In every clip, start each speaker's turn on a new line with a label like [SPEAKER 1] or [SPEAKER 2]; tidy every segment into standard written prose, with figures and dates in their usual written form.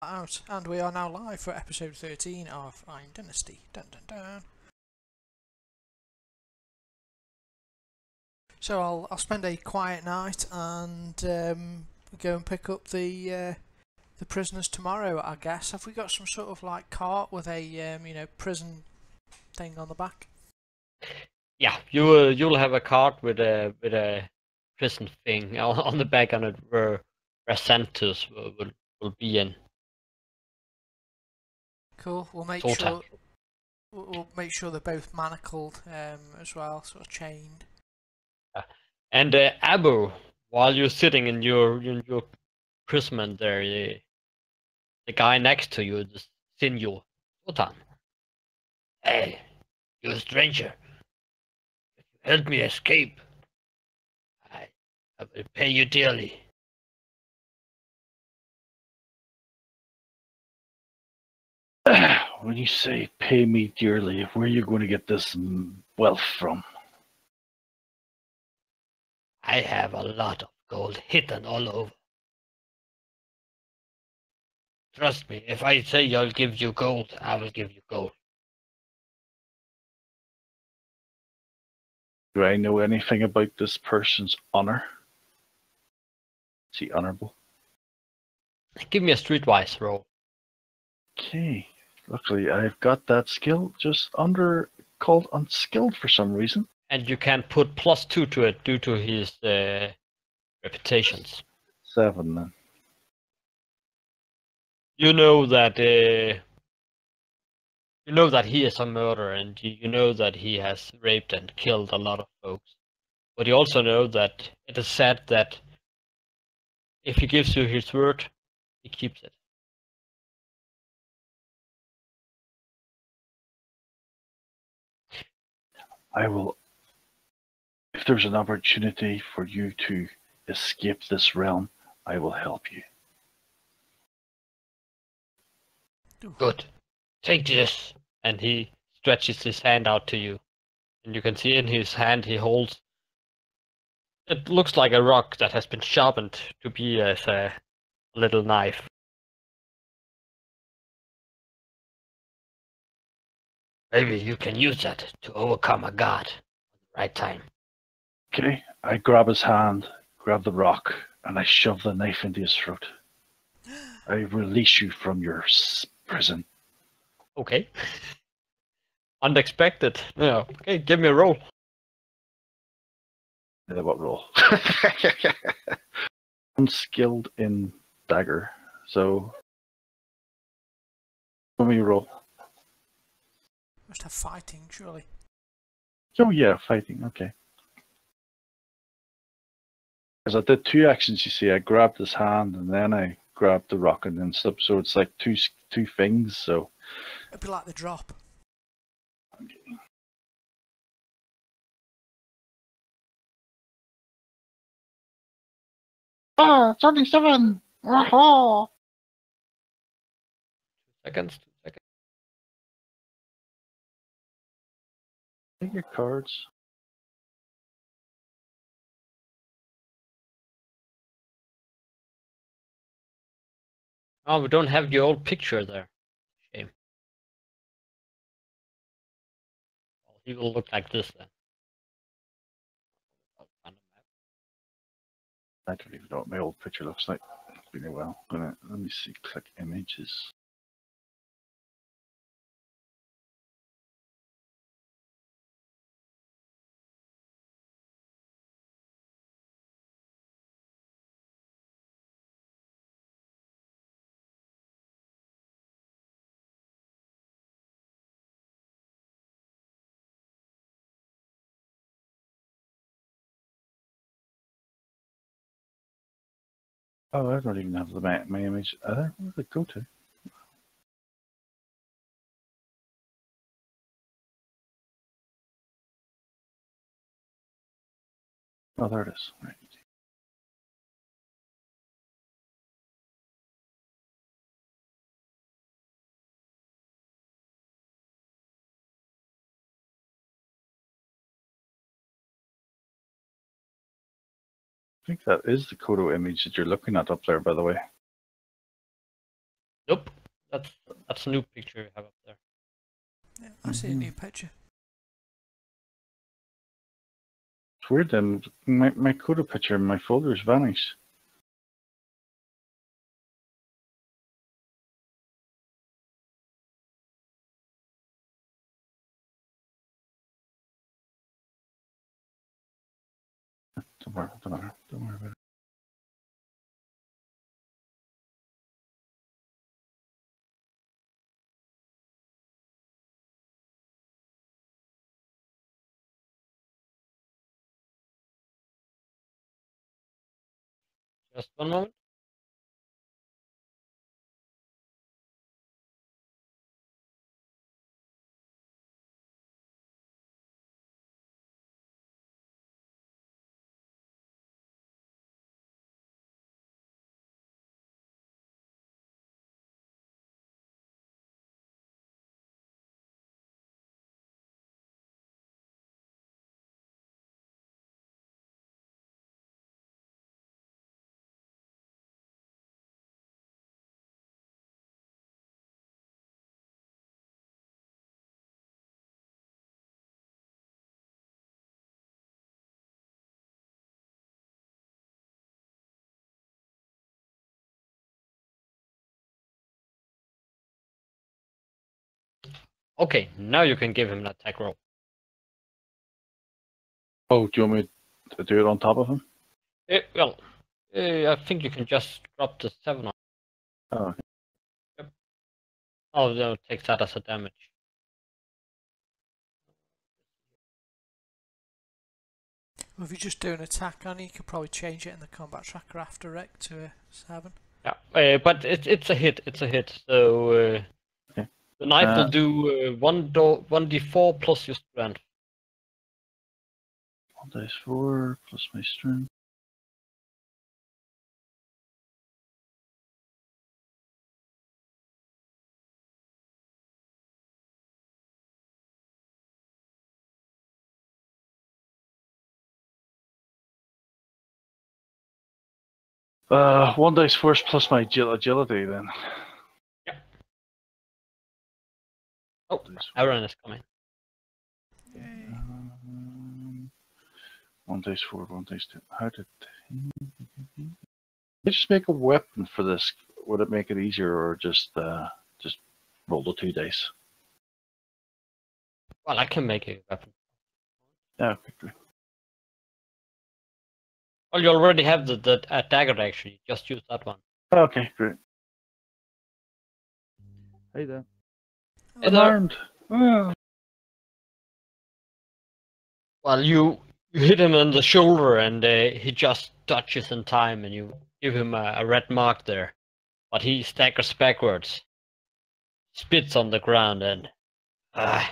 [SPEAKER 1] Out, and we are now live for episode 13 of Dynasty. Dun dun dun. So I'll spend a quiet night and go and pick up the prisoners tomorrow. I guess. Have we got some sort of like cart with a prison thing on the back?
[SPEAKER 2] Yeah, you'll have a cart with a prison thing on the back on it where Santos will be in.
[SPEAKER 1] Cool. We'll make sure they're both manacled as well, sort of chained.
[SPEAKER 2] And Abu, while you're sitting in your prison there, the guy next to you, the Senor Sultan. Hey, you stranger! Help me escape. I will pay you dearly.
[SPEAKER 3] When you say pay me dearly, where are you going to get this wealth from?
[SPEAKER 2] I have a lot of gold hidden all over. Trust me, if I say I'll give you gold, I will give you gold.
[SPEAKER 3] Do I know anything about this person's honor? Is he honorable?
[SPEAKER 2] Give me a streetwise roll.
[SPEAKER 3] Okay. Luckily, I've got that skill just called unskilled for some reason.
[SPEAKER 2] And you can put +2 to it due to his reputations.
[SPEAKER 3] 7 then.
[SPEAKER 2] You know that he is a murderer, and you know that he has raped and killed a lot of folks. But you also know that it is said that if he gives you his word, he keeps it.
[SPEAKER 3] I will, if there's an opportunity for you to escape this realm, I will help you.
[SPEAKER 2] Good. Take this. And he stretches his hand out to you. And you can see in his hand he holds, it looks like a rock that has been sharpened to be as a little knife. Maybe you can use that to overcome a god at the right time.
[SPEAKER 3] Okay, I grab his hand, grab the rock, and I shove the knife into his throat. I release you from your prison.
[SPEAKER 2] Okay. Unexpected. Yeah. Okay, give me a roll.
[SPEAKER 3] What roll? Unskilled in dagger, so let me roll.
[SPEAKER 1] Must have fighting, surely.
[SPEAKER 3] Oh yeah, fighting. Okay. Because I did 2 actions. You see, I grabbed his hand and then I grabbed the rock and then stuff. So it's like two things. So
[SPEAKER 1] it'd be like the drop.
[SPEAKER 3] Okay. Oh, 27! Oh.
[SPEAKER 2] 2 seconds. 2 seconds.
[SPEAKER 3] Take your cards.
[SPEAKER 2] Oh, we don't have the old picture there. Shame. Well, he will look like this then.
[SPEAKER 3] I don't even know what my old picture looks like really well. Let me see. Click images. Oh, I don't even have my image. Where did it go to? Oh, there it is. Right. I think that is the Kodo image that you're looking at up there, by the way.
[SPEAKER 2] Nope. that's a new picture you have up there.
[SPEAKER 1] Yeah, I see a new picture.
[SPEAKER 3] It's weird then. My Coda picture in my folder has vanished. Don't worry about it.
[SPEAKER 2] Just one moment. Okay, now you can give him an attack roll.
[SPEAKER 3] Oh, do you want me to do it on top of him?
[SPEAKER 2] Well, I think you can just drop the 7 on.
[SPEAKER 3] Oh, okay.
[SPEAKER 2] Oh, no, take that as a damage.
[SPEAKER 1] Well, if you just do an attack on it, you could probably change it in the combat tracker after Rick to a 7.
[SPEAKER 2] Yeah, but it's a hit. It's a hit. So
[SPEAKER 3] Okay.
[SPEAKER 2] the knife will do 1d4 plus your strength.
[SPEAKER 3] 1d4 plus my strength. One dice force plus my agility then.
[SPEAKER 2] Yeah. Oh, Aaron is coming.
[SPEAKER 1] Yay.
[SPEAKER 3] One dice four, one dice two. How did I just make a weapon for this? Would it make it easier, or just roll the 2 dice?
[SPEAKER 2] Well, I can make a weapon.
[SPEAKER 3] Yeah, okay.
[SPEAKER 2] Well, you already have the dagger actually. Just use that one.
[SPEAKER 3] Okay, great. Hey there.
[SPEAKER 2] Hey there.
[SPEAKER 3] Unarmed. Oh.
[SPEAKER 2] Well, you hit him on the shoulder, and he just dodges in time, and you give him a red mark there. But he staggers backwards, spits on the ground, and I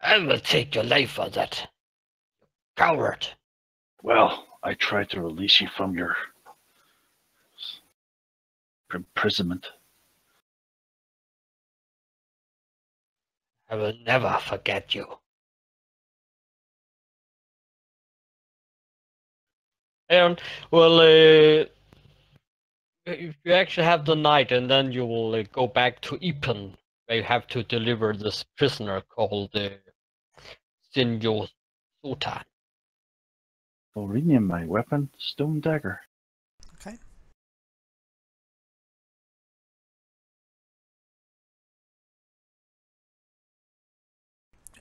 [SPEAKER 2] will take your life for that, coward.
[SPEAKER 3] Well, I tried to release you from your imprisonment.
[SPEAKER 2] I will never forget you. And well, you actually have the night, and then you will go back to Ipan, where you have to deliver this prisoner called Sinjo Sultan.
[SPEAKER 3] I'll rename my weapon Stone Dagger.
[SPEAKER 1] Okay.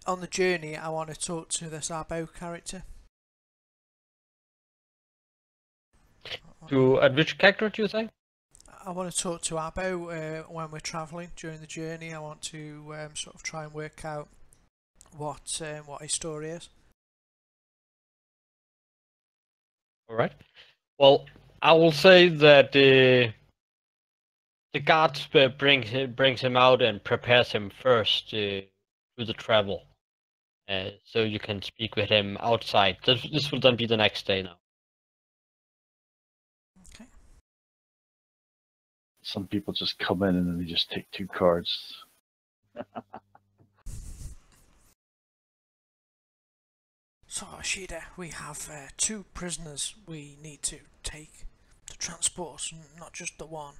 [SPEAKER 1] On the journey, I want to talk to this Arbo character.
[SPEAKER 2] At which character do you say?
[SPEAKER 1] I want to talk to Arbo when we're travelling during the journey. I want to sort of try and work out what his story is.
[SPEAKER 2] All right. Well, I will say that the guard brings him out and prepares him first to the travel, so you can speak with him outside. This will then be the next day now.
[SPEAKER 1] Okay.
[SPEAKER 3] Some people just come in and then they just take 2 cards.
[SPEAKER 1] So, Ashida, we have 2 prisoners we need to take to transport, not just the one.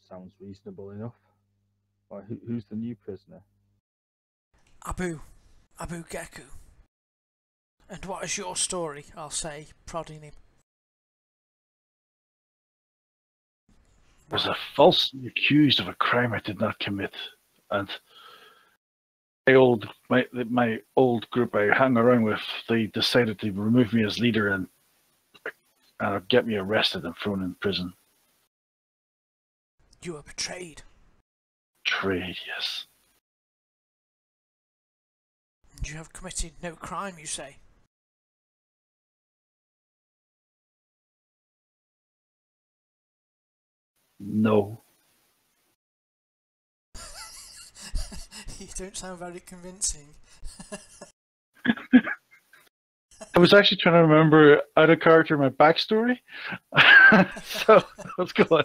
[SPEAKER 4] sounds reasonable enough. Why, who's the new prisoner?
[SPEAKER 1] Abu Geku. And what is your story? I'll say, prodding him.
[SPEAKER 3] I was falsely accused of a crime I did not commit, and my old group I hang around with, they decided to remove me as leader and get me arrested and thrown in prison.
[SPEAKER 1] You were betrayed.
[SPEAKER 3] Trade, yes.
[SPEAKER 1] And you have committed no crime, you say?
[SPEAKER 3] No.
[SPEAKER 1] You don't sound very convincing.
[SPEAKER 3] I was actually trying to remember out of character my backstory. So let's go on.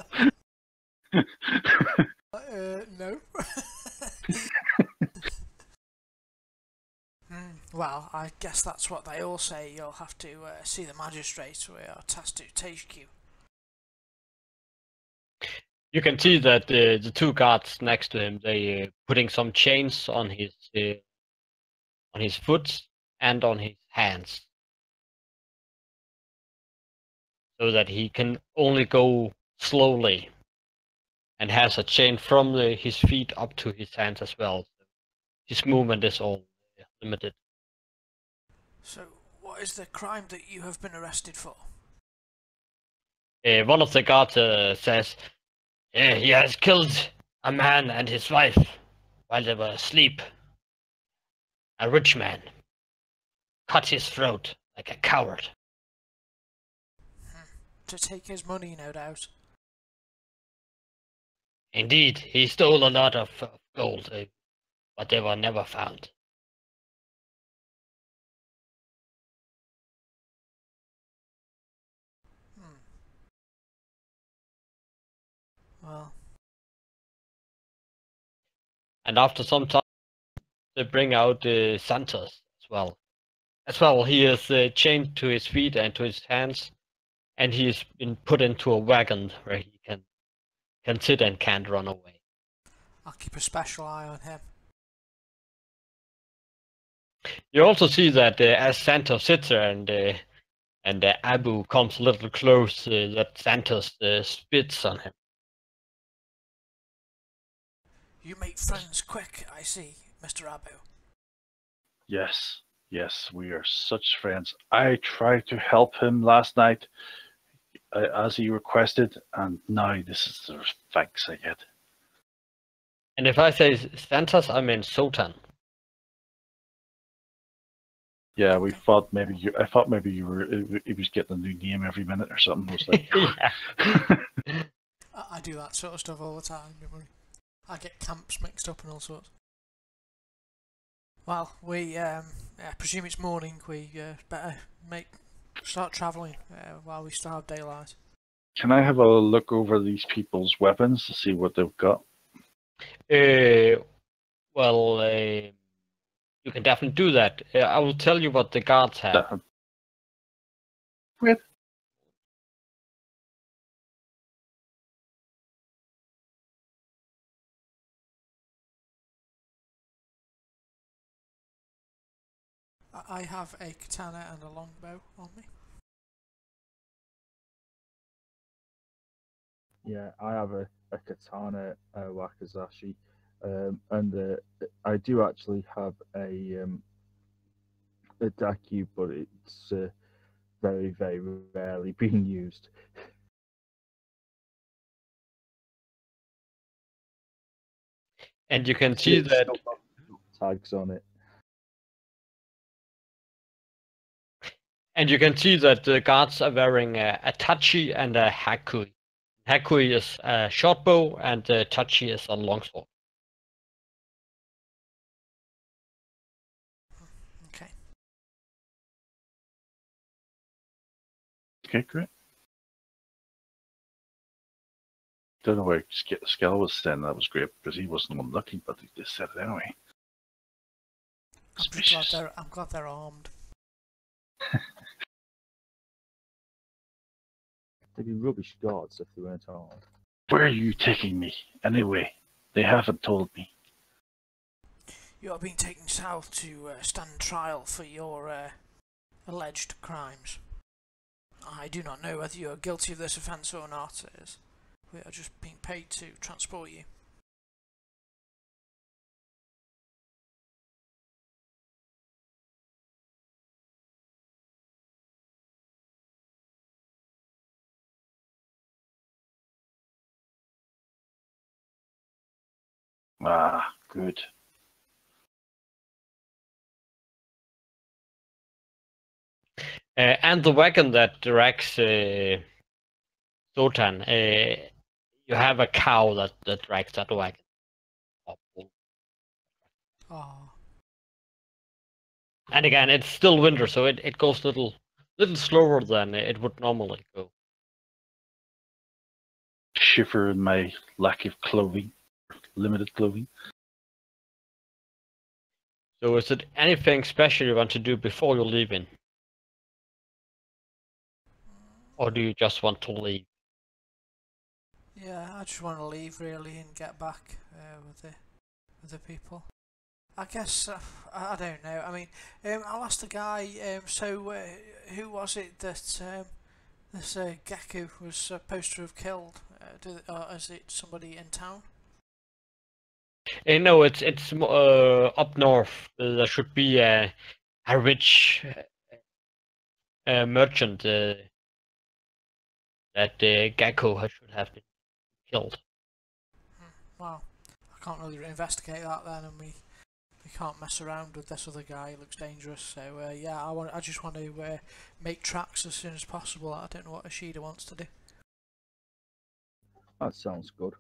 [SPEAKER 1] No. Well, I guess that's what they all say. You'll have to see the magistrate. We are tasked to take you.
[SPEAKER 2] You can see that the two guards next to him, they putting some chains on his foot and on his hands, so that he can only go slowly, and has a chain from his feet up to his hands as well. His movement is all limited.
[SPEAKER 1] So, what is the crime that you have been arrested for?
[SPEAKER 2] One of the guards says, he has killed a man and his wife while they were asleep. A rich man. Cut his throat like a coward.
[SPEAKER 1] To take his money, no doubt.
[SPEAKER 2] Indeed, he stole a lot of gold, but they were never found.
[SPEAKER 1] Well,
[SPEAKER 2] And after some time, they bring out Santos as well. He is chained to his feet and to his hands, and he has been put into a wagon where he can sit and can't run away.
[SPEAKER 1] I'll keep a special eye on him.
[SPEAKER 2] You also see that as Santos sits there and Abu comes a little close, that Santos spits on him.
[SPEAKER 1] You make friends quick, I see, Mr. Abu.
[SPEAKER 3] Yes, we are such friends. I tried to help him last night, as he requested, and now this is the thanks I get.
[SPEAKER 2] And if I say Santos, I mean Sultan.
[SPEAKER 3] Yeah, we thought maybe I thought maybe you were. He was getting a new name every minute or something. I was like,
[SPEAKER 1] I do that sort of stuff all the time, don't worry. I get camps mixed up and all sorts. Well, we I presume it's morning. We better start travelling while we still have daylight.
[SPEAKER 3] can I have a look over these people's weapons to see what they've got?
[SPEAKER 2] Well, you can definitely do that. I will tell you what the guards have.
[SPEAKER 3] Wait.
[SPEAKER 1] I have a katana and a longbow on me.
[SPEAKER 4] Yeah, I have a katana, wakizashi, and I do actually have a daku, but it's very, very rarely being used.
[SPEAKER 2] And you can see
[SPEAKER 4] It's
[SPEAKER 2] that.
[SPEAKER 4] still got tags on it.
[SPEAKER 2] And you can see that the guards are wearing a tachi and a hakui. Hakui is a short bow, and tachi is a longsword.
[SPEAKER 1] Okay.
[SPEAKER 3] Okay, great. Don't know where Skell was standing. That was great because he wasn't the one looking, but he just said it anyway.
[SPEAKER 1] I'm glad they're armed.
[SPEAKER 4] They'd be rubbish guards if they weren't armed.
[SPEAKER 3] Where are you taking me? Anyway, they haven't told me.
[SPEAKER 1] You are being taken south to stand trial for your alleged crimes. I do not know whether you are guilty of this offence or not, as we are just being paid to transport you.
[SPEAKER 3] Ah, good.
[SPEAKER 2] And the wagon that drags Sultan, you have a cow that drags that wagon.
[SPEAKER 1] Oh,
[SPEAKER 2] And again, it's still winter, so it goes little slower than it would normally go.
[SPEAKER 3] Shiver in my lack of clothing, limited clothing.
[SPEAKER 2] So is it anything special you want to do before you leave in? Or do you just want to leave?
[SPEAKER 1] yeah, I just want to leave really and get back with the people. I guess I don't know. I mean, I'll ask the guy. Who was it that this gecko was supposed to have killed? Is it somebody in town?
[SPEAKER 2] No, it's up north. There should be a rich merchant that Gecko should have been killed.
[SPEAKER 1] Well, I can't really investigate that then, and we can't mess around with this other guy. He looks dangerous. So yeah, I just want to make tracks as soon as possible. I don't know what Ashida wants to do.
[SPEAKER 4] That sounds good.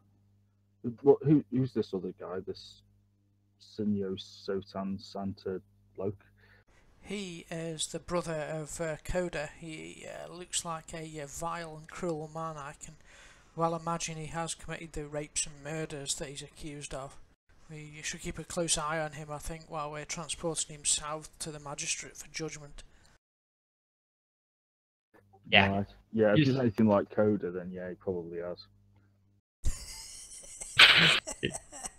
[SPEAKER 4] Who's this other guy? This Senor Sotan Santa bloke?
[SPEAKER 1] He is the brother of Coda. He looks like a vile and cruel man. I can well imagine he has committed the rapes and murders that he's accused of. We should keep a close eye on him, I think, while we're transporting him south to the magistrate for judgment.
[SPEAKER 2] Yeah.
[SPEAKER 4] Right. Yeah, if he's anything like Coda, then yeah, he probably has.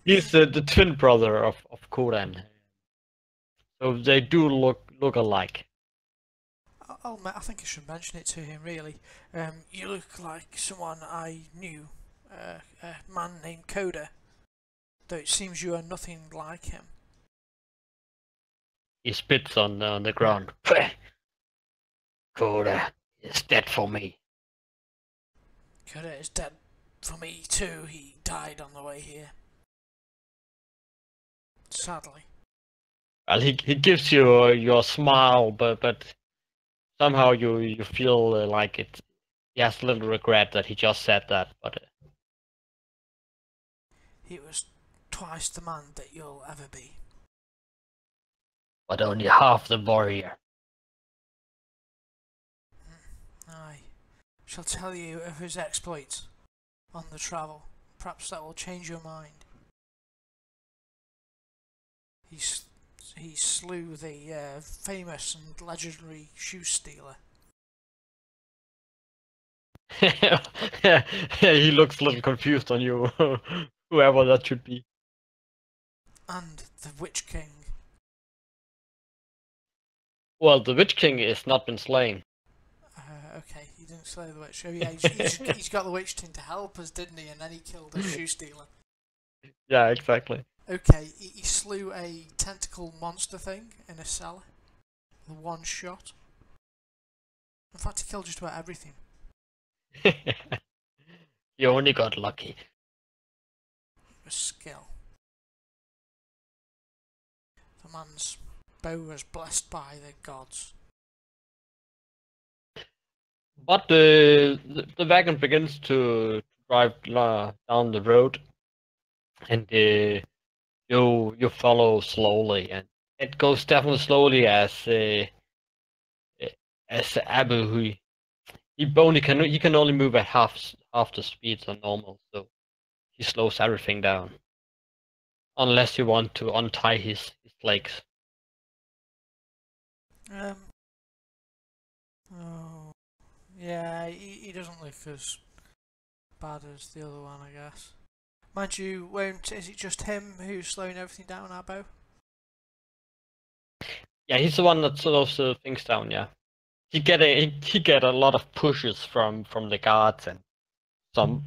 [SPEAKER 2] He's the twin brother of Kodan. So they do look alike.
[SPEAKER 1] I think I should mention it to him, really. You look like someone I knew, a man named Coda, though it seems you are nothing like him.
[SPEAKER 2] He spits on the ground. Koda is dead for me.
[SPEAKER 1] Coda is dead for me too. He died on the way here. Sadly.
[SPEAKER 2] Well, he gives you your smile, but somehow you feel like it. He has a little regret that he just said that. But
[SPEAKER 1] He was twice the man that you'll ever be.
[SPEAKER 2] but only half the warrior.
[SPEAKER 1] I shall tell you of his exploits on the travel. Perhaps that will change your mind. He slew the famous and legendary shoe stealer.
[SPEAKER 2] He looks a little confused on you, whoever that should be.
[SPEAKER 1] And the Witch King.
[SPEAKER 2] Well, the Witch King has not been slain.
[SPEAKER 1] Okay, he didn't slay the witch. Oh yeah, he's got the Witch King to help us, didn't he? And then he killed the shoe stealer.
[SPEAKER 2] Yeah, exactly.
[SPEAKER 1] Okay, he slew a tentacle monster thing in a cellar. The one shot. In fact, he killed just about everything.
[SPEAKER 2] You only got lucky.
[SPEAKER 1] With skill. The man's bow was blessed by the gods.
[SPEAKER 2] But the wagon begins to drive down the road, and you follow slowly, and it goes definitely slowly as Abu he can only move at half the speed than normal, so he slows everything down. Unless you want to untie his legs.
[SPEAKER 1] Oh, yeah, he doesn't look as bad as the other one, I guess. Mind you, is it just him who's slowing everything down, Abbo?
[SPEAKER 2] Yeah, he's the one that slows things down. Yeah, he get a lot of pushes from the guards, and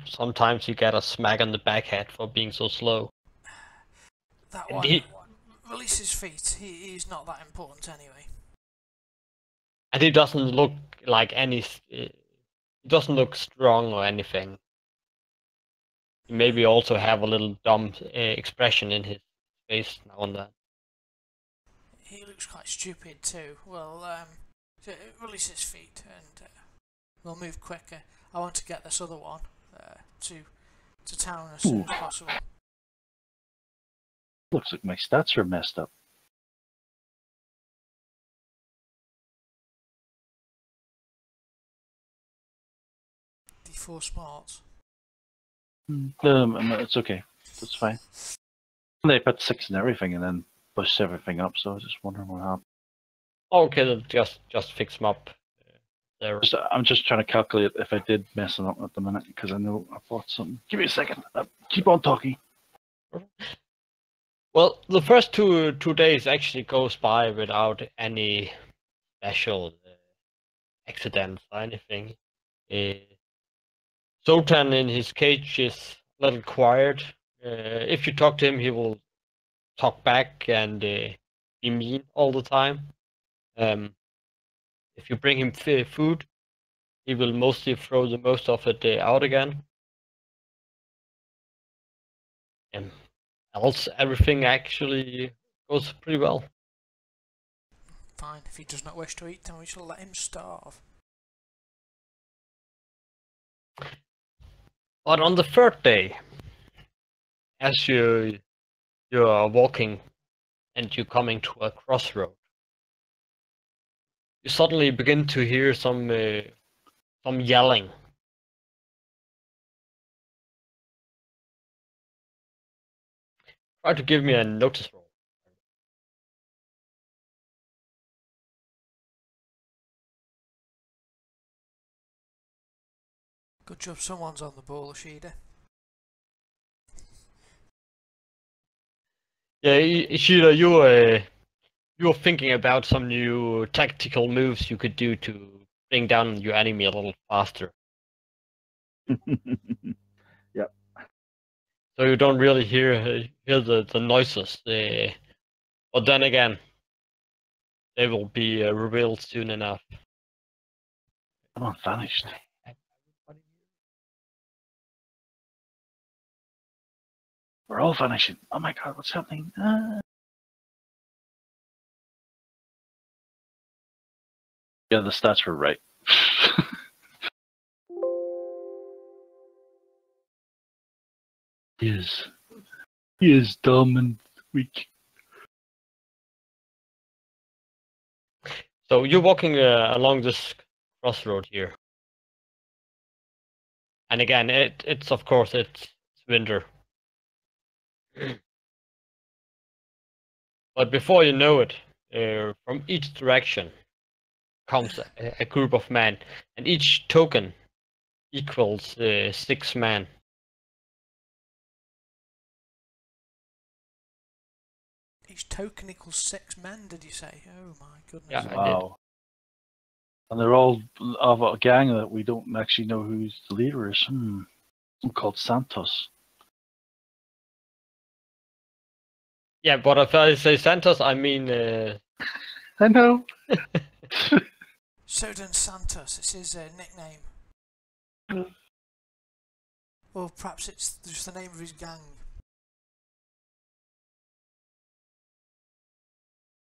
[SPEAKER 2] sometimes he get a smack on the back head for being so slow.
[SPEAKER 1] That
[SPEAKER 2] And
[SPEAKER 1] one. Release his feet. He's not that important anyway.
[SPEAKER 2] And he doesn't look like he doesn't look strong or anything. He maybe also have a little dumb expression in his face now and then.
[SPEAKER 1] He looks quite stupid too. Well, so release his feet and we'll move quicker. I want to get this other one to town as soon as possible.
[SPEAKER 3] Looks like my stats are messed up.
[SPEAKER 1] D4 smarts.
[SPEAKER 3] It's okay. That's fine. They put 6 in everything and then pushed everything up, so I was just wondering what happened.
[SPEAKER 2] Okay, then just fix him up. There.
[SPEAKER 3] I'm just trying to calculate if I did mess it up at the minute, because I know I bought something. Give me a second. Keep on talking.
[SPEAKER 2] Well, the first two days actually goes by without any special accidents or anything. Sultan in his cage is a little quiet. If you talk to him, he will talk back and be mean all the time. If you bring him food, he will mostly throw the most of it out again. Else, everything actually goes pretty well.
[SPEAKER 1] Fine, if he does not wish to eat, then we shall let him starve.
[SPEAKER 2] But on the third day, as you are walking and you're coming to a crossroad, you suddenly begin to hear some yelling. Try to give me a notice roll.
[SPEAKER 1] Good job, someone's on the ball, Sheeda.
[SPEAKER 2] Yeah, Ishida, you're thinking about some new tactical moves you could do to bring down your enemy a little faster.
[SPEAKER 4] Yep.
[SPEAKER 2] So you don't really hear the noises. But then again, they will be revealed soon enough.
[SPEAKER 3] Come on, vanished. We're all vanishing. Oh my god, what's happening? Yeah, the stats were right. He is dumb and weak.
[SPEAKER 2] So you're walking along this crossroad here, and again, it's of course it's winter. But before you know it, from each direction comes a group of men, and each token equals 6 men.
[SPEAKER 1] Each token equals 6 men, did you say? Oh my goodness.
[SPEAKER 2] Yeah, I did.
[SPEAKER 3] Wow. And they're all of a gang that we don't actually know who the leader is. I'm called Santos.
[SPEAKER 2] Yeah, but if I say Santos, I mean.
[SPEAKER 3] I know.
[SPEAKER 1] Sodan Santos, it's his nickname. Or perhaps it's just the name of his gang.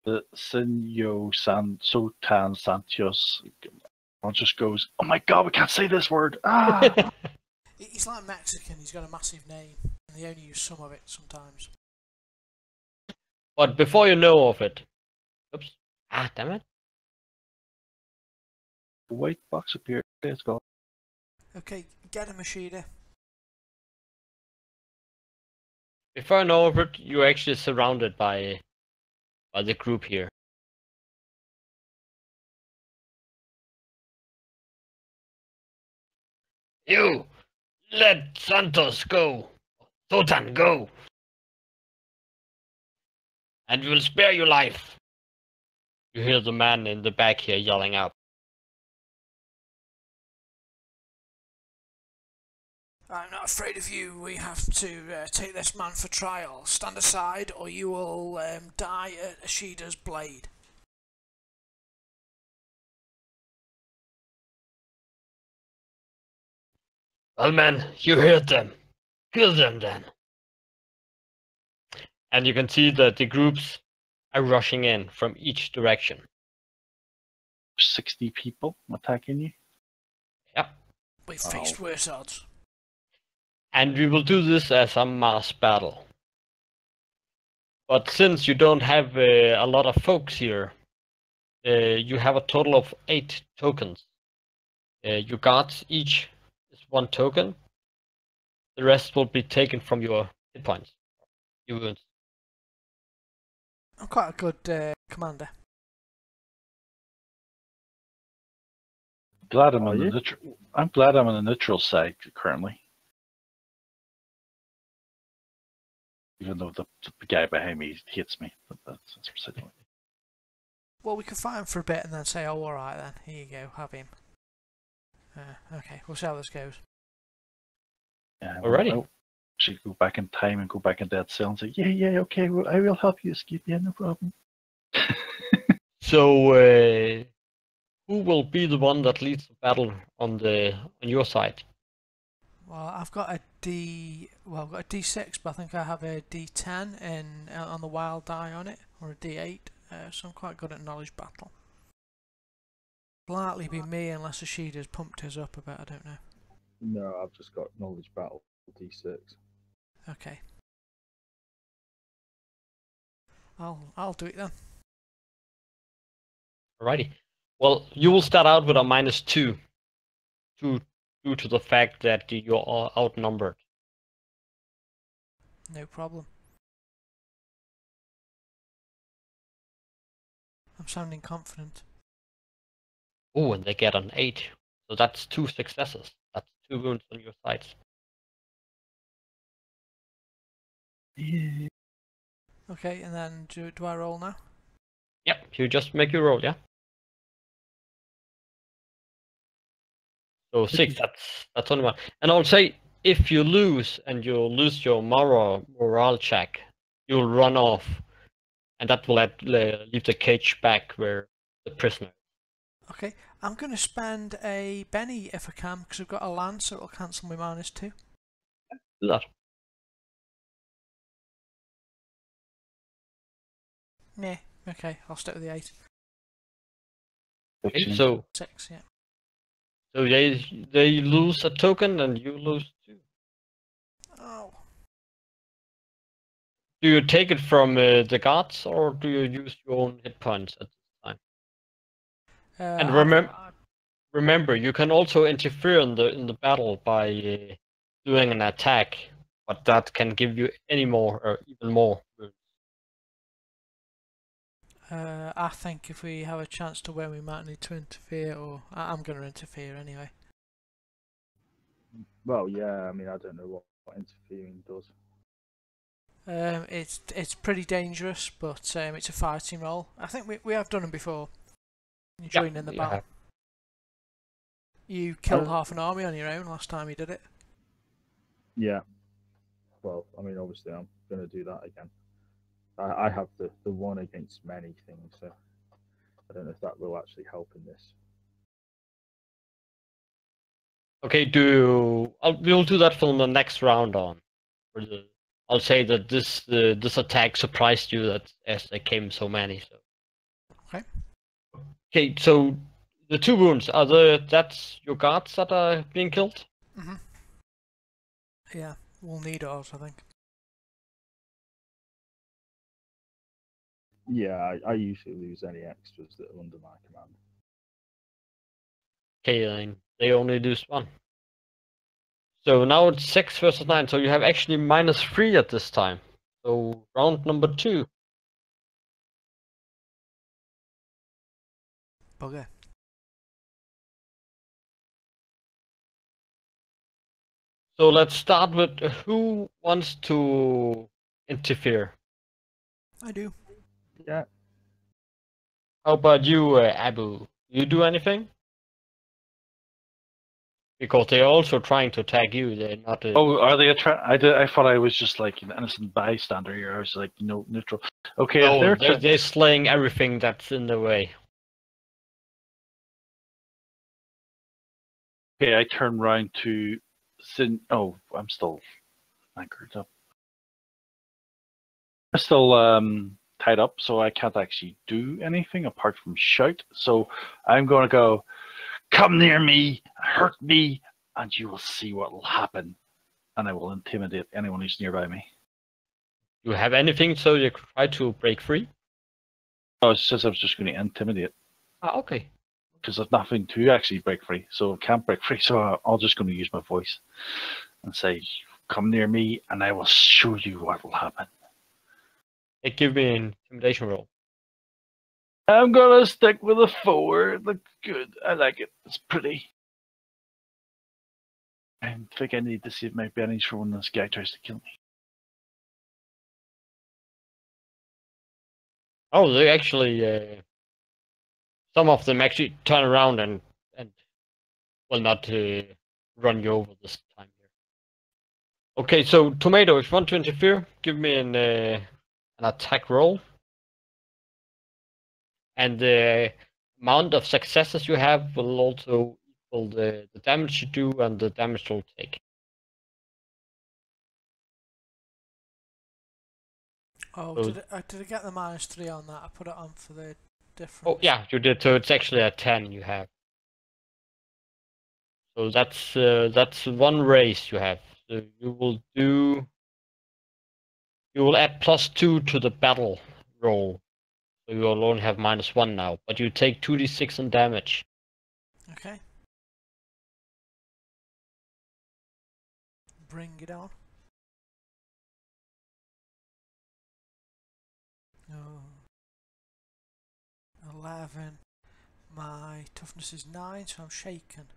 [SPEAKER 3] The Senyo Sultan Santos just goes, oh my god, we can't say this word. Ah!
[SPEAKER 1] He's like Mexican, he's got a massive name, and they only use some of it sometimes.
[SPEAKER 2] But before you know of it, oops, damn it!
[SPEAKER 3] The white box appeared. Let's go.
[SPEAKER 1] Okay, get him, Ashida.
[SPEAKER 2] Before you know of it, you're actually surrounded by the group here. You Let Santos go! Sultan, go! And we'll spare your life! You hear the man in the back here yelling out.
[SPEAKER 1] I'm not afraid of you. We have to take this man for trial. Stand aside, or you will die at Ashida's blade.
[SPEAKER 2] Well, man, you heard them. Kill them then. And you can see that the groups are rushing in from each direction.
[SPEAKER 3] 60 people attacking you.
[SPEAKER 2] Yep.
[SPEAKER 1] We've faced worse odds.
[SPEAKER 2] And we will do this as a mass battle. But since you don't have a lot of folks here, you have a total of 8 tokens. Your guards each is 1 token. The rest will be taken from your hit points. Your wounds.
[SPEAKER 1] I'm quite a good commander.
[SPEAKER 3] Glad I'm on the neutral. I'm glad I'm on the neutral side currently. Even though the guy behind me hits me, but that's precisely.
[SPEAKER 1] Well, we can fight him for a bit and then say, oh, alright then, here you go, have him. Okay, we'll see how this goes.
[SPEAKER 3] Yeah,
[SPEAKER 2] Alrighty.
[SPEAKER 3] Well, should go back in time and go back in that cell and say, yeah, okay, well, I will help you escape. Yeah, no problem.
[SPEAKER 2] So, who will be the one that leads the battle on your side?
[SPEAKER 1] Well, I've got a D6, but I think I have a D10 on the wild die on it, or a D8, so I'm quite good at knowledge battle. Likely be me unless Ashida's pumped his up a bit, I don't know.
[SPEAKER 4] No, I've just got knowledge battle D6.
[SPEAKER 1] Okay. I'll do it then.
[SPEAKER 2] Alrighty. Well, you will start out with a -2, due to the fact that you're outnumbered.
[SPEAKER 1] No problem. I'm sounding confident.
[SPEAKER 2] Oh, and they get an 8. So that's 2 successes. That's 2 wounds on your sides.
[SPEAKER 3] Yeah.
[SPEAKER 1] Okay, and then do I roll now?
[SPEAKER 2] Yep, you just make your roll, yeah? So 6, that's only 1. And I'll say, if you lose and you lose your morale check, you'll run off. And that will leave the cage back where the prisoner is.
[SPEAKER 1] Okay, I'm going to spend a Benny if I can, because I've got a lance, so it'll cancel my -2.
[SPEAKER 2] Do that.
[SPEAKER 1] Nah, okay, I'll stick with the 8.
[SPEAKER 2] Okay, so
[SPEAKER 1] 6, yeah.
[SPEAKER 2] So they lose a token and you lose 2.
[SPEAKER 1] Oh.
[SPEAKER 2] Do you take it from the guards or do you use your own hit points at this time? And remember, you can also interfere in the battle by doing an attack, but that can give you any more or even more wounds.
[SPEAKER 1] I think if we have a chance to win, we might need to interfere, or I'm going to interfere anyway.
[SPEAKER 4] Well, yeah, I mean, I don't know what interfering does.
[SPEAKER 1] It's pretty dangerous, but it's a fighting role. I think we have done them before. You joined in the battle. You killed half an army on your own last time you did it.
[SPEAKER 4] Yeah. Well, I mean, obviously, I'm going to do that again. I have the one against many thing, so I don't know if that will actually help in this.
[SPEAKER 2] Okay, we'll do that for the next round on. I'll say that this attack surprised you that as there came so many. So.
[SPEAKER 1] Okay.
[SPEAKER 2] Okay, so the 2 wounds that's your guards that are being killed?
[SPEAKER 1] Mhm. Yeah, we'll need ours, I think.
[SPEAKER 4] Yeah, I usually lose any extras that are under my command.
[SPEAKER 2] Okay, then they only lose 1. So now it's 6 versus 9, so you have actually -3 at this time. So round number 2.
[SPEAKER 1] Bugger.
[SPEAKER 2] So let's start with who wants to interfere.
[SPEAKER 1] I do.
[SPEAKER 4] Yeah.
[SPEAKER 2] How about you, Abu? You do anything? Because they're also trying to attack you. They're not.
[SPEAKER 3] Oh, are they I thought I was just like an innocent bystander here. I was like, neutral. Okay, if
[SPEAKER 2] No,
[SPEAKER 3] they're
[SPEAKER 2] they're slaying everything that's in the way.
[SPEAKER 3] okay, I turn round to Sin. Oh, I'm still anchored up. I'm still tied up, so I can't actually do anything apart from shout. So I'm going to go, come near me, hurt me, and you will see what will happen. And I will intimidate anyone who's nearby me.
[SPEAKER 2] Do you have anything so you try to break free?
[SPEAKER 3] Oh, it says I was just going to intimidate
[SPEAKER 2] Ah, okay.
[SPEAKER 3] because I've nothing to actually break free. So I can't break free. So I'm just going to use my voice and say, come near me, and I will show you what will happen.
[SPEAKER 2] Hey, give me an intimidation roll.
[SPEAKER 3] I'm gonna stick with a 4. It looks good. I like it. It's pretty. I think I need to save my bennies for when this guy tries to kill me.
[SPEAKER 2] Oh, they actually. Some of them actually turn around and will not run you over this time here. Okay, so Tomato, if you want to interfere, give me an attack roll. And the amount of successes you have will also equal the damage you do and the damage you'll take.
[SPEAKER 1] Oh,
[SPEAKER 2] So,
[SPEAKER 1] did I get the -3 on that? I put it on for the difference.
[SPEAKER 2] oh yeah, you did. So it's actually a 10 you have. So that's one race you have. So you will add +2 to the battle roll. So you will only have -1 now, but you take 2d6 in damage.
[SPEAKER 1] Okay. Bring it on. Oh. 11. My toughness is 9, so I'm shaken.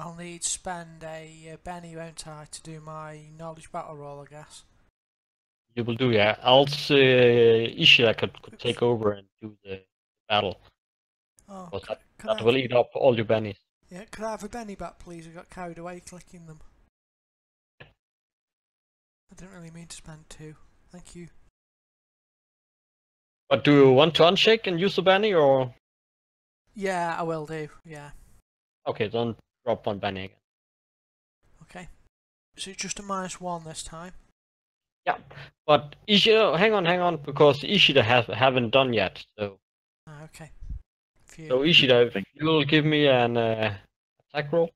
[SPEAKER 1] I'll need to spend a Benny, won't I, to do my knowledge battle roll, I guess.
[SPEAKER 2] You will do, yeah. Else Ishida could take over and do the battle.
[SPEAKER 1] Oh,
[SPEAKER 2] Because
[SPEAKER 1] could I
[SPEAKER 2] that
[SPEAKER 1] have,
[SPEAKER 2] will eat up all your bennies.
[SPEAKER 1] yeah, could I have a Benny back, please? I got carried away clicking them. I didn't really mean to spend 2. Thank you.
[SPEAKER 2] But do you want to unshake and use the benny, or?
[SPEAKER 1] Yeah, I will do. Yeah.
[SPEAKER 2] Okay, don't drop one benny again.
[SPEAKER 1] Okay. So it's just a -1 this time.
[SPEAKER 2] Yeah, but Ishida, hang on, because Ishida haven't done yet. So
[SPEAKER 1] Okay. Phew.
[SPEAKER 2] so Ishida, if you'll give me an attack roll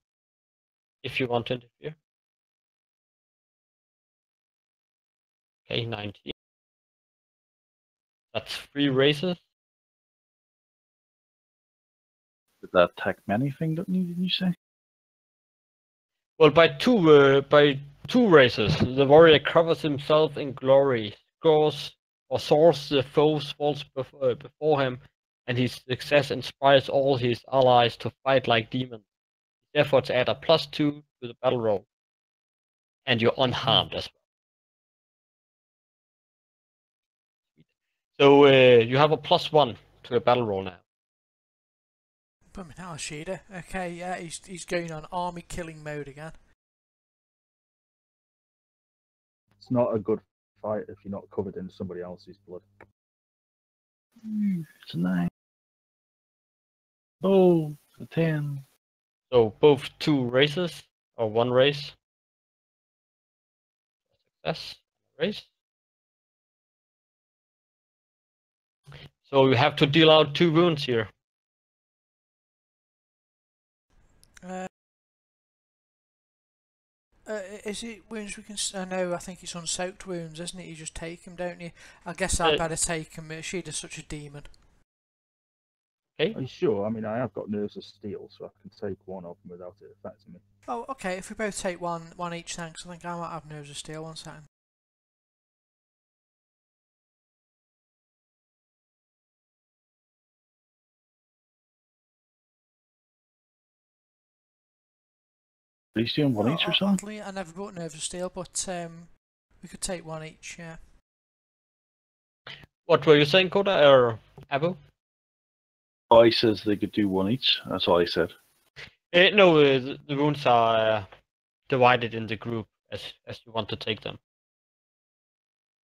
[SPEAKER 2] if you want to interfere. Okay, 19. That's 3 races.
[SPEAKER 3] Did that attack many thing, didn't you say?
[SPEAKER 2] Well, by two races, the warrior covers himself in glory, scores or soars the foes falls before him, and his success inspires all his allies to fight like demons. His efforts add a +2 to the battle roll, and you're unharmed as well. So you have a +1 to your battle roll now.
[SPEAKER 1] Bumming hell, Sheeda. Okay, yeah, he's going on army killing mode again.
[SPEAKER 4] It's not a good fight if you're not covered in somebody else's blood.
[SPEAKER 3] It's a 9. Oh, a 10.
[SPEAKER 2] So both 2 races or 1 race. Success race. So you have to deal out 2 wounds here.
[SPEAKER 1] Is it wounds we can? No, I think it's unsoaked wounds, isn't it? You just take them, don't you? I guess I better take him. Sheeda's such a demon.
[SPEAKER 2] Okay.
[SPEAKER 4] Are you sure? I mean, I have got nerves of steel, so I can take one of them without it affecting me.
[SPEAKER 1] Oh, okay. If we both take one each, thanks. I think I might have nerves of steel. 1 second.
[SPEAKER 3] He's doing one each or something?
[SPEAKER 1] Oddly, I never bought Nerves of Steel, but we could take one each, yeah.
[SPEAKER 2] What were you saying, Koda or Abu?
[SPEAKER 3] Oh, he says they could do one each. That's all he said.
[SPEAKER 2] No, the wounds are divided in the group as you want to take them.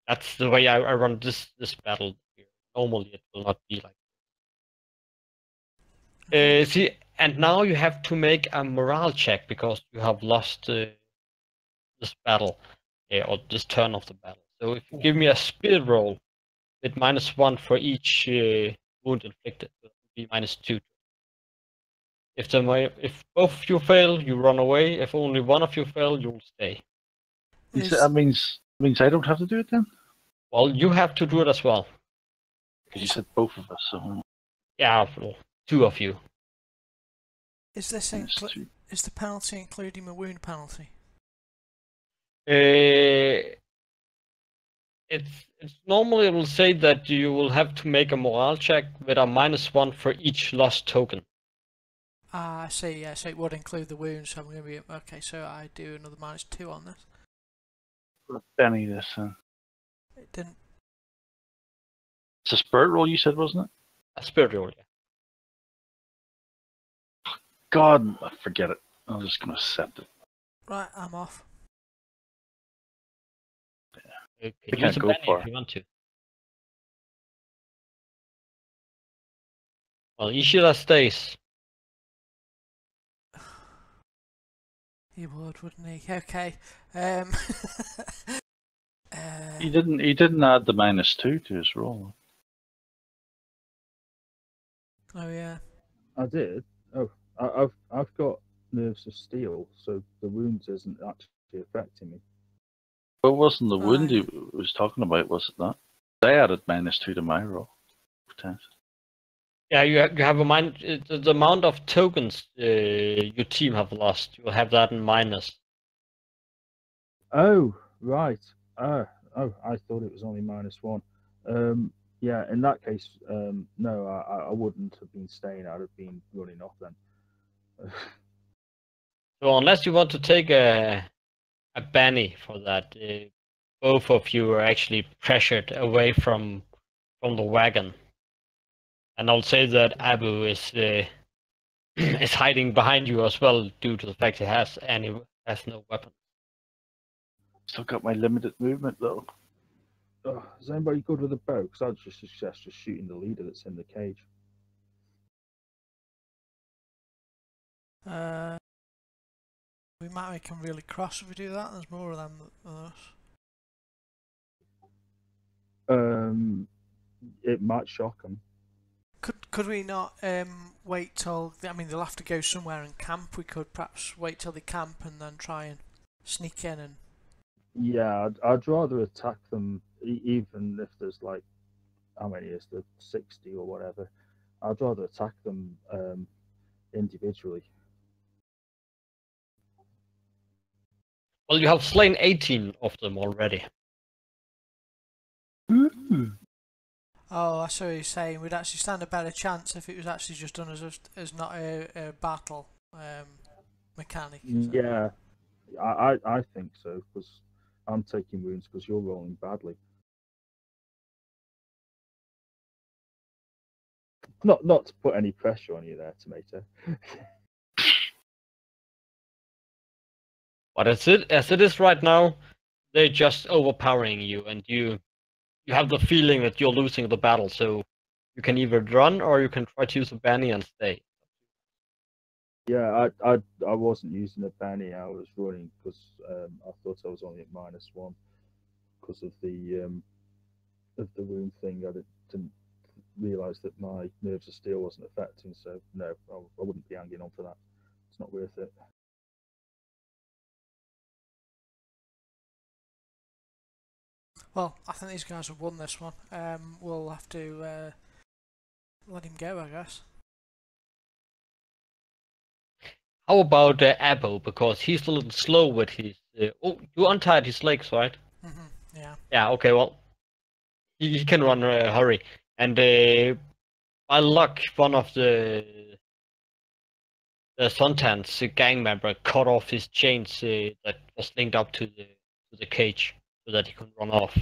[SPEAKER 2] That's the way I run this battle here. Normally it will not be like. See, and now you have to make a morale check because you have lost this battle, or this turn of the battle. So if you give me a speed roll with -1 for each wound inflicted, it will be -2. If both of you fail, you run away. If only one of you fail, you'll stay.
[SPEAKER 3] That means I don't have to do it then?
[SPEAKER 2] Well, you have to do it as well.
[SPEAKER 3] Because you said both of us, so...
[SPEAKER 2] Yeah, well, 2 of you.
[SPEAKER 1] Is this is the penalty including the wound penalty?
[SPEAKER 2] It's normally it will say that you will have to make a morale check with a -1 for each lost token.
[SPEAKER 1] Ah, I see. Yeah, so it would include the wound. So I'm going to be okay. So I do another -2 on this.
[SPEAKER 3] Benny, this.
[SPEAKER 1] It didn't.
[SPEAKER 3] It's a spirit roll, you said, wasn't it?
[SPEAKER 2] A spirit roll, yeah.
[SPEAKER 3] God, forget it. I'm just going to accept it.
[SPEAKER 1] Right, I'm off.
[SPEAKER 2] You
[SPEAKER 3] We
[SPEAKER 2] can
[SPEAKER 3] can't
[SPEAKER 2] use a
[SPEAKER 3] go
[SPEAKER 2] penny
[SPEAKER 3] far.
[SPEAKER 2] if you want to. Well, Ishida stays.
[SPEAKER 1] He would, wouldn't he? Okay.
[SPEAKER 3] He didn't add the -2 to his roll.
[SPEAKER 1] Oh yeah.
[SPEAKER 4] I did. Oh, I've got Nerves of Steel, so the wounds isn't actually affecting me.
[SPEAKER 3] But it wasn't the wound he
[SPEAKER 1] Right.
[SPEAKER 3] was talking about, was it not? I added -2 to my roll.
[SPEAKER 2] Yeah, you have a the amount of tokens your team have lost. You'll have that in minus.
[SPEAKER 4] Oh, right. Oh, I thought it was only -1. Yeah, in that case, no, I wouldn't have been staying. I'd have been running off then.
[SPEAKER 2] So unless you want to take a Benny for that, both of you are actually pressured away from the wagon. And I'll say that Abu is is hiding behind you as well due to the fact he has no weapon.
[SPEAKER 3] Still got my limited movement though.
[SPEAKER 4] Oh, is anybody good with a bow? Because I'd just suggest just shooting the leader that's in the cage.
[SPEAKER 1] We might make them really cross if we do that. There's more of them than us.
[SPEAKER 4] It might shock them.
[SPEAKER 1] Could we not wait till? I mean, they'll have to go somewhere and camp. We could perhaps wait till they camp and then try and sneak in and.
[SPEAKER 4] Yeah, I'd rather attack them, even if there's like, how many is there, 60 or whatever. I'd rather attack them individually.
[SPEAKER 2] Well, you have slain 18 of them already.
[SPEAKER 3] Ooh.
[SPEAKER 1] Oh, I see what you're saying. We'd actually stand a better chance if it was actually just done as not a battle mechanic.
[SPEAKER 4] Yeah, I think so, because I'm taking wounds because you're rolling badly. Not to put any pressure on you there, Tomato.
[SPEAKER 2] But as it is right now, they're just overpowering you, and you have the feeling that you're losing the battle. So you can either run or you can try to use a Benny and stay.
[SPEAKER 4] Yeah, I wasn't using a Benny. I was running because I thought I was only at -1 because of the wound thing. I didn't realise that my Nerves of Steel wasn't affecting. So no, I wouldn't be hanging on for that. It's not worth it.
[SPEAKER 1] Well, I think these guys have won this one. We'll have to let him go, I guess.
[SPEAKER 2] How about Abu? Because he's a little slow with his. Oh, you untied his legs, right?
[SPEAKER 1] Yeah.
[SPEAKER 2] Yeah. Okay. Well, he can run hurry, and by luck, one of the the Suntan's gang member cut off his chains that was linked up to the cage so that he could run off.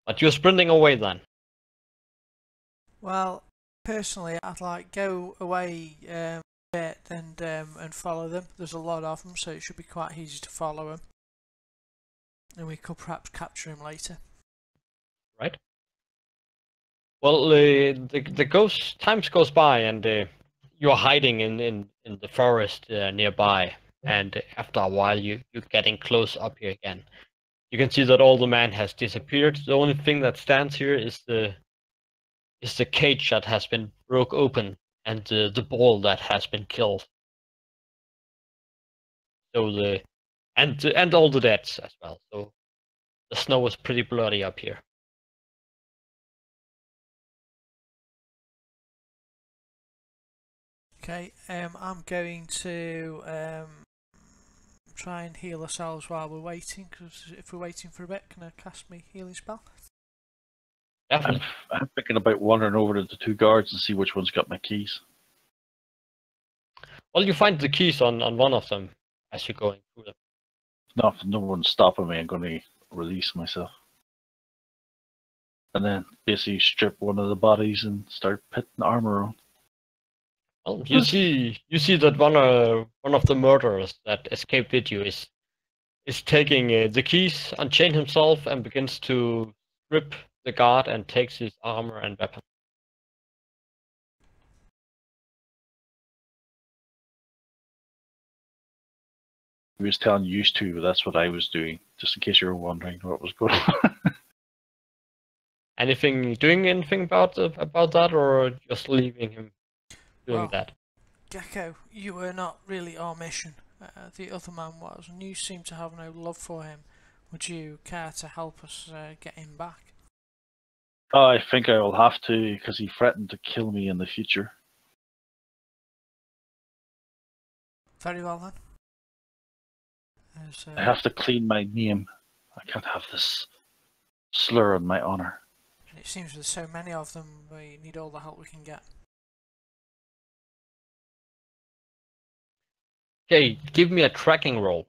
[SPEAKER 2] But you're sprinting away then.
[SPEAKER 1] Well, personally, I'd like go away a bit and follow them. There's a lot of them, so it should be quite easy to follow them, and we could perhaps capture him later.
[SPEAKER 2] Right. Well, times goes by, and you're hiding in the forest nearby. And after a while, you're getting close up here again. You can see that all the man has disappeared. The only thing that stands here is the cage that has been broke open and the ball that has been killed. So and all the deaths as well. So the snow is pretty bloody up here.
[SPEAKER 1] Okay, I'm going to try and heal ourselves while we're waiting, because if we're waiting for a bit, can I cast my healing spell?
[SPEAKER 2] Definitely.
[SPEAKER 3] I'm thinking about wandering over to the two guards and see which one's got my keys.
[SPEAKER 2] Well, you find the keys on one of them as you're going through them.
[SPEAKER 3] No one's stopping me. I'm going to release myself. And then basically strip one of the bodies and start putting armor on.
[SPEAKER 2] Well, you see that one of the murderers that escaped with you is taking the keys, unchain himself, and begins to strip the guard and takes his armor and weapon.
[SPEAKER 3] He was telling you to, but that's what I was doing, just in case you were wondering what was going on.
[SPEAKER 2] Doing anything about that, or just leaving him doing that?
[SPEAKER 1] Gecko, you were not really our mission. The other man was, and you seem to have no love for him. Would you care to help us get him back?
[SPEAKER 3] Oh, I think I will have to, because he threatened to kill me in the future.
[SPEAKER 1] Very well then.
[SPEAKER 3] I have to clean my name. I can't have this slur on my honor.
[SPEAKER 1] And it seems there's so many of them, we need all the help we can get.
[SPEAKER 2] Okay, give me a tracking roll.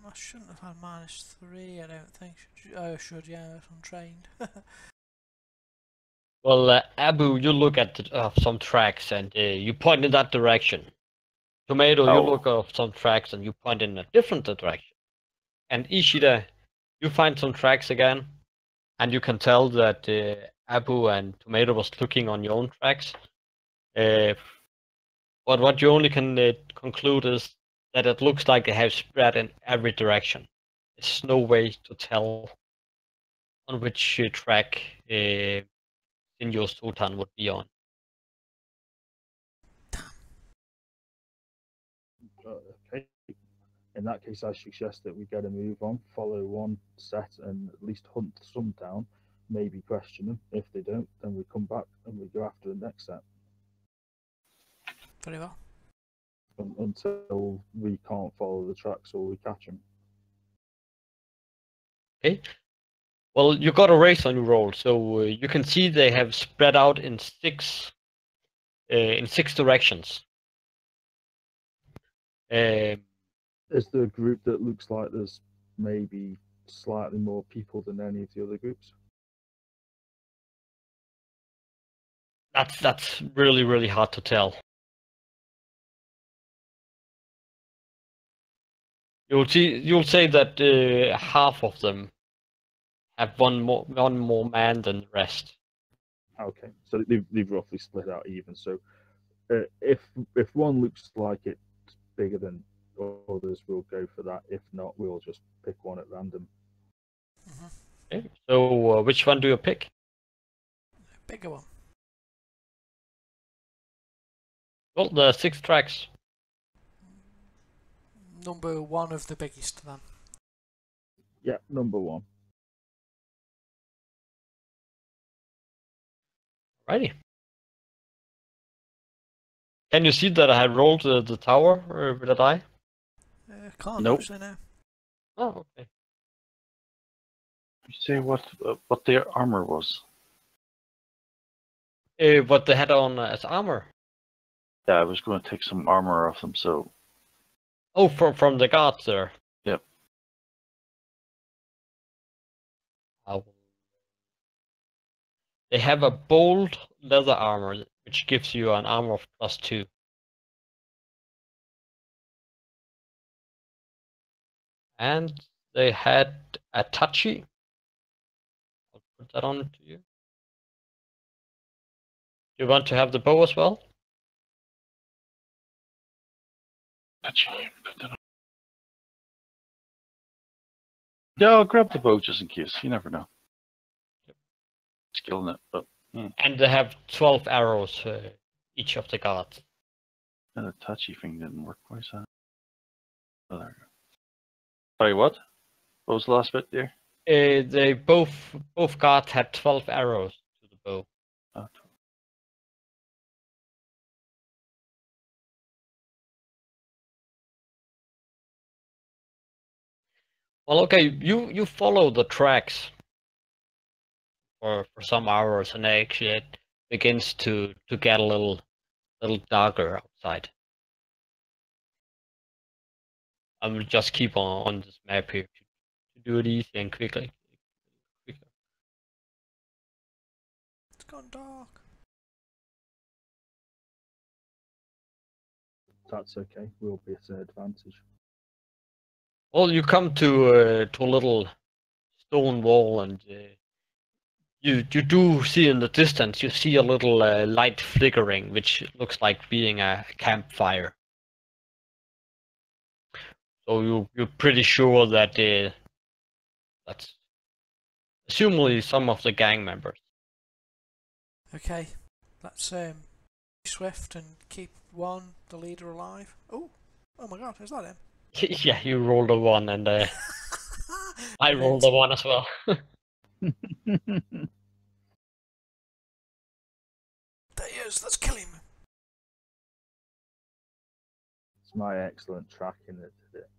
[SPEAKER 1] I shouldn't have had -3, I don't think. I should, yeah, if I'm trained.
[SPEAKER 2] Well, Abu, you look at some tracks and you point in that direction. Tomato, you look at some tracks and you point in a different direction. And Ishida, you find some tracks again, and you can tell that Abu and Tomato was looking on your own tracks. But what you only can conclude is that it looks like they have spread in every direction. There's no way to tell on which track Sinjo Sultan would be on.
[SPEAKER 4] Okay. In that case, I suggest that we get a move on, follow one set, and at least hunt some down. Maybe question them. If they don't, then we come back and we go after the next set.
[SPEAKER 1] Very well.
[SPEAKER 4] Until we can't follow the tracks or we catch them.
[SPEAKER 2] Okay. Well, you got a race on your roll, so you can see they have spread out in six directions.
[SPEAKER 4] Is there a group that looks like there's maybe slightly more people than any of the other groups?
[SPEAKER 2] That's really, really hard to tell. You'll say that half of them have one more man than the rest.
[SPEAKER 4] Okay, so they've roughly split out even. So if one looks like it's bigger than others, we'll go for that. If not, we'll just pick one at random.
[SPEAKER 2] Okay. So which one do you pick?
[SPEAKER 1] Bigger one.
[SPEAKER 2] Well, the 6 tracks.
[SPEAKER 1] Number 1 of the biggest then.
[SPEAKER 4] Yeah, number 1.
[SPEAKER 2] Righty. Can you see that I had rolled the tower with a die?
[SPEAKER 1] Can't
[SPEAKER 3] Nope.
[SPEAKER 1] actually now.
[SPEAKER 2] Oh, okay.
[SPEAKER 3] You say what their armor was?
[SPEAKER 2] What they had on as armor.
[SPEAKER 3] Yeah, I was going to take some armor off them. So
[SPEAKER 2] Oh, from the guards there.
[SPEAKER 3] Yep.
[SPEAKER 2] They have a bold leather armor, which gives you an armor of +2. And they had a touchy. I'll put that on to you. Do you want to have the bow as well?
[SPEAKER 3] yeah, I'll grab the bow just in case. You never know. Skill in it, but
[SPEAKER 2] And they have 12 arrows, each of the guards.
[SPEAKER 3] the touchy thing didn't work. Why is that? Oh, there we go. Sorry, what? What was the last bit there?
[SPEAKER 2] They both guards had 12 arrows to the bow.
[SPEAKER 3] Oh,
[SPEAKER 2] Well, okay, you follow the tracks for some hours, and actually it begins to get a little darker outside. I will just keep on this map here to do it easy and quickly. Quicker.
[SPEAKER 1] It's gone dark.
[SPEAKER 4] That's okay. We'll be at an advantage.
[SPEAKER 2] Well, you come to a little stone wall, and you do see in the distance. You see a little light flickering, which looks like being a campfire. So you're pretty sure that that's assumably some of the gang members.
[SPEAKER 1] Okay, let's be swift and keep the leader alive. Oh my God, is that him?
[SPEAKER 2] Yeah, you rolled a 1, and I rolled a 1 as well.
[SPEAKER 1] There he is. Let's kill him.
[SPEAKER 4] It's my excellent tracking that did it.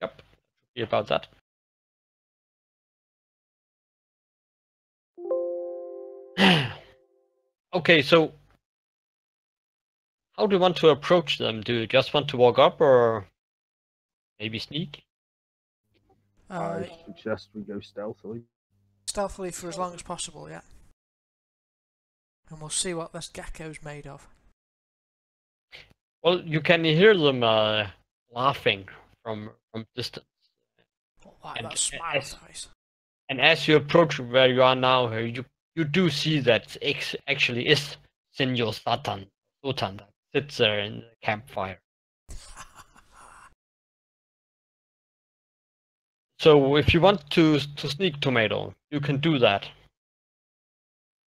[SPEAKER 2] Yep, be about that. Okay, so how do you want to approach them? Do you just want to walk up, or maybe sneak?
[SPEAKER 4] I suggest we go stealthily.
[SPEAKER 1] Stealthily for as long as possible, yeah. And we'll see what this gecko's made of.
[SPEAKER 2] Well, you can hear them laughing from distance.
[SPEAKER 1] Oh, wow,
[SPEAKER 2] And
[SPEAKER 1] that smile face.
[SPEAKER 2] And as you approach where you are now, you do see that actually is Senor Sultan that sits there in the campfire. So if you want to sneak, Tomato, you can do that.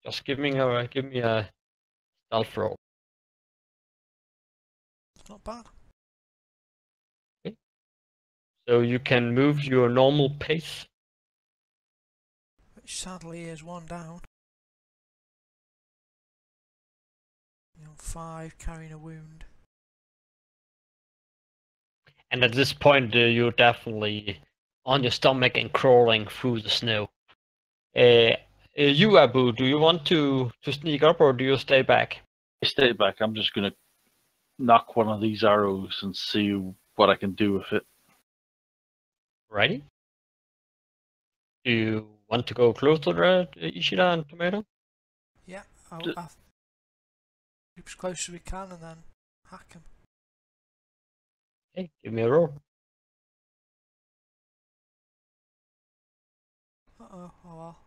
[SPEAKER 2] Just give me a stealth roll.
[SPEAKER 1] It's not bad.
[SPEAKER 2] Okay. So you can move your normal pace.
[SPEAKER 1] Which sadly is 1 down. You're on 5, carrying a wound.
[SPEAKER 2] And at this point, you're definitely on your stomach and crawling through the snow. You, Abu, do you want to sneak up, or do you stay back?
[SPEAKER 3] I stay back. I'm just going to knock one of these arrows and see what I can do with it.
[SPEAKER 2] Righty. Do you want to go closer to Ishida and Tomato?
[SPEAKER 1] Yeah, I'll keep as close as we can and then hack him.
[SPEAKER 2] Okay, give me a roll.
[SPEAKER 1] Oh well.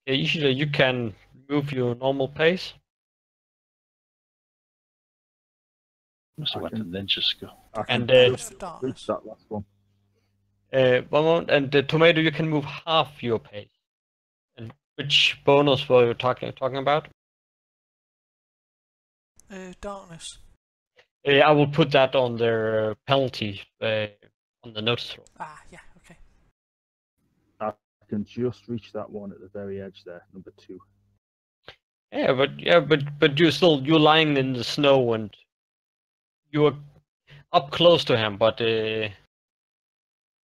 [SPEAKER 2] Okay, Ishida, you can move your normal pace.
[SPEAKER 3] Must have went to ninja school.
[SPEAKER 4] I
[SPEAKER 2] And,
[SPEAKER 4] can
[SPEAKER 1] Bonus
[SPEAKER 4] just
[SPEAKER 1] for darkness.
[SPEAKER 4] reach that last one.
[SPEAKER 2] One moment, and the tomato, you can move half your pace. And which bonus were you talking about?
[SPEAKER 1] Darkness.
[SPEAKER 2] I will put that on their penalty on the notice roll.
[SPEAKER 1] Ah, yeah, okay.
[SPEAKER 4] I can just reach that one at the very edge there, number 2.
[SPEAKER 2] But you're lying in the snow and you're up close to him. But you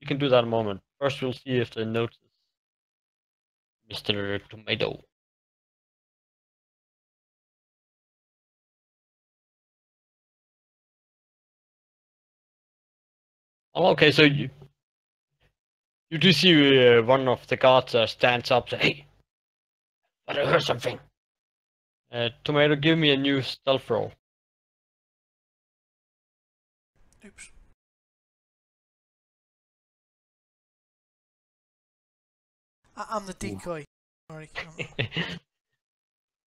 [SPEAKER 2] can do that in a moment. First, we'll see if they notice Mr. Tomato. Oh, okay, so you do see one of the guards stands up and says, "Hey, but I heard something." Tomato, give me a new stealth roll.
[SPEAKER 1] Oops. I'm the decoy. Sorry.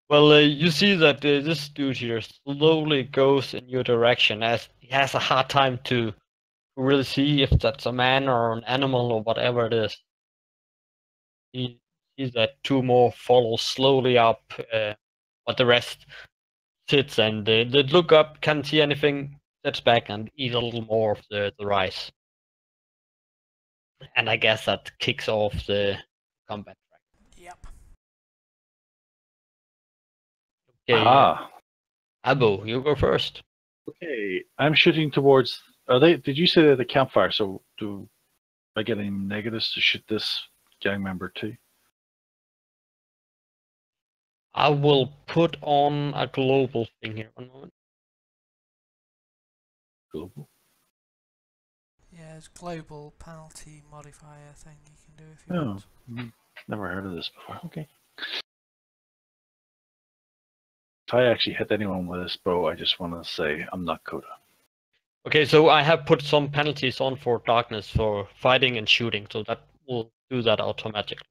[SPEAKER 2] Well, you see that this dude here slowly goes in your direction as he has a hard time to really see if that's a man or an animal or whatever it is. He sees that 2 more follow slowly up, but the rest sits and they look up, can't see anything, sits back and eat a little more of the rice. And I guess that kicks off the combat track.
[SPEAKER 1] Yep.
[SPEAKER 2] Okay,
[SPEAKER 3] Ah,
[SPEAKER 2] Abu, you go first.
[SPEAKER 3] okay. I'm shooting towards. Are they? Did you say they're the campfire? So do I get any negatives to shoot this gang member too?
[SPEAKER 2] I will put on a global thing here. One moment.
[SPEAKER 3] Global.
[SPEAKER 1] Yeah, it's global penalty modifier thing you can do if you
[SPEAKER 3] Oh,
[SPEAKER 1] want.
[SPEAKER 3] never heard of this before. Okay. If I actually hit anyone with this bow, I just want to say I'm not Coda.
[SPEAKER 2] Okay, so I have put some penalties on for darkness for fighting and shooting, so that will do that automatically.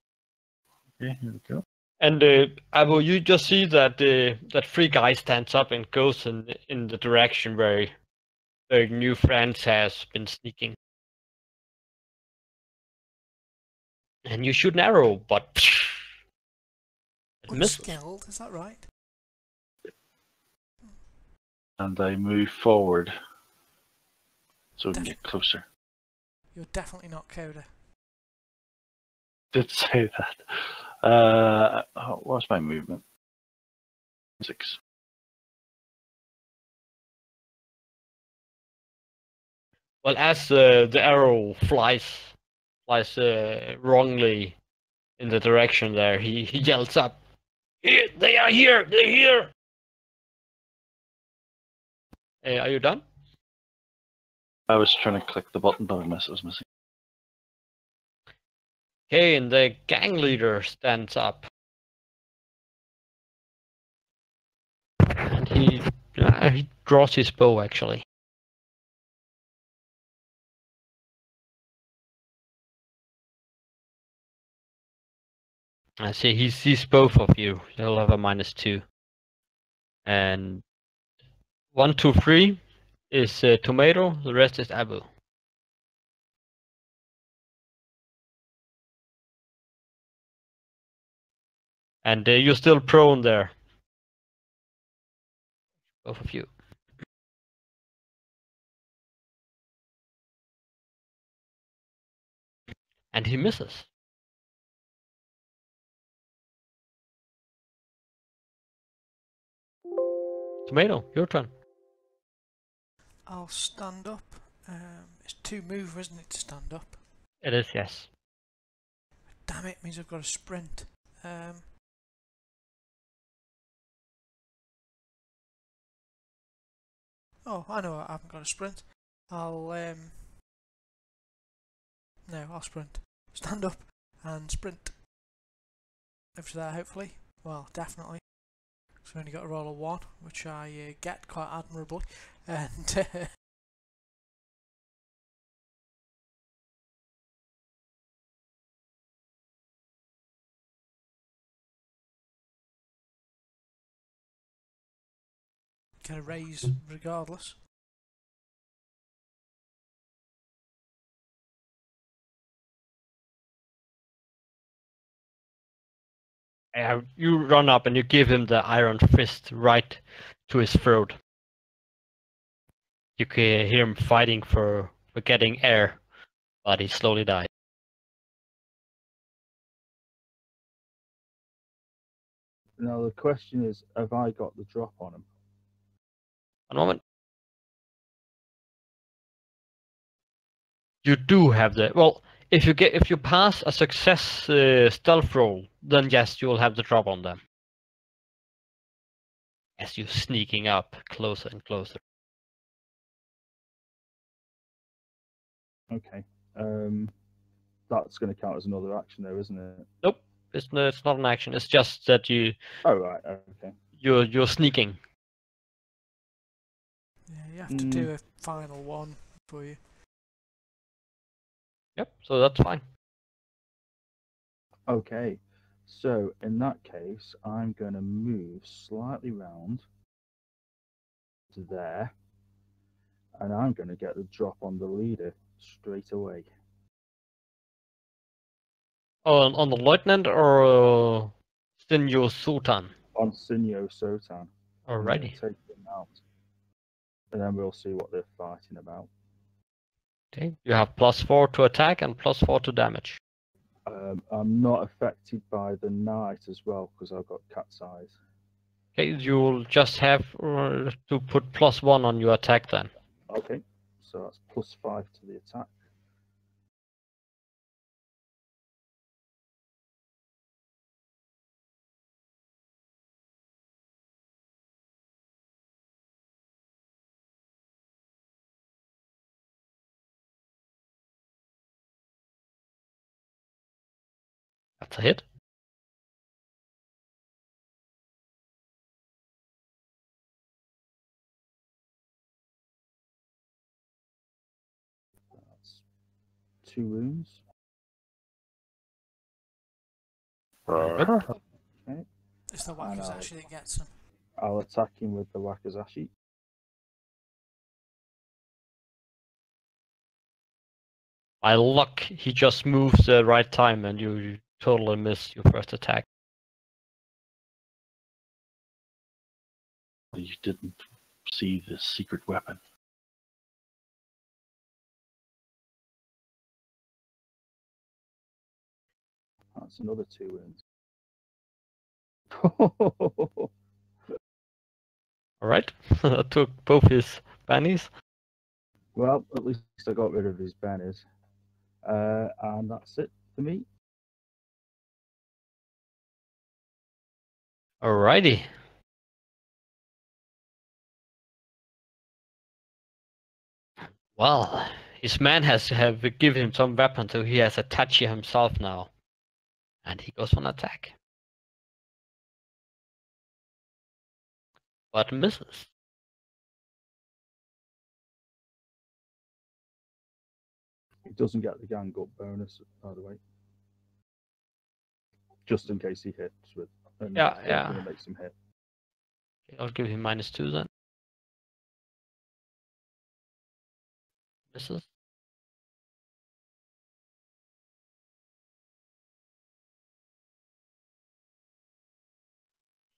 [SPEAKER 3] Okay, here we go.
[SPEAKER 2] And Abu, you just see that that 3 guy stands up and goes in the direction where their new friends has been sneaking. And you shoot an arrow, but it misses.
[SPEAKER 1] Unskilled, is that right?
[SPEAKER 3] And I move forward so we can get closer.
[SPEAKER 1] You're definitely not Coda.
[SPEAKER 3] Did say that. What's my movement? 6.
[SPEAKER 2] Well, as the arrow flies wrongly in the direction there, he yells up, "Here, they are here! They're here!" Are you done?
[SPEAKER 3] I was trying to click the button, but I missed. It was missing.
[SPEAKER 2] Okay, and the gang leader stands up. And he draws his bow, actually. I see, he sees both of you. He'll have a -2. And 1, 2, 3 is Tomato, the rest is Abu. And you're still prone there. Both of you. And he misses. Tomato, your turn.
[SPEAKER 1] I'll stand up. It's 2 move, isn't it, to stand up?
[SPEAKER 2] It is, yes.
[SPEAKER 1] Damn it, means I've got to sprint. Oh, I know I haven't got a sprint. I'll sprint. Stand up and sprint. Over to there, hopefully. Well, definitely. So I've only got to roll a 1, which I get quite admirably. And get a raise regardless.
[SPEAKER 2] You run up and you give him the iron fist right to his throat. You can hear him fighting for getting air, but he slowly dies.
[SPEAKER 4] Now the question is, have I got the drop on him?
[SPEAKER 2] One moment. You do have the well. If you pass a success stealth roll, then yes, you will have the drop on them. As you're sneaking up closer and closer.
[SPEAKER 4] Okay. That's going to count as another action, though, isn't it?
[SPEAKER 2] Nope, it's not an action. It's just that
[SPEAKER 4] Oh right. Okay.
[SPEAKER 2] you're sneaking.
[SPEAKER 1] Yeah, you have to do a final one for you.
[SPEAKER 2] Yep. So that's fine.
[SPEAKER 4] Okay. So in that case, I'm going to move slightly round to there, and I'm going to get the drop on the leader straight away.
[SPEAKER 2] On the lieutenant or Senor Sultan?
[SPEAKER 4] On Sinyo Sotan. I'm gonna
[SPEAKER 2] Alrighty.
[SPEAKER 4] take him out, and then we'll see what they're fighting about.
[SPEAKER 2] Okay. You have +4 to attack and +4 to damage.
[SPEAKER 4] I'm not affected by the night as well because I've got cat's eyes.
[SPEAKER 2] Okay, you'll just have to put +1 on your attack then.
[SPEAKER 4] Okay, so that's +5 to the attack.
[SPEAKER 2] That's a hit.
[SPEAKER 4] That's 2 wounds.
[SPEAKER 2] Good.
[SPEAKER 4] Okay,
[SPEAKER 1] It's the
[SPEAKER 4] And
[SPEAKER 1] Wakizashi that gets them.
[SPEAKER 4] I'll attack him with the Wakizashi.
[SPEAKER 2] By luck, he just moves the right time and you totally miss your first attack.
[SPEAKER 3] You didn't see the secret weapon.
[SPEAKER 4] That's another 2 wounds.
[SPEAKER 2] Alright, I took both his bannies.
[SPEAKER 4] Well, at least I got rid of his banners. And that's it for me.
[SPEAKER 2] Alrighty. Well, his man have given him some weapon, so he has Itachi himself now. And he goes for an attack. But misses.
[SPEAKER 4] He doesn't get the gang up bonus, by the way. Just in case he hits with. And
[SPEAKER 2] Yeah.
[SPEAKER 4] It makes him hit.
[SPEAKER 2] Okay, I'll give him -2 then. Misses.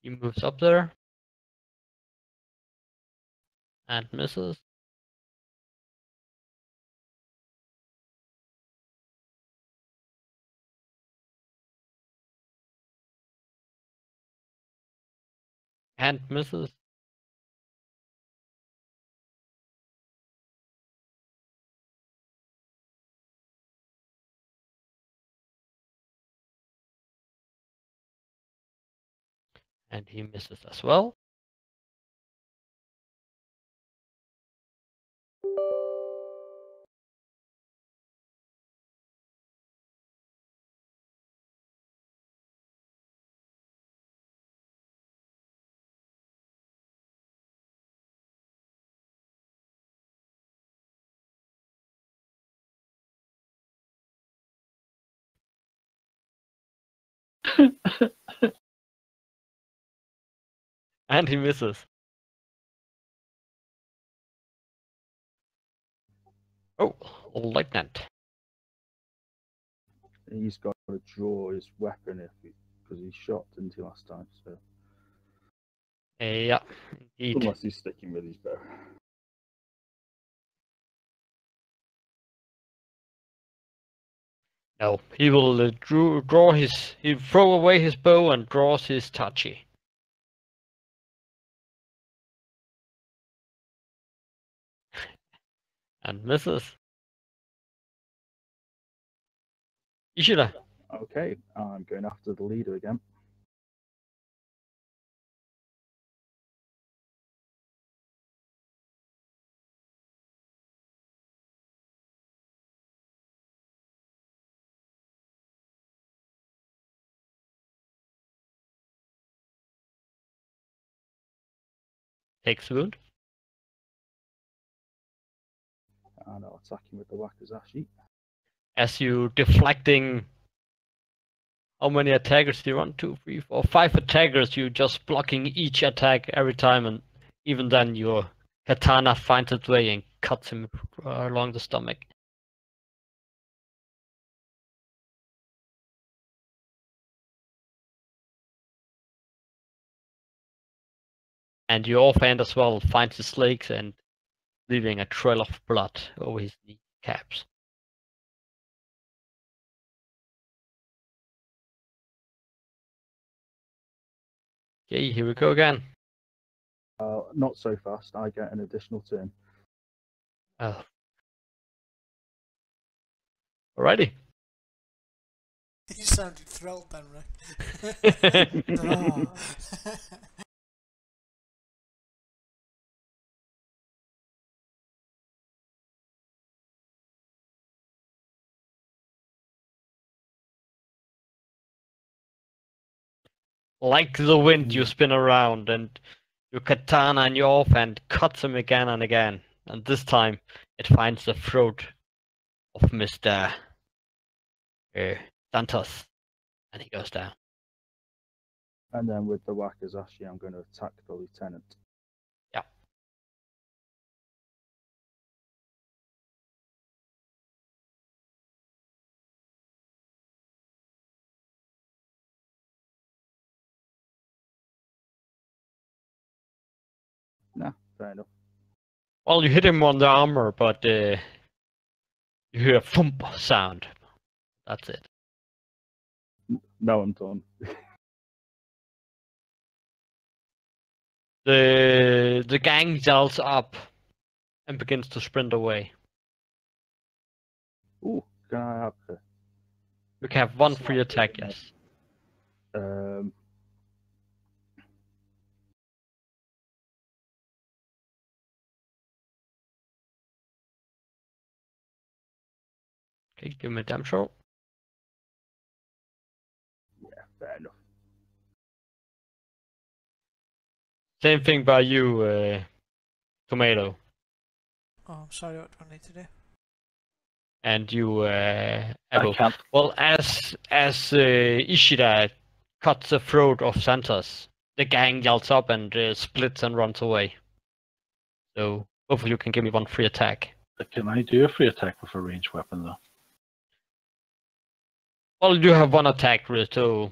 [SPEAKER 2] He moves up there. And misses. And misses. And he misses as well. And he misses. Oh, Lieutenant.
[SPEAKER 4] He's got to draw his weapon because because he shot, didn't he, last time? So
[SPEAKER 2] Yeah, indeed.
[SPEAKER 4] unless he's sticking with his bow.
[SPEAKER 2] No, he will draw his. He'll throw away his bow and draws his tachi. And misses. Ishida.
[SPEAKER 4] Okay, I'm going after the leader again.
[SPEAKER 2] Takes wound.
[SPEAKER 4] And I'll attack him with the Wakizashi.
[SPEAKER 2] As you deflecting. How many attackers do you want? 2, 3, 4, 5 attackers. You just blocking each attack every time, and even then your katana finds its way and cuts him along the stomach. And your offhand as well finds his legs and leaving a trail of blood over his kneecaps. Okay, here we go again.
[SPEAKER 4] Not so fast. I get an additional turn.
[SPEAKER 2] Oh. Alrighty.
[SPEAKER 1] You sounded thrilled then, Rick. Oh.
[SPEAKER 2] Like the wind, you spin around, and your katana in your offhand cuts him again and again. And this time, it finds the throat of Mr. Santos, and he goes down.
[SPEAKER 4] And then with the Wakizashi, I'm going to attack the lieutenant.
[SPEAKER 2] Yeah.
[SPEAKER 4] Nah, fair enough.
[SPEAKER 2] Well, you hit him on the armor, but you hear a thump sound. That's it.
[SPEAKER 4] Now I'm done.
[SPEAKER 2] The gang yells up and begins to sprint away.
[SPEAKER 4] Ooh, can I have her?
[SPEAKER 2] You can have one free attack, yes. Okay, give me a damn show.
[SPEAKER 4] Yeah, fair enough.
[SPEAKER 2] Same thing by you, Tomato.
[SPEAKER 1] Oh, I'm sorry, what do I need to do?
[SPEAKER 2] And you,
[SPEAKER 3] I
[SPEAKER 2] Abu.
[SPEAKER 3] can't.
[SPEAKER 2] Well, as Ishida cuts the throat of Santos, the gang yells up and splits and runs away. So both of you can give me one free attack.
[SPEAKER 3] Can I do a free attack with a ranged weapon though?
[SPEAKER 2] Well, you have one attack, so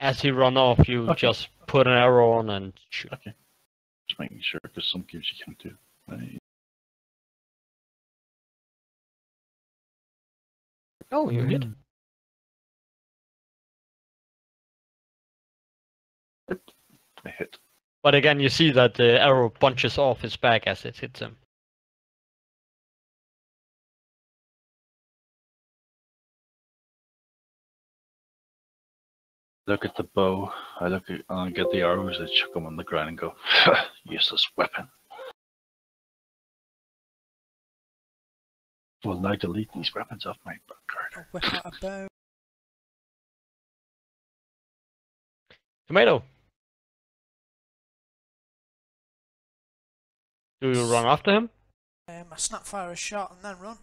[SPEAKER 2] as he run off, you
[SPEAKER 3] Okay.
[SPEAKER 2] just put an arrow on and shoot.
[SPEAKER 3] Okay. Just making sure, because some games you can't do. Right.
[SPEAKER 2] Oh, you hit.
[SPEAKER 3] I hit.
[SPEAKER 2] But again, you see that the arrow punches off his back as it hits him.
[SPEAKER 3] Look at the bow. I get the arrows. I chuck them on the ground and go, useless weapon. Well, now delete these weapons off my book card.
[SPEAKER 1] I'll whip out a bow.
[SPEAKER 2] Tomato. Do you run after him?
[SPEAKER 1] I snap fire a shot and then run.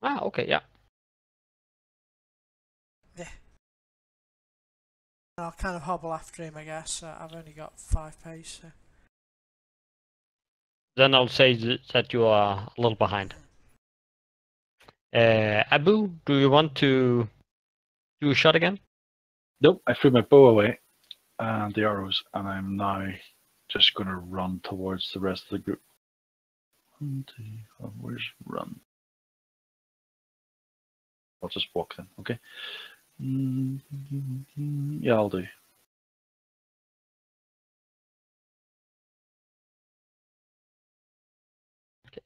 [SPEAKER 2] Ah, okay, yeah.
[SPEAKER 1] Yeah. I'll kind of hobble after him, I guess. I've only got 5 pace. So.
[SPEAKER 2] Then I'll say that you are a little behind. Abu, do you want to do a shot again?
[SPEAKER 3] Nope, I threw my bow away and the arrows, and I'm now just going to run towards the rest of the group. 1, 2, 3, where's run? I'll just walk then, okay? Yeah, I'll do.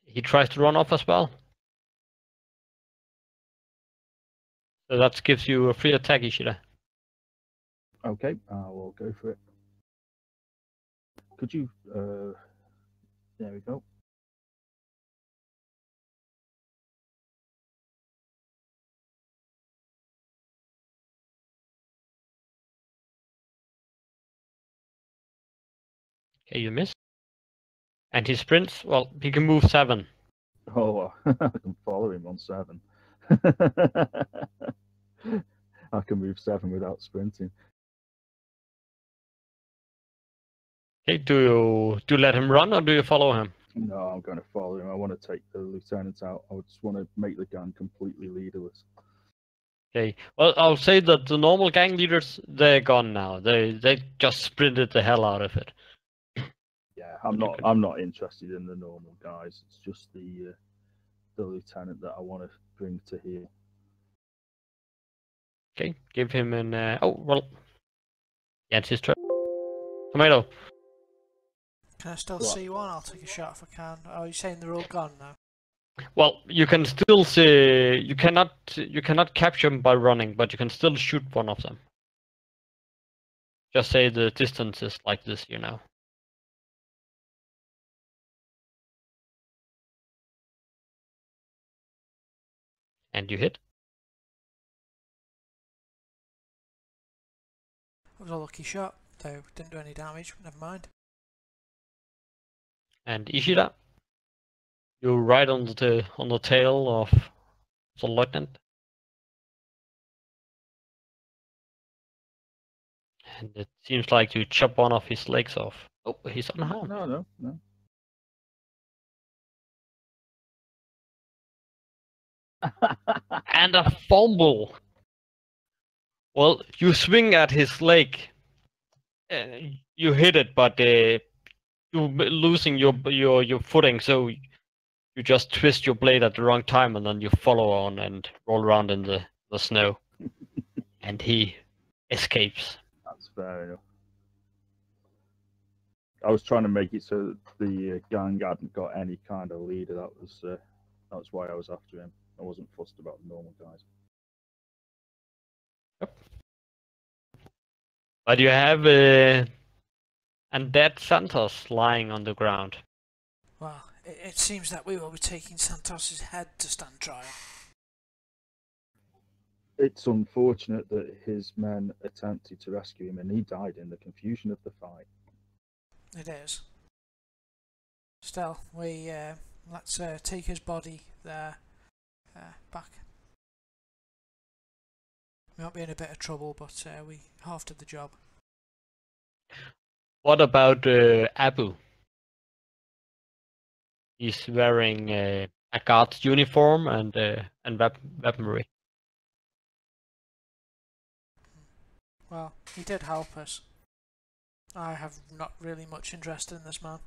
[SPEAKER 2] He tries to run off as well. So that gives you a free attack, Ishida.
[SPEAKER 4] Okay, I will go for it. Could you? There we go.
[SPEAKER 2] Okay, you miss. And he sprints. Well, he can move 7.
[SPEAKER 4] Oh, I can follow him on 7. I can move 7 without sprinting.
[SPEAKER 2] Okay, do you let him run or do you follow him?
[SPEAKER 4] No, I'm going to follow him. I want to take the lieutenant out. I just want to make the gang completely leaderless.
[SPEAKER 2] Okay. Well, I'll say that the normal gang leaders, they're gone now. They just sprinted the hell out of it.
[SPEAKER 4] Yeah, I'm not interested in the normal guys. It's just the lieutenant that I want to bring to here.
[SPEAKER 2] Okay, give him an. Oh well. Yeah, it's his turn. Tomato.
[SPEAKER 1] Can I still
[SPEAKER 4] What?
[SPEAKER 1] see one? I'll take a shot if I can. Oh, you're saying they're all gone now?
[SPEAKER 2] Well, you can still see. You cannot capture them by running, but you can still shoot one of them. Just say the distance is like this, you know. And you hit.
[SPEAKER 1] It was a lucky shot, though. Didn't do any damage. Never mind.
[SPEAKER 2] And Ishida, you're right on the tail of the lieutenant. And it seems like you chop one of his legs off. Oh, he's unharmed.
[SPEAKER 4] No.
[SPEAKER 2] And a fumble. Well, you swing at his leg. You hit it, but you're losing your footing, so you just twist your blade at the wrong time, and then you follow on and roll around in the snow. And he escapes.
[SPEAKER 4] That's fair enough. I was trying to make it so that the gang hadn't got any kind of leader. That's why I was after him. I wasn't fussed about the normal guys.
[SPEAKER 2] Yep. But you have undead Santos lying on the ground.
[SPEAKER 1] Well, it seems that we will be taking Santos's head to stand trial.
[SPEAKER 4] It's unfortunate that his men attempted to rescue him and he died in the confusion of the fight.
[SPEAKER 1] It is. Still, let's take his body there back. We might be in a bit of trouble, but we half did the job.
[SPEAKER 2] What about Abu? He's wearing a guard's uniform and weaponry.
[SPEAKER 1] Well, he did help us. I have not really much interest in this man.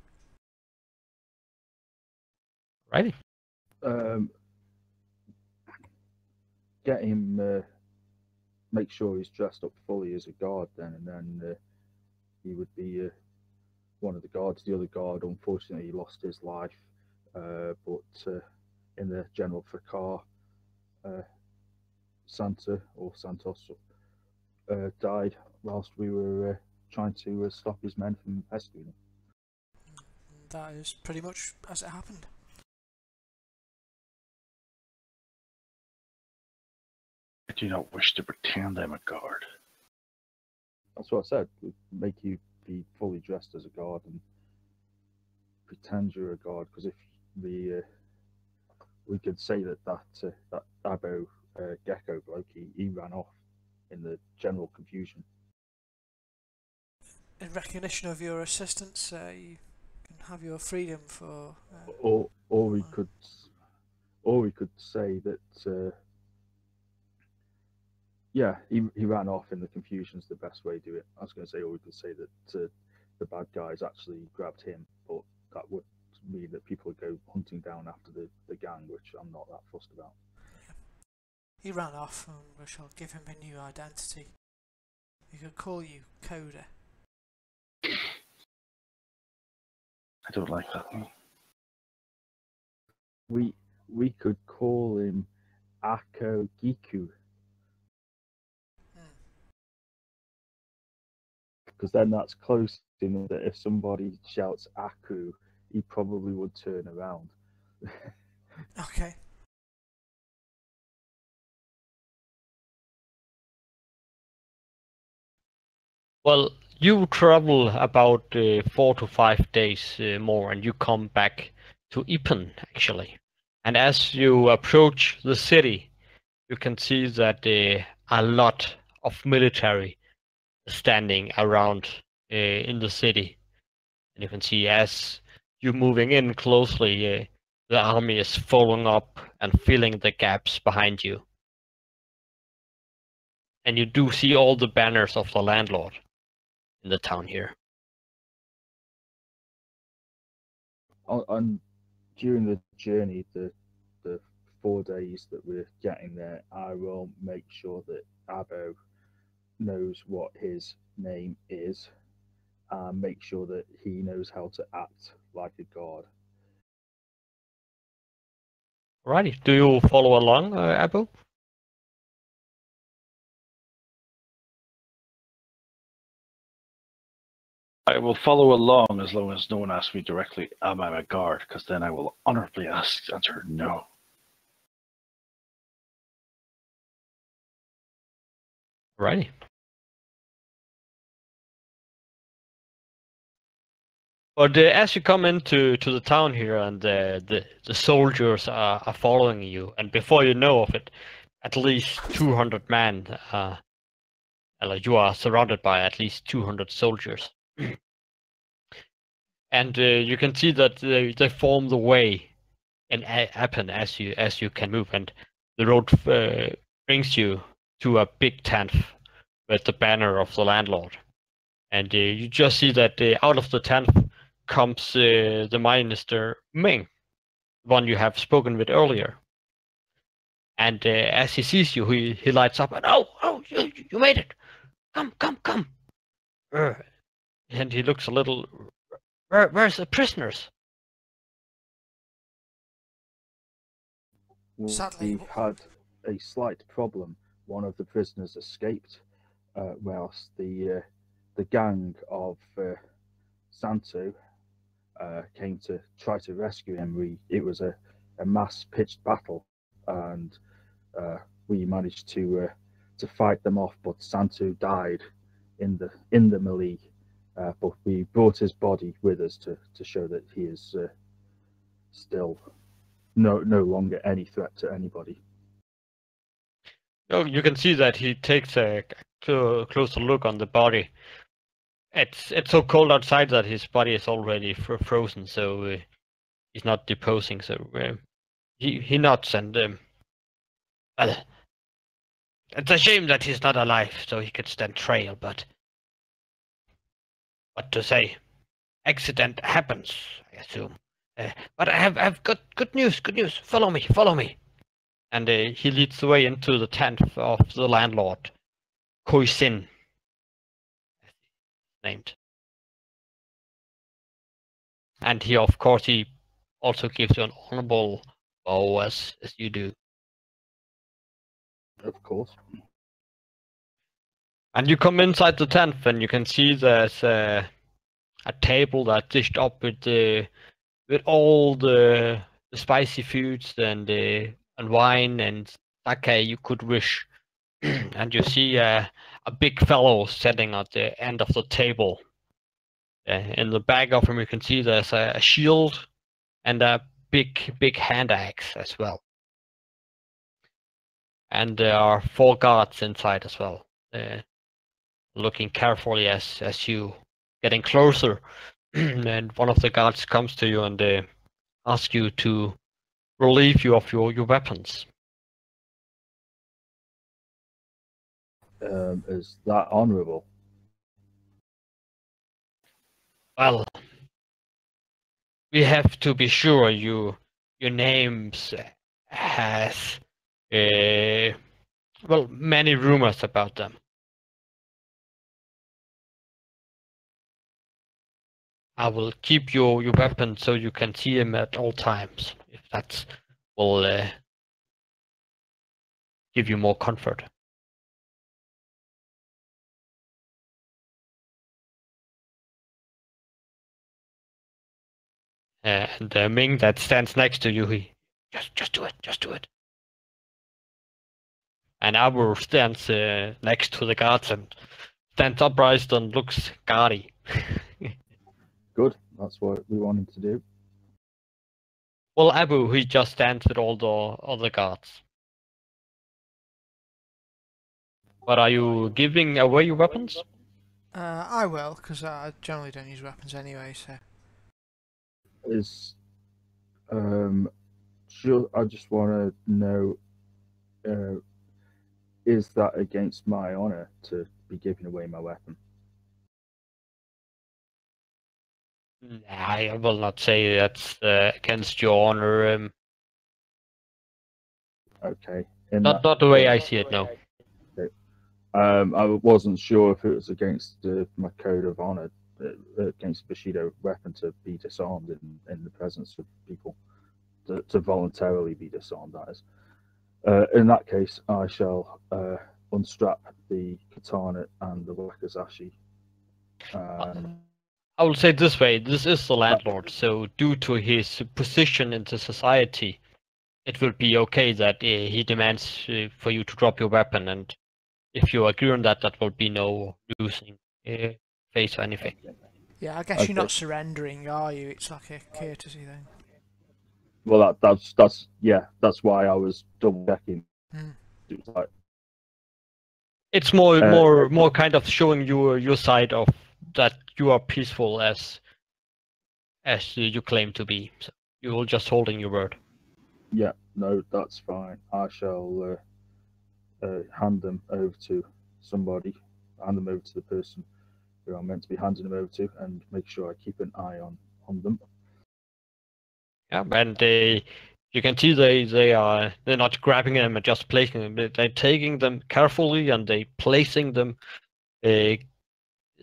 [SPEAKER 2] Righty.
[SPEAKER 4] Get him. Make sure he's dressed up fully as a guard then, and then he would be one of the guards. The other guard, unfortunately, lost his life, but in the general fracas, Santos died whilst we were trying to stop his men from rescuing him.
[SPEAKER 1] That is pretty much as it happened.
[SPEAKER 3] I do not wish to pretend I'm a guard.
[SPEAKER 4] That's what I said. We'd make you be fully dressed as a guard and pretend you're a guard. Because if we could say that Abo Gecko bloke, he ran off in the general confusion.
[SPEAKER 1] In recognition of your assistance, you can have your freedom for.
[SPEAKER 4] Or we could say that Yeah, he ran off in the confusion's the best way to do it. I was going to say, or we could say that the bad guys actually grabbed him, but that would mean that people would go hunting down after the gang, which I'm not that fussed about.
[SPEAKER 1] He ran off, and we shall give him a new identity. We could call you Coda.
[SPEAKER 3] I don't like that one.
[SPEAKER 4] We could call him Ako Giku. Because then that's close enough that if somebody shouts Aku, he probably would turn around.
[SPEAKER 1] Okay.
[SPEAKER 2] Well, you travel about 4 to 5 days more, and you come back to Ipan, actually. And as you approach the city, you can see that a lot of military is standing around in the city. And you can see as you're moving in closely, the army is following up and filling the gaps behind you. And you do see all the banners of the landlord in the town here.
[SPEAKER 4] On during the journey, the 4 days that we're getting there, I will make sure that Abo knows what his name is, and make sure that he knows how to act like a god.
[SPEAKER 2] Alrighty, do you follow along, Abu?
[SPEAKER 3] I will follow along as long as no one asks me directly, am I a guard? Because then I will honorably answer no.
[SPEAKER 2] Alrighty. But as you come into the town here, and the soldiers are following you, and before you know of it, at least 200 men, you are surrounded by at least 200 soldiers. And you can see that they form the way and happen as you can move, and the road brings you to a big tent with the banner of the landlord. And you just see that out of the tent comes the Minister Ming, one you have spoken with earlier. And as he sees you, he lights up and you made it! Come! And he looks a little. Where's the prisoners?
[SPEAKER 1] Sadly,
[SPEAKER 4] We had a slight problem. One of the prisoners escaped, whilst the gang of Santo came to try to rescue him. It was a mass pitched battle, and we managed to fight them off. But Santo died in the melee. But we brought his body with us to show that he is still no longer any threat to anybody.
[SPEAKER 2] Oh, you can see that he takes a closer look on the body. It's so cold outside that his body is already frozen, so he's not deposing. So he nods and well, it's a shame that he's not alive, so he could stand trial. But what to say? Accident happens, I assume. But I have good news. Good news. Follow me. And he leads the way into the tent of the landlord, Koisin, named. And he, of course, he also gives you an honorable bow as you do.
[SPEAKER 4] Of course.
[SPEAKER 2] And you come inside the tent, and you can see there's a table that's dished up with all the spicy foods and wine and sake you could wish. And you see a big fellow sitting at the end of the table. In the back of him, you can see there's a shield and a big hand axe as well. And there are 4 guards inside as well, looking carefully as you getting closer. And one of the guards comes to you and asks you to relieve you of your weapons.
[SPEAKER 4] is that honourable?
[SPEAKER 2] Well, we have to be sure your names has well, many rumors about them. I will keep your weapon so you can see him at all times, if that will give you more comfort. And the Ming that stands next to you, he just do it. And Abu stands next to the guards and stands upright and looks guardy.
[SPEAKER 4] Good. That's what we wanted to do.
[SPEAKER 2] Well, Abu, he just stands with all the other guards. But are you giving away your weapons?
[SPEAKER 1] I will, because I generally don't use weapons anyway, so...
[SPEAKER 4] Is I just want to know, is that against my honour to be giving away my weapon?
[SPEAKER 2] I will not say that's against your honor.
[SPEAKER 4] Okay.
[SPEAKER 2] Not the way I see it, no.
[SPEAKER 4] I wasn't sure if it was against my code of honor, against Bushido weapon to be disarmed in the presence of people, to voluntarily be disarmed. That is. In that case, I shall unstrap the katana and the wakizashi.
[SPEAKER 2] I will say this way: this is the landlord, so due to his position in the society, it will be okay that he demands for you to drop your weapon, and if you agree on that, that will be no losing face or anything.
[SPEAKER 1] Yeah, I guess you're not surrendering, are you? It's like a courtesy thing.
[SPEAKER 4] Well, that's why I was double checking.
[SPEAKER 2] It's more kind of showing your side of that you are peaceful as you claim to be. So you're just holding your word.
[SPEAKER 4] Yeah, no, that's fine. I shall hand them over to somebody, hand them over to the person who I'm meant to be handing them over to, and make sure I keep an eye on them.
[SPEAKER 2] Yeah, and you can see they're not grabbing them and just placing them. They're taking them carefully and they placing them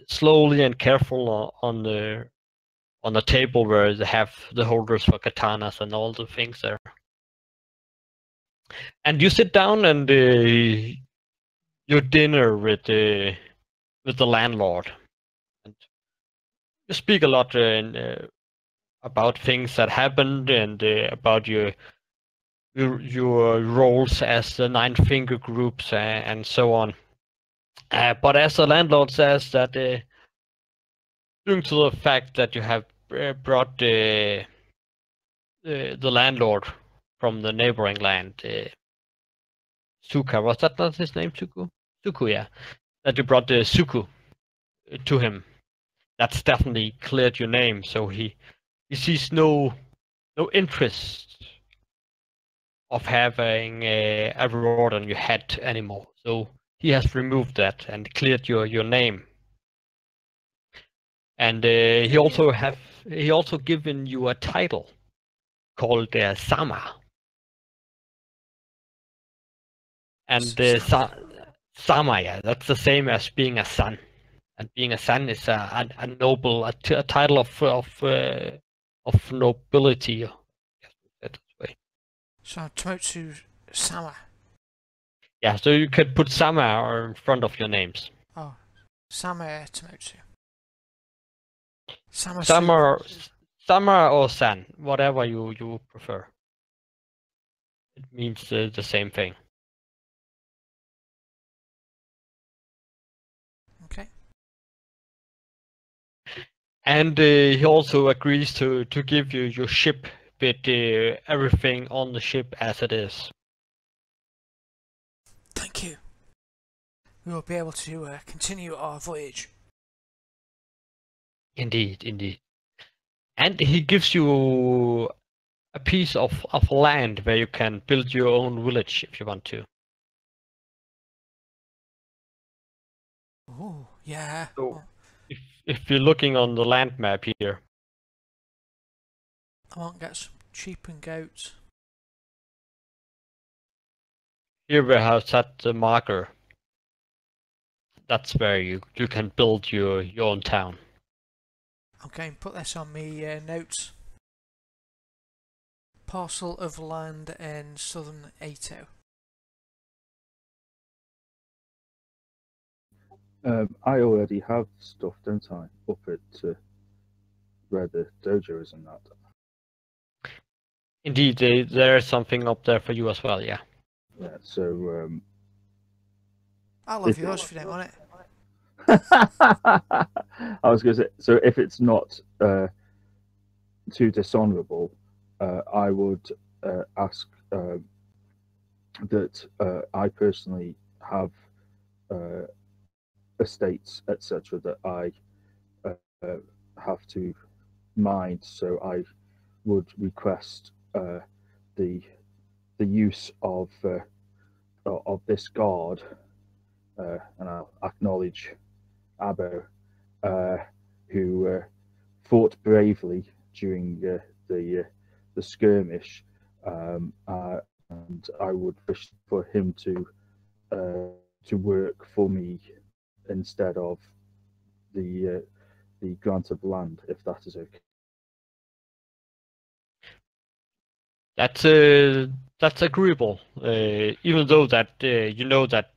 [SPEAKER 2] slowly and careful on the table where they have the holders for katanas and all the things there. And you sit down and your dinner with the landlord, and you speak a lot about things that happened and about your roles as the Nine Finger Groups and so on. But as the landlord says that due to the fact that you have brought the landlord from the neighboring land, Suka, was that not his name, Suku? Suku, yeah. That you brought the Suku to him. That's definitely cleared your name, so he sees no interest of having a reward on your head anymore. So he has removed that and cleared your name. And he also given you a title called Sama. And Sama, yeah, that's the same as being a son. And being a son is a noble, a title of nobility. That way.
[SPEAKER 1] So Tomotsu Sama.
[SPEAKER 2] Yeah, so you could put Sama in front of your names.
[SPEAKER 1] Oh, Sama Tomotsu.
[SPEAKER 2] Sama or San, whatever you prefer. It means the same thing.
[SPEAKER 1] Okay.
[SPEAKER 2] And he also agrees to give you your ship with everything on the ship as it is.
[SPEAKER 1] Thank you. We will be able to continue our voyage.
[SPEAKER 2] Indeed. And he gives you a piece of land where you can build your own village if you want to.
[SPEAKER 1] Oh, yeah.
[SPEAKER 3] So-
[SPEAKER 2] If you're looking on the land map here,
[SPEAKER 1] I want to get some sheep and goats.
[SPEAKER 2] here we have set the marker. That's where you can build your own town.
[SPEAKER 1] Okay, put this on me notes. Parcel of land in southern Ato.
[SPEAKER 4] I already have stuff, don't I? Up at where the dojo is and that.
[SPEAKER 2] Indeed, there's something up there for you as well. Yeah.
[SPEAKER 4] Yeah. So.
[SPEAKER 1] I'll have
[SPEAKER 4] If-
[SPEAKER 1] yours if you don't want it.
[SPEAKER 4] I was going to say. So if it's not too dishonourable, I would ask that I personally have estates, etc., that I have to mind. So I would request the use of this guard, and I'll acknowledge Abbo, who fought bravely during the skirmish, and I would wish for him to work for me instead of the grant of land, if that is okay.
[SPEAKER 2] That's agreeable. Even though that you know that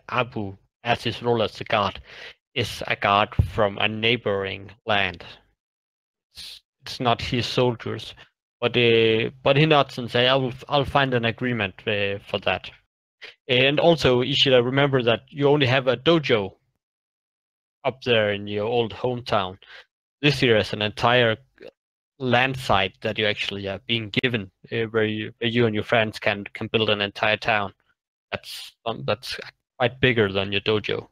[SPEAKER 2] Abu, as his role as the guard, is a guard from a neighboring land. It's not his soldiers, but he nods and say, I'll find an agreement for that. And also, Ishida, remember that you only have a dojo up there in your old hometown. This here is an entire land site that you actually are being given, where you and your friends can build an entire town. That's quite bigger than your dojo.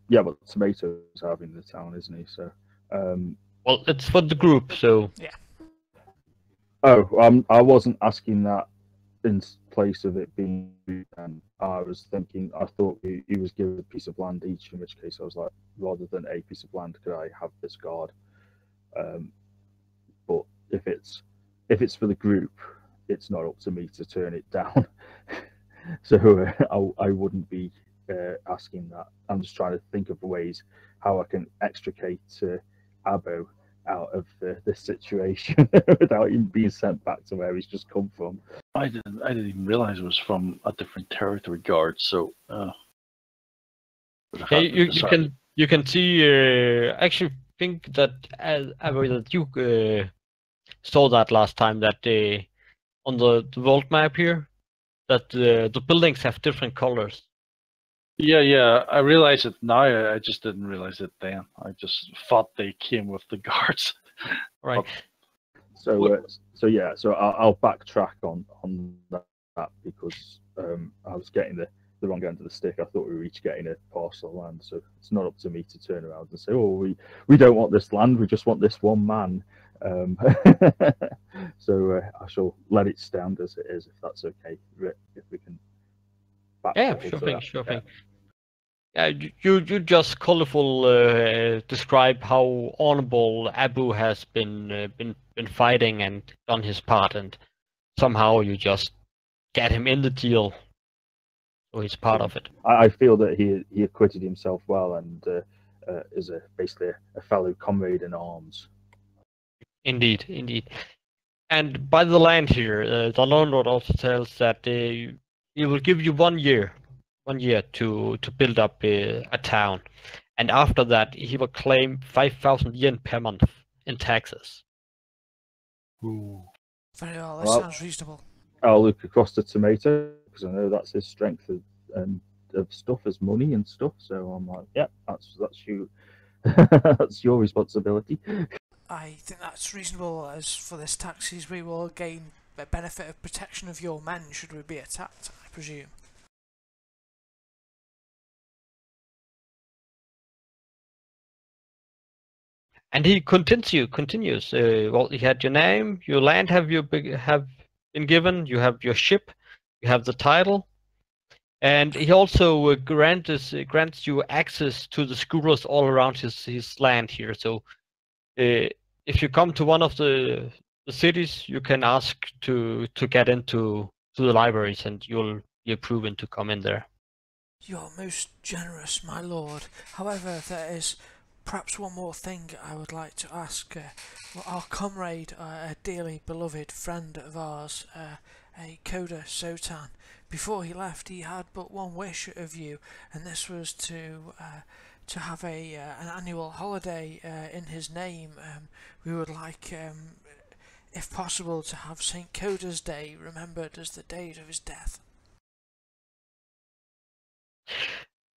[SPEAKER 4] Yeah, but Tomato's having the town, isn't he? So.
[SPEAKER 2] Well, it's for the group, so.
[SPEAKER 1] Yeah.
[SPEAKER 4] Oh, I wasn't asking that in place of it being. And I was thinking, I thought he was given a piece of land each. In which case, I was like, rather than a piece of land, could I have this guard? But if it's for the group, it's not up to me to turn it down. So I wouldn't be asking that. I'm just trying to think of ways how I can extricate Abbo out of this situation without him being sent back to where he's just come from.
[SPEAKER 3] I didn't even realize it was from a different territory guard. So.
[SPEAKER 2] Yeah, you can see. Actually, think that that you saw that last time, that on the world map here, that the buildings have different colors.
[SPEAKER 3] Yeah. I realize it now. I just didn't realize it then. I just thought they came with the guards.
[SPEAKER 2] Right.
[SPEAKER 4] So yeah. So I'll backtrack on that because I was getting the wrong end of the stick. I thought we were each getting a parcel of land, so it's not up to me to turn around and say, "Oh, we don't want this land. We just want this one man." So I shall let it stand as it is, if that's okay. If we can.
[SPEAKER 2] Yeah, sure thing. Yeah, you just colorful describe how honorable Abu has been fighting and done his part, and somehow you just get him in the deal, so he's part of it.
[SPEAKER 4] I feel that he acquitted himself well and is basically a fellow comrade in arms.
[SPEAKER 2] Indeed. And by the land here, the landlord also tells that he will give you 1 year to build up a town, and after that he will claim 5,000 yen per month in taxes.
[SPEAKER 3] Ooh.
[SPEAKER 1] Very well, that sounds reasonable.
[SPEAKER 4] I'll look across to Tomato because I know that's his strength of stuff as money and stuff. So I'm like, yeah, that's you. That's your responsibility.
[SPEAKER 1] I think that's reasonable. As for this taxes, we will gain the benefit of protection of your men should we be attacked, I presume.
[SPEAKER 2] And he continues. Well, you had your name, your land have been given. You have your ship, you have the title, And he also grants you access to the scooters all around his land here. So if you come to one of the cities, you can ask to get into the libraries, and you'll be proven to come in there.
[SPEAKER 1] You are most generous, my lord. However, there is perhaps one more thing I would like to ask. Our comrade, a dearly beloved friend of ours, a Coda Sotan, before he left, he had but one wish of you, and this was to have an annual holiday in his name. We would like, if possible, to have St. Coda's Day remembered as the date of his death.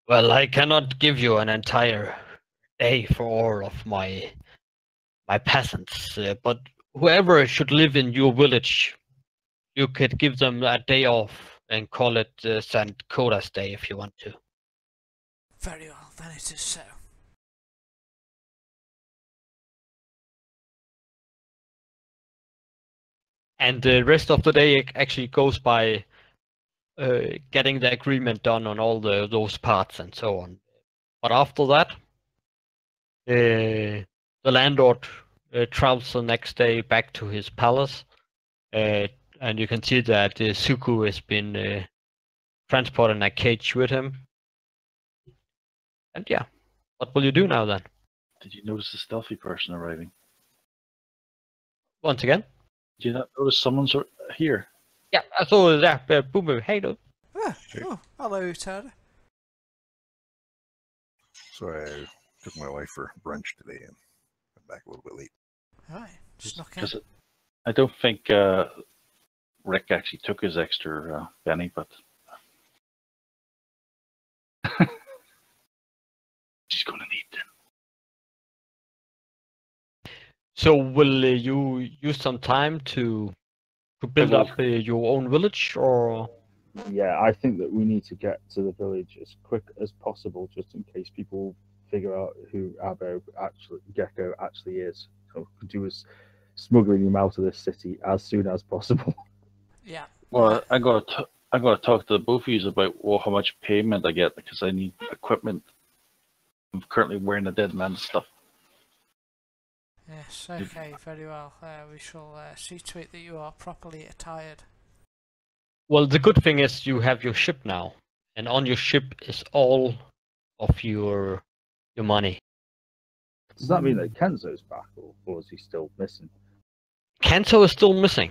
[SPEAKER 2] Well, I cannot give you an entire day for all of my peasants, but whoever should live in your village, you could give them a day off and call it St. Coda's Day if you want to.
[SPEAKER 1] Very well, then it is so.
[SPEAKER 2] And the rest of the day actually goes by getting the agreement done on all those parts and so on. But after that, the landlord travels the next day back to his palace, and you can see that Suku has been transported in a cage with him. And yeah, what will you do now then?
[SPEAKER 3] Did you notice the stealthy person arriving?
[SPEAKER 2] Once again?
[SPEAKER 3] Did you not notice someone's here?
[SPEAKER 2] Yeah, I saw that. Boomer, hey, look.
[SPEAKER 1] Oh, hello, Ted.
[SPEAKER 5] So I took my wife for brunch today and got back a little bit late.
[SPEAKER 1] Right, snuck in.
[SPEAKER 3] Because I don't think Rick actually took his extra penny, but she's going to need them.
[SPEAKER 2] So will you use some time to build up your own village, or?
[SPEAKER 4] Yeah, I think that we need to get to the village as quick as possible, just in case people figure out who Gecko actually is. So do is smuggling him out of this city as soon as possible.
[SPEAKER 1] Yeah.
[SPEAKER 3] Well, I got to talk to the both of you about how much payment I get, because I need equipment. I'm currently wearing a dead man's stuff.
[SPEAKER 1] Yes, okay, very well. We shall see to it that you are properly attired.
[SPEAKER 2] Well, the good thing is you have your ship now, and on your ship is all of your money.
[SPEAKER 4] Does that mean that Kenzo's back, or is he still missing?
[SPEAKER 2] Kanto is still missing.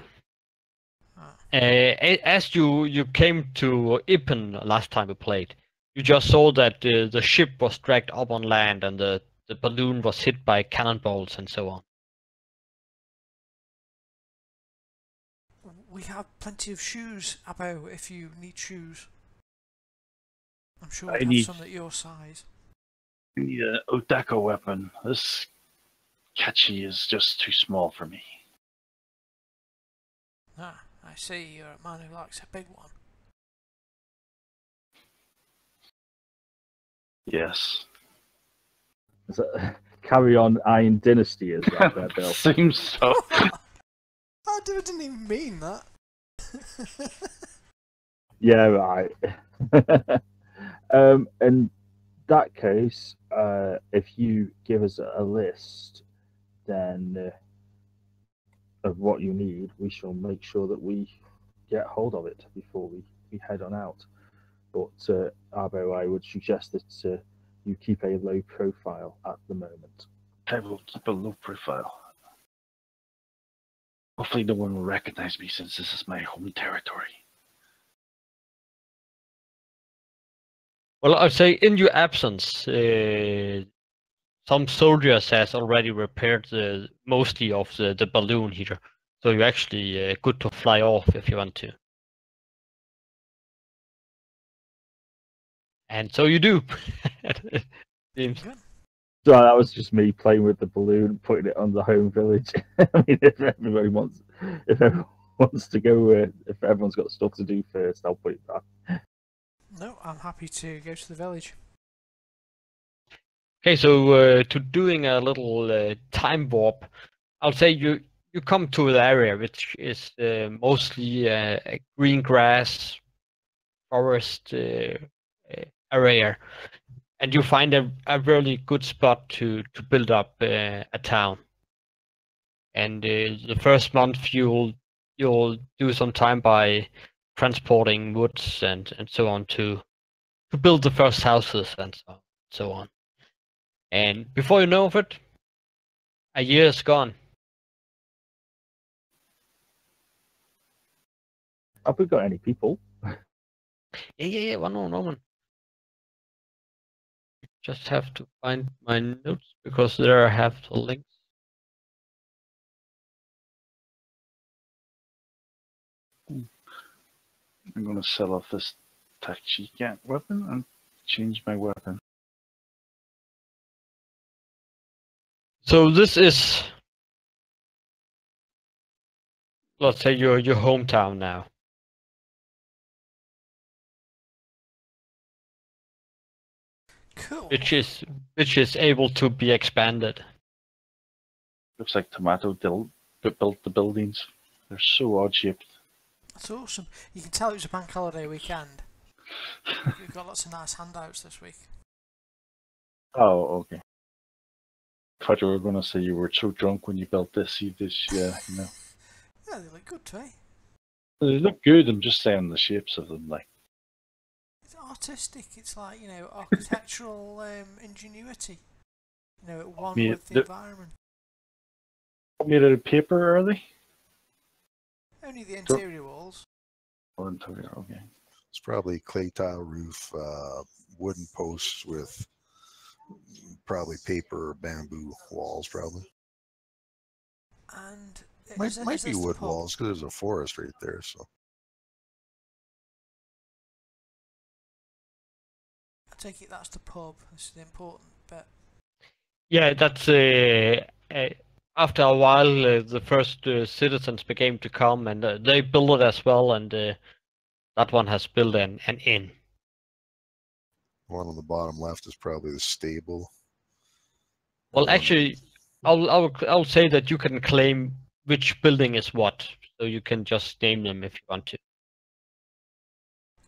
[SPEAKER 1] Ah.
[SPEAKER 2] As you came to Ippen last time we played, you just saw that the ship was dragged up on land and the balloon was hit by cannonballs and so on.
[SPEAKER 1] We have plenty of shoes, Abo, if you need shoes. I'm sure we have some at your size.
[SPEAKER 3] I need an Otako weapon. This Kachi is just too small for me.
[SPEAKER 1] Ah, I see, you're a man who likes a big one.
[SPEAKER 3] Yes.
[SPEAKER 4] Is that, carry on Iron Dynasty is that there, Bill?
[SPEAKER 3] Seems so.
[SPEAKER 1] I didn't even mean that.
[SPEAKER 4] Yeah, right. In that case, if you give us a list, then of what you need, we shall make sure that we get hold of it before we head on out. But Arbo, I would suggest that you keep a low profile at the moment.
[SPEAKER 3] I will keep a low profile. Hopefully no one will recognize me, since this is my home territory.
[SPEAKER 2] Well, I'd say in your absence, some soldiers has already repaired mostly of the balloon here, so you're actually good to fly off if you want to. And so you do. Seems.
[SPEAKER 1] Good.
[SPEAKER 4] So that was just me playing with the balloon, putting it on the home village. I mean, if everyone wants to go, if everyone's got stuff to do first, I'll put it back.
[SPEAKER 1] No, I'm happy to go to the village.
[SPEAKER 2] Okay, so to doing a little time warp, I'll say you come to the area which is mostly green grass, forest area, and you find a really good spot to build up a town. And the first month you'll do some time by transporting woods and so on to build the first houses and so on. And before you know of it, a year is gone.
[SPEAKER 4] Have we got any people?
[SPEAKER 2] Yeah. One moment. Just have to find my notes because there I have the links.
[SPEAKER 3] I'm going to sell off this Tachika weapon and change my weapon.
[SPEAKER 2] So this is, let's say, your hometown now.
[SPEAKER 1] Cool.
[SPEAKER 2] Which is able to be expanded.
[SPEAKER 3] Looks like Tomato built the buildings. They're so odd shaped.
[SPEAKER 1] That's awesome. You can tell it was a bank holiday weekend. We've got lots of nice handouts this week.
[SPEAKER 3] Oh, okay. I thought you were going to say you were so drunk when you built this. You just, yeah, you know.
[SPEAKER 1] Yeah, they look good to me.
[SPEAKER 3] They look good. I'm just saying the shapes of them, like.
[SPEAKER 1] It's artistic. It's like, you know, architectural ingenuity. You know, at one with the environment.
[SPEAKER 3] Made out of paper, are they?
[SPEAKER 1] Only the interior walls.
[SPEAKER 3] Oh, interior, okay.
[SPEAKER 5] It's probably clay tile roof, wooden posts with probably paper or bamboo walls, probably.
[SPEAKER 1] And
[SPEAKER 5] Might be wood walls because there's a forest right there. So
[SPEAKER 1] I take it that's the pub. This is the important bit.
[SPEAKER 2] Yeah, that's after a while the first citizens began to come, and they built it as well, and that one has built an inn.
[SPEAKER 5] one on the bottom left is probably the stable.
[SPEAKER 2] Well, actually, I'll say that you can claim which building is what, so you can just name them if you want to.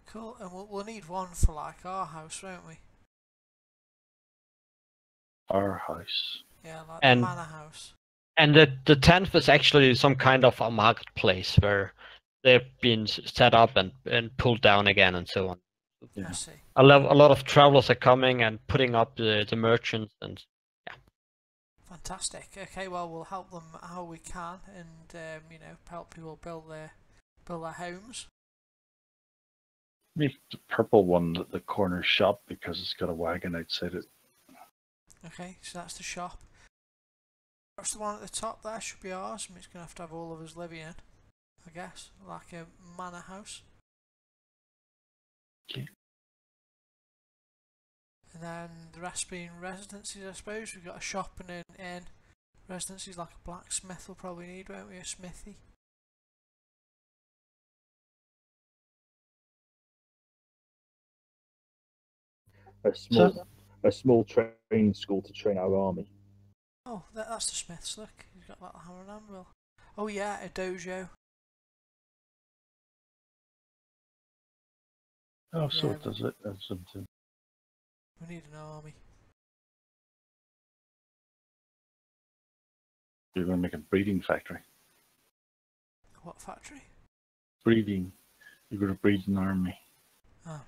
[SPEAKER 1] Cool, and we'll need one for like our house, won't we?
[SPEAKER 3] Our house.
[SPEAKER 1] Yeah, like
[SPEAKER 2] And
[SPEAKER 1] the manor house.
[SPEAKER 2] And the 10th is actually some kind of a marketplace where they've been set up and pulled down again and so on.
[SPEAKER 3] Yeah.
[SPEAKER 1] I see.
[SPEAKER 2] A lot of travelers are coming and putting up the merchants and yeah.
[SPEAKER 1] Fantastic. Okay, well we'll help them how we can, and you know, help people build their homes.
[SPEAKER 3] Maybe the purple one at the corner shop because it's got a wagon outside it.
[SPEAKER 1] Okay, so that's the shop. That's the one at the top there, should be ours. It's going to have all of us living in, I guess, like a manor house.
[SPEAKER 3] Okay.
[SPEAKER 1] And then the rest being residencies, I suppose. We've got a shop and an inn. Residencies like a blacksmith we'll probably need, won't we? A smithy.
[SPEAKER 4] A small training school to train our army.
[SPEAKER 1] Oh, that's the smith's, look. He's got like the hammer and anvil. Oh yeah, a dojo.
[SPEAKER 3] Oh, so
[SPEAKER 1] Yeah,
[SPEAKER 3] it does it. That's something.
[SPEAKER 1] we need an army.
[SPEAKER 3] You're going to make a breeding factory.
[SPEAKER 1] What factory?
[SPEAKER 3] Breeding. You're going to breed an army.
[SPEAKER 1] Oh.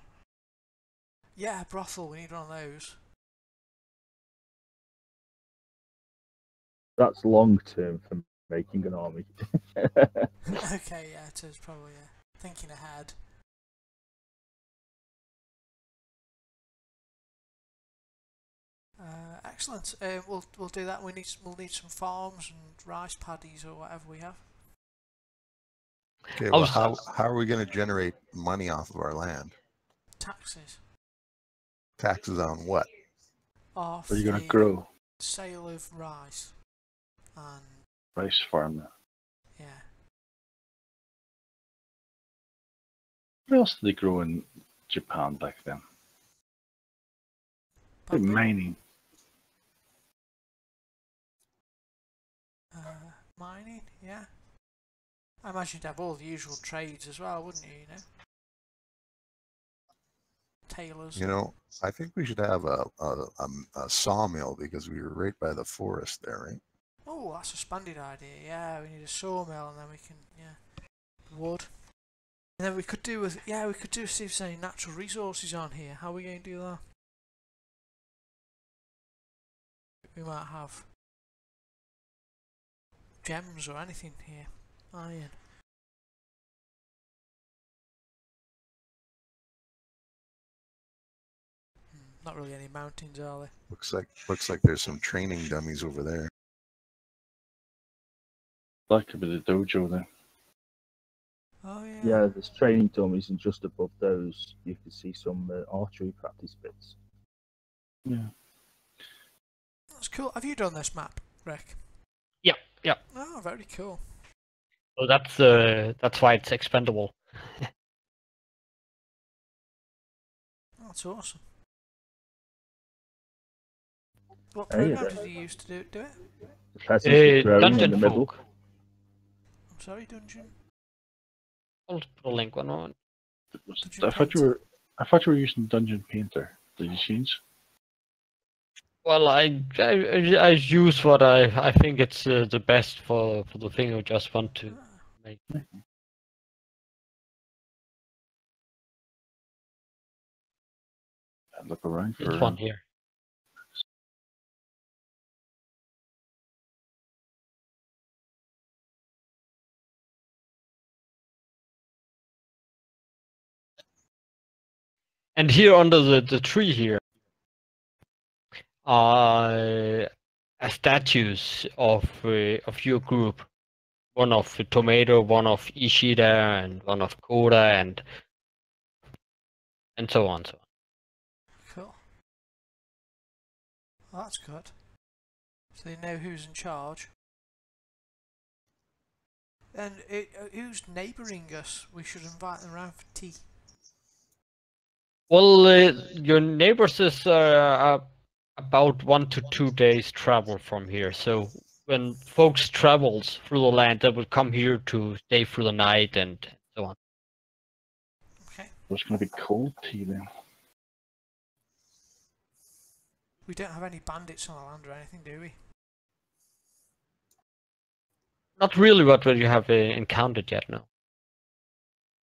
[SPEAKER 1] Yeah, brothel, we need one of those.
[SPEAKER 4] That's long term for making an army.
[SPEAKER 1] Okay, yeah, it is probably, yeah. Thinking ahead. Excellent. We'll do that. We'll need some farms and rice paddies or whatever we have.
[SPEAKER 5] okay, well, how are we going to generate money off of our land?
[SPEAKER 1] Taxes.
[SPEAKER 5] Taxes on what?
[SPEAKER 1] Off
[SPEAKER 3] Are you going
[SPEAKER 1] the
[SPEAKER 3] to grow
[SPEAKER 1] sale of rice and
[SPEAKER 3] rice farm now?
[SPEAKER 1] yeah.
[SPEAKER 3] What else did they grow in Japan back then? Like
[SPEAKER 1] Bamboo?
[SPEAKER 3] mining.
[SPEAKER 1] Mining, yeah. I imagine you'd have all the usual trades as well, wouldn't you? You know. tailors.
[SPEAKER 5] You know, I think we should have a sawmill because we were right by the forest there, right?
[SPEAKER 1] Oh, that's a splendid idea. Yeah, we need a sawmill, and then we can wood. And then we could do with see if there's any natural resources on here. How are we going to do that? We might have gems or anything here. Iron. Not really any mountains, are there?
[SPEAKER 5] Looks like there's some training dummies over there.
[SPEAKER 3] That could be the dojo then.
[SPEAKER 1] Oh yeah.
[SPEAKER 4] Yeah, there's training dummies, and just above those, you can see some archery practice bits.
[SPEAKER 3] Yeah.
[SPEAKER 1] That's cool. Have you done this map, Rick?
[SPEAKER 2] Yeah.
[SPEAKER 1] Oh, very cool.
[SPEAKER 2] So that's why it's expendable.
[SPEAKER 1] That's awesome. What
[SPEAKER 4] Hey,
[SPEAKER 1] program did you use to do it?
[SPEAKER 4] The peasants are growing in
[SPEAKER 2] Dungeon
[SPEAKER 4] the middle.
[SPEAKER 2] Folk.
[SPEAKER 1] I'm sorry, Dungeon.
[SPEAKER 2] I'll put a link on it.
[SPEAKER 3] I thought you were using Dungeon Painter. Did you change?
[SPEAKER 2] Well, I use what I think it's the best for the thing I just want to make.
[SPEAKER 3] I'd look around for
[SPEAKER 2] This one here. And here under the tree here are statues of your group. One of Tomato, one of Ishida, and one of Koda, and so on.
[SPEAKER 1] Cool. Well, that's good. So they know who's in charge. And who's neighbouring us? We should invite them around for tea.
[SPEAKER 2] Well, your neighbors is about 1 to 2 days travel from here. So when folks travels through the land, they will come here to stay through the night and so on.
[SPEAKER 1] Okay.
[SPEAKER 3] There's going to be cold tea then.
[SPEAKER 1] We don't have any bandits on the land or anything, do we?
[SPEAKER 2] Not really what you have encountered yet, no.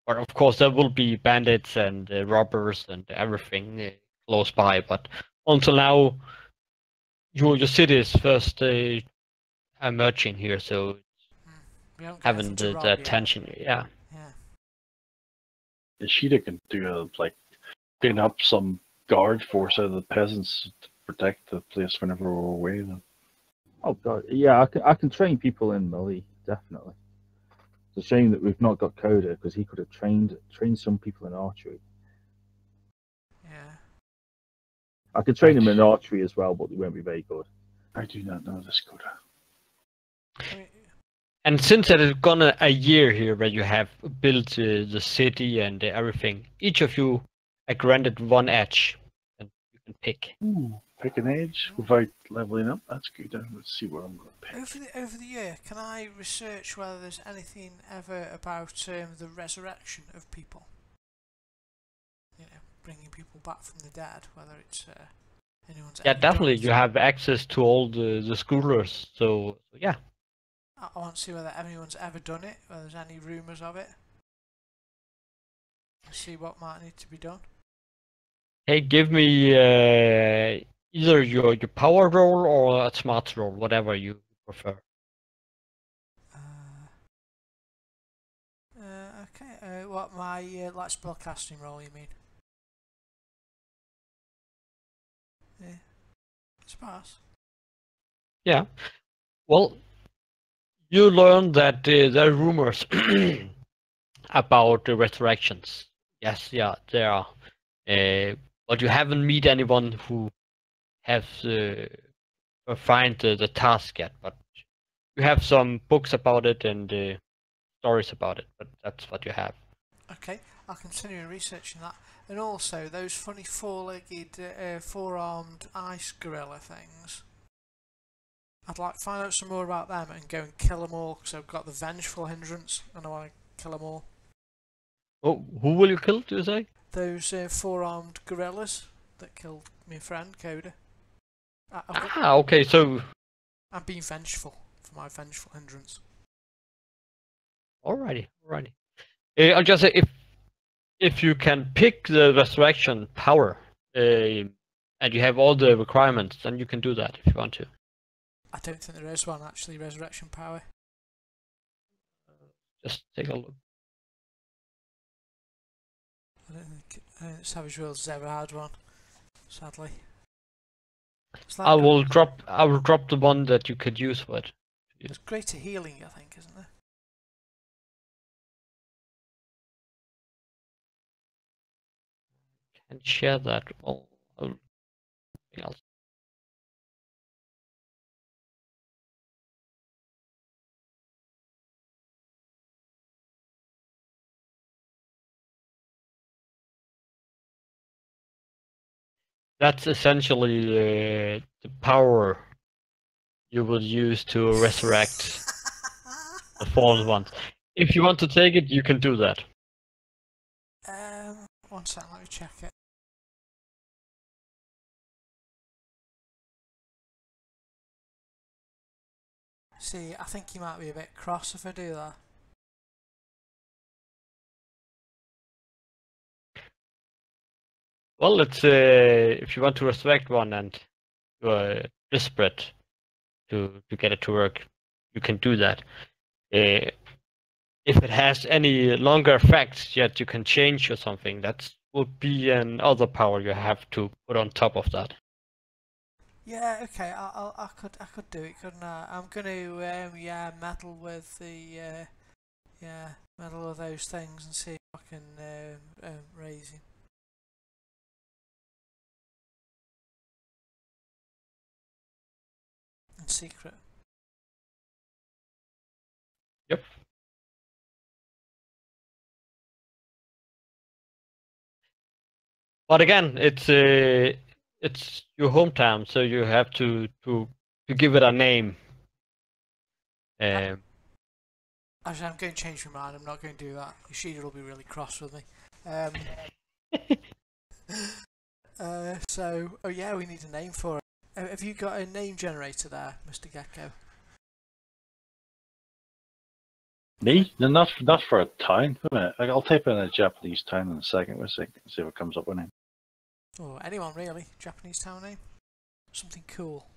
[SPEAKER 2] But of course there will be bandits and robbers and everything close by. But until now, your city is first emerging here, so
[SPEAKER 1] We don't get
[SPEAKER 2] having
[SPEAKER 1] anything to
[SPEAKER 2] the
[SPEAKER 1] rob yet.
[SPEAKER 2] attention. Yeah.
[SPEAKER 3] Ishida can do clean up some guard force out of the peasants to protect the place whenever we're away. Then.
[SPEAKER 4] Oh god, yeah, I can train people in melee, definitely. It's a shame that we've not got Coda, because he could have trained some people in archery.
[SPEAKER 1] Yeah.
[SPEAKER 4] I could train them in archery as well, but they won't be very good.
[SPEAKER 3] I do not know this, Coda.
[SPEAKER 1] I mean,
[SPEAKER 2] And since it has gone a year here where you have built the city and everything, each of you are granted 1 edge, and you can pick.
[SPEAKER 3] Ooh, pick an edge without leveling up. That's good. Let's see what I'm going to pick.
[SPEAKER 1] over the year, can I research whether there's anything ever about the resurrection of people? You know, bringing people back from the dead, whether it's anyone's.
[SPEAKER 2] Yeah,
[SPEAKER 1] ever
[SPEAKER 2] definitely.
[SPEAKER 1] done
[SPEAKER 2] You have access to all the schoolers, so yeah.
[SPEAKER 1] I want to see whether anyone's ever done it, whether there's any rumours of it. See what might need to be done.
[SPEAKER 2] Hey, give me either your power roll or a smart roll, whatever you prefer.
[SPEAKER 1] Okay. What my like spellcasting roll? You mean? Yeah. It's pass.
[SPEAKER 2] Yeah. Well, you learn that there are rumors about the resurrections. Yes, yeah, there are. But you haven't met anyone who has find the task yet. But you have some books about it and stories about it. But that's what you have.
[SPEAKER 1] Okay, I'll continue researching that. And also those funny four-legged, four-armed ice gorilla things. I'd like to find out some more about them and go and kill them all, because I've got the vengeful hindrance and I want to kill them all.
[SPEAKER 2] Oh, who will you kill, do you say?
[SPEAKER 1] those four-armed gorillas that killed my friend Coda.
[SPEAKER 2] Okay, so
[SPEAKER 1] I'm being vengeful for my vengeful hindrance.
[SPEAKER 2] alrighty. I'll just say if you can pick the resurrection power, and you have all the requirements, then you can do that if you want to.
[SPEAKER 1] I don't think there is one actually, resurrection power.
[SPEAKER 2] Just take a look.
[SPEAKER 1] I don't think Savage Worlds has ever had one, sadly.
[SPEAKER 2] I will drop the one that you could use for it.
[SPEAKER 1] It's greater healing, I think, isn't there?
[SPEAKER 2] And share that. Something else. That's essentially the power you will use to resurrect the fallen ones. If you want to take it, you can do that.
[SPEAKER 1] 1 second, let me check it. See, I think you might be a bit cross if I do that.
[SPEAKER 2] Well, it's if you want to resurrect one and you're desperate to get it to work, you can do that. If it has any longer effects yet you can change or something, that would be another power you have to put on top of that.
[SPEAKER 1] Yeah, okay, I could do it, couldn't I? I'm gonna meddle with the meddle with those things and see if I can raise him. In secret.
[SPEAKER 2] Yep. But again, it's your hometown, so you have to give it a name.
[SPEAKER 1] Actually, I'm going to change my mind. I'm not going to do that. Ishida will be really cross with me. Oh yeah, we need a name for it. Have you got a name generator there, Mr. Gecko?
[SPEAKER 3] Me? No, not for a town. Wait a minute. I'll type in a Japanese town in a second. We'll see if it comes up with name.
[SPEAKER 1] Or anyone really? Japanese town name? Something cool.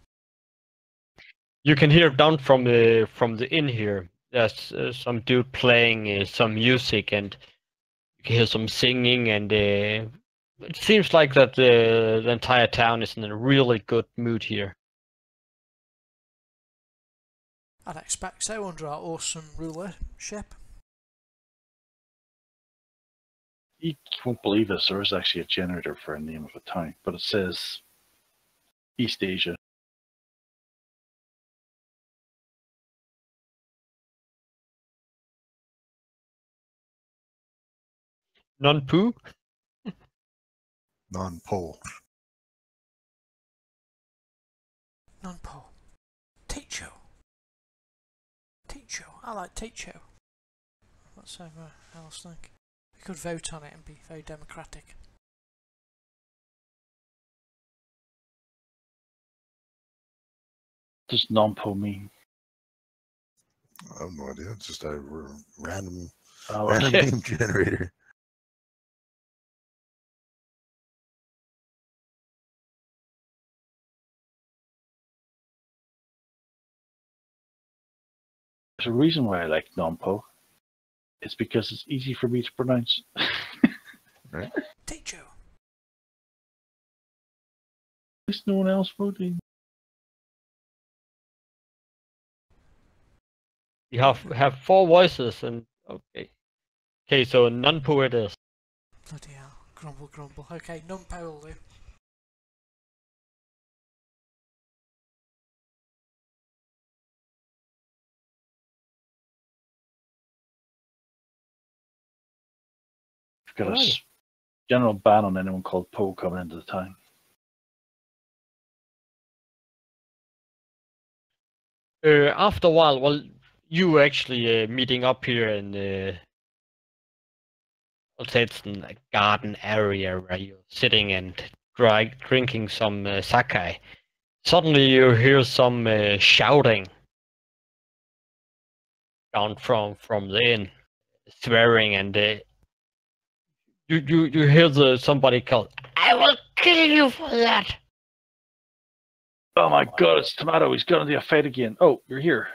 [SPEAKER 2] You can hear down from the inn here. There's some dude playing some music, and you can hear some singing, and it seems like that the entire town is in a really good mood here.
[SPEAKER 1] I'd expect so under our awesome rulership.
[SPEAKER 3] You won't believe this. There is actually a generator for a name of a town, but it says East Asia.
[SPEAKER 2] Non-poo?
[SPEAKER 5] Non-pole.
[SPEAKER 1] Non-po. Teacho. Teacho. I like Teacho. What's everyone else think? We could vote on it and be very democratic.
[SPEAKER 3] What does non-po mean?
[SPEAKER 5] I have no idea. It's just a random
[SPEAKER 3] Oh,
[SPEAKER 5] name generator.
[SPEAKER 3] there's a reason why I like non-po. It's because it's easy for me to pronounce.
[SPEAKER 5] Right?
[SPEAKER 1] Teacho.
[SPEAKER 3] Is no one else voting?
[SPEAKER 2] You have 4 voices, and okay, so non-poo it is.
[SPEAKER 1] Bloody hell. Grumble, grumble. Okay, non-po will do.
[SPEAKER 3] We've got a
[SPEAKER 2] Right.
[SPEAKER 3] general ban on anyone called Po coming into the town.
[SPEAKER 2] After a while, well, you actually meeting up here and I'll say it's in a garden area where you're sitting and drinking some sake. Suddenly you hear some shouting down from the inn, swearing, and you hear somebody call, "I will kill you for that!"
[SPEAKER 3] Oh my god, it's Tomato. He's gone into a fight again. Oh, you're here.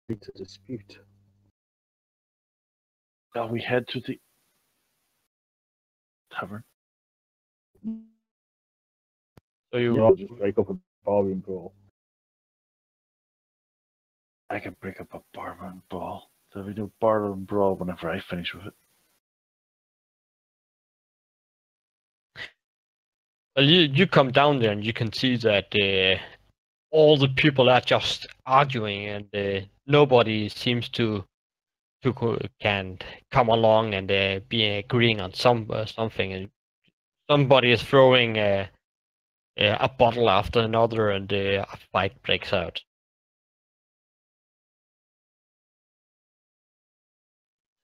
[SPEAKER 4] It's a dispute.
[SPEAKER 3] Shall we head to the tavern?
[SPEAKER 2] So you
[SPEAKER 4] I'll just break up a barroom brawl.
[SPEAKER 3] I can break up a barroom brawl. There'll be no barroom brawl whenever I finish with it.
[SPEAKER 2] well, you come down there and you can see that all the people are just arguing, and nobody seems to can come along and be agreeing on something. And somebody is throwing a bottle after another, and a fight breaks out.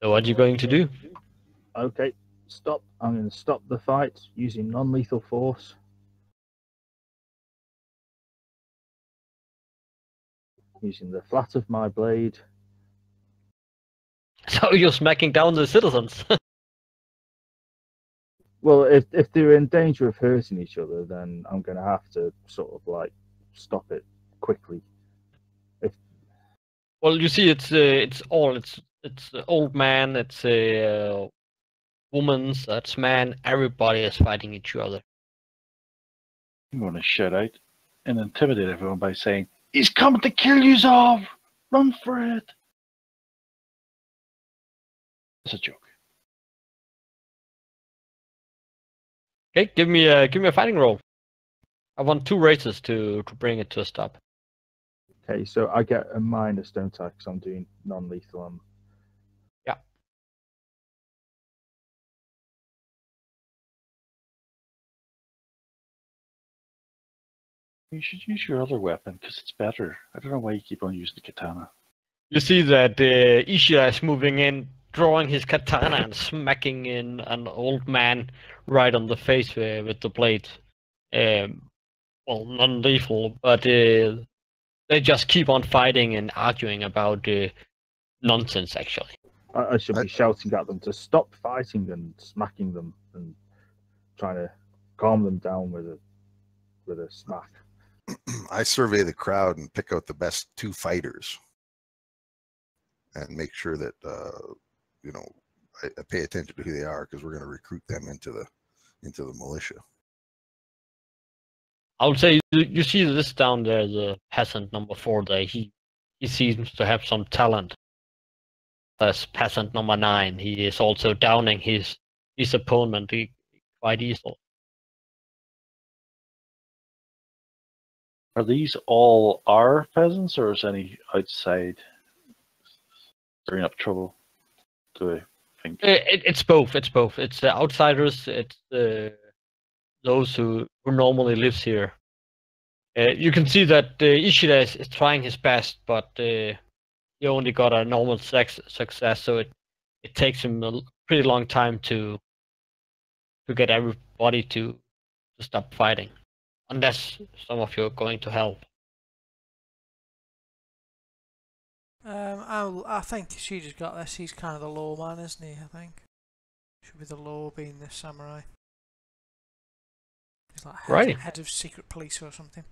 [SPEAKER 2] So what are you going to do?
[SPEAKER 4] Okay, stop. I'm going to stop the fight using non-lethal force. Using the flat of my blade.
[SPEAKER 2] So you're smacking down the citizens.
[SPEAKER 4] Well, if they're in danger of hurting each other, then I'm going to have to sort of like stop it quickly.
[SPEAKER 2] Well, you see, it's an old man, it's a woman, it's man. Everybody is fighting each other.
[SPEAKER 3] I'm going to shout out and intimidate everyone by saying, "He's coming to kill you all! Run for it!" It's a joke.
[SPEAKER 2] Okay, give me a fighting roll. I want 2 races to bring it to a stop.
[SPEAKER 4] Okay, so I get a minus, don't I? Because I'm doing non-lethal.
[SPEAKER 2] Yeah.
[SPEAKER 3] You should use your other weapon because it's better. I don't know why you keep on using the katana.
[SPEAKER 2] You see that Ishida is moving in, drawing his katana and smacking in an old man right on the face with the blade. Well, non-lethal, but they just keep on fighting and arguing about nonsense, actually.
[SPEAKER 4] I should be shouting at them to stop fighting and smacking them and trying to calm them down with a smack.
[SPEAKER 5] I survey the crowd and pick out the best 2 fighters and make sure that I pay attention to who they are, because we're going to recruit them into the militia.
[SPEAKER 2] I would say you see this down there, the peasant number 4 there. He seems to have some talent. As peasant number 9, he is also downing his opponent quite easily.
[SPEAKER 3] Are these all our peasants, or is any outside stirring up trouble? Do I think?
[SPEAKER 2] It's both. It's both. It's the outsiders. It's those who normally lives here. You can see that Ishida is trying his best, but he only got a normal success, so it takes him a pretty long time to get everybody to stop fighting, unless some of you are going to help.
[SPEAKER 1] I think she just got this. He's kind of the law man, isn't he? I think should be the law being this samurai. He's like head of secret police or something.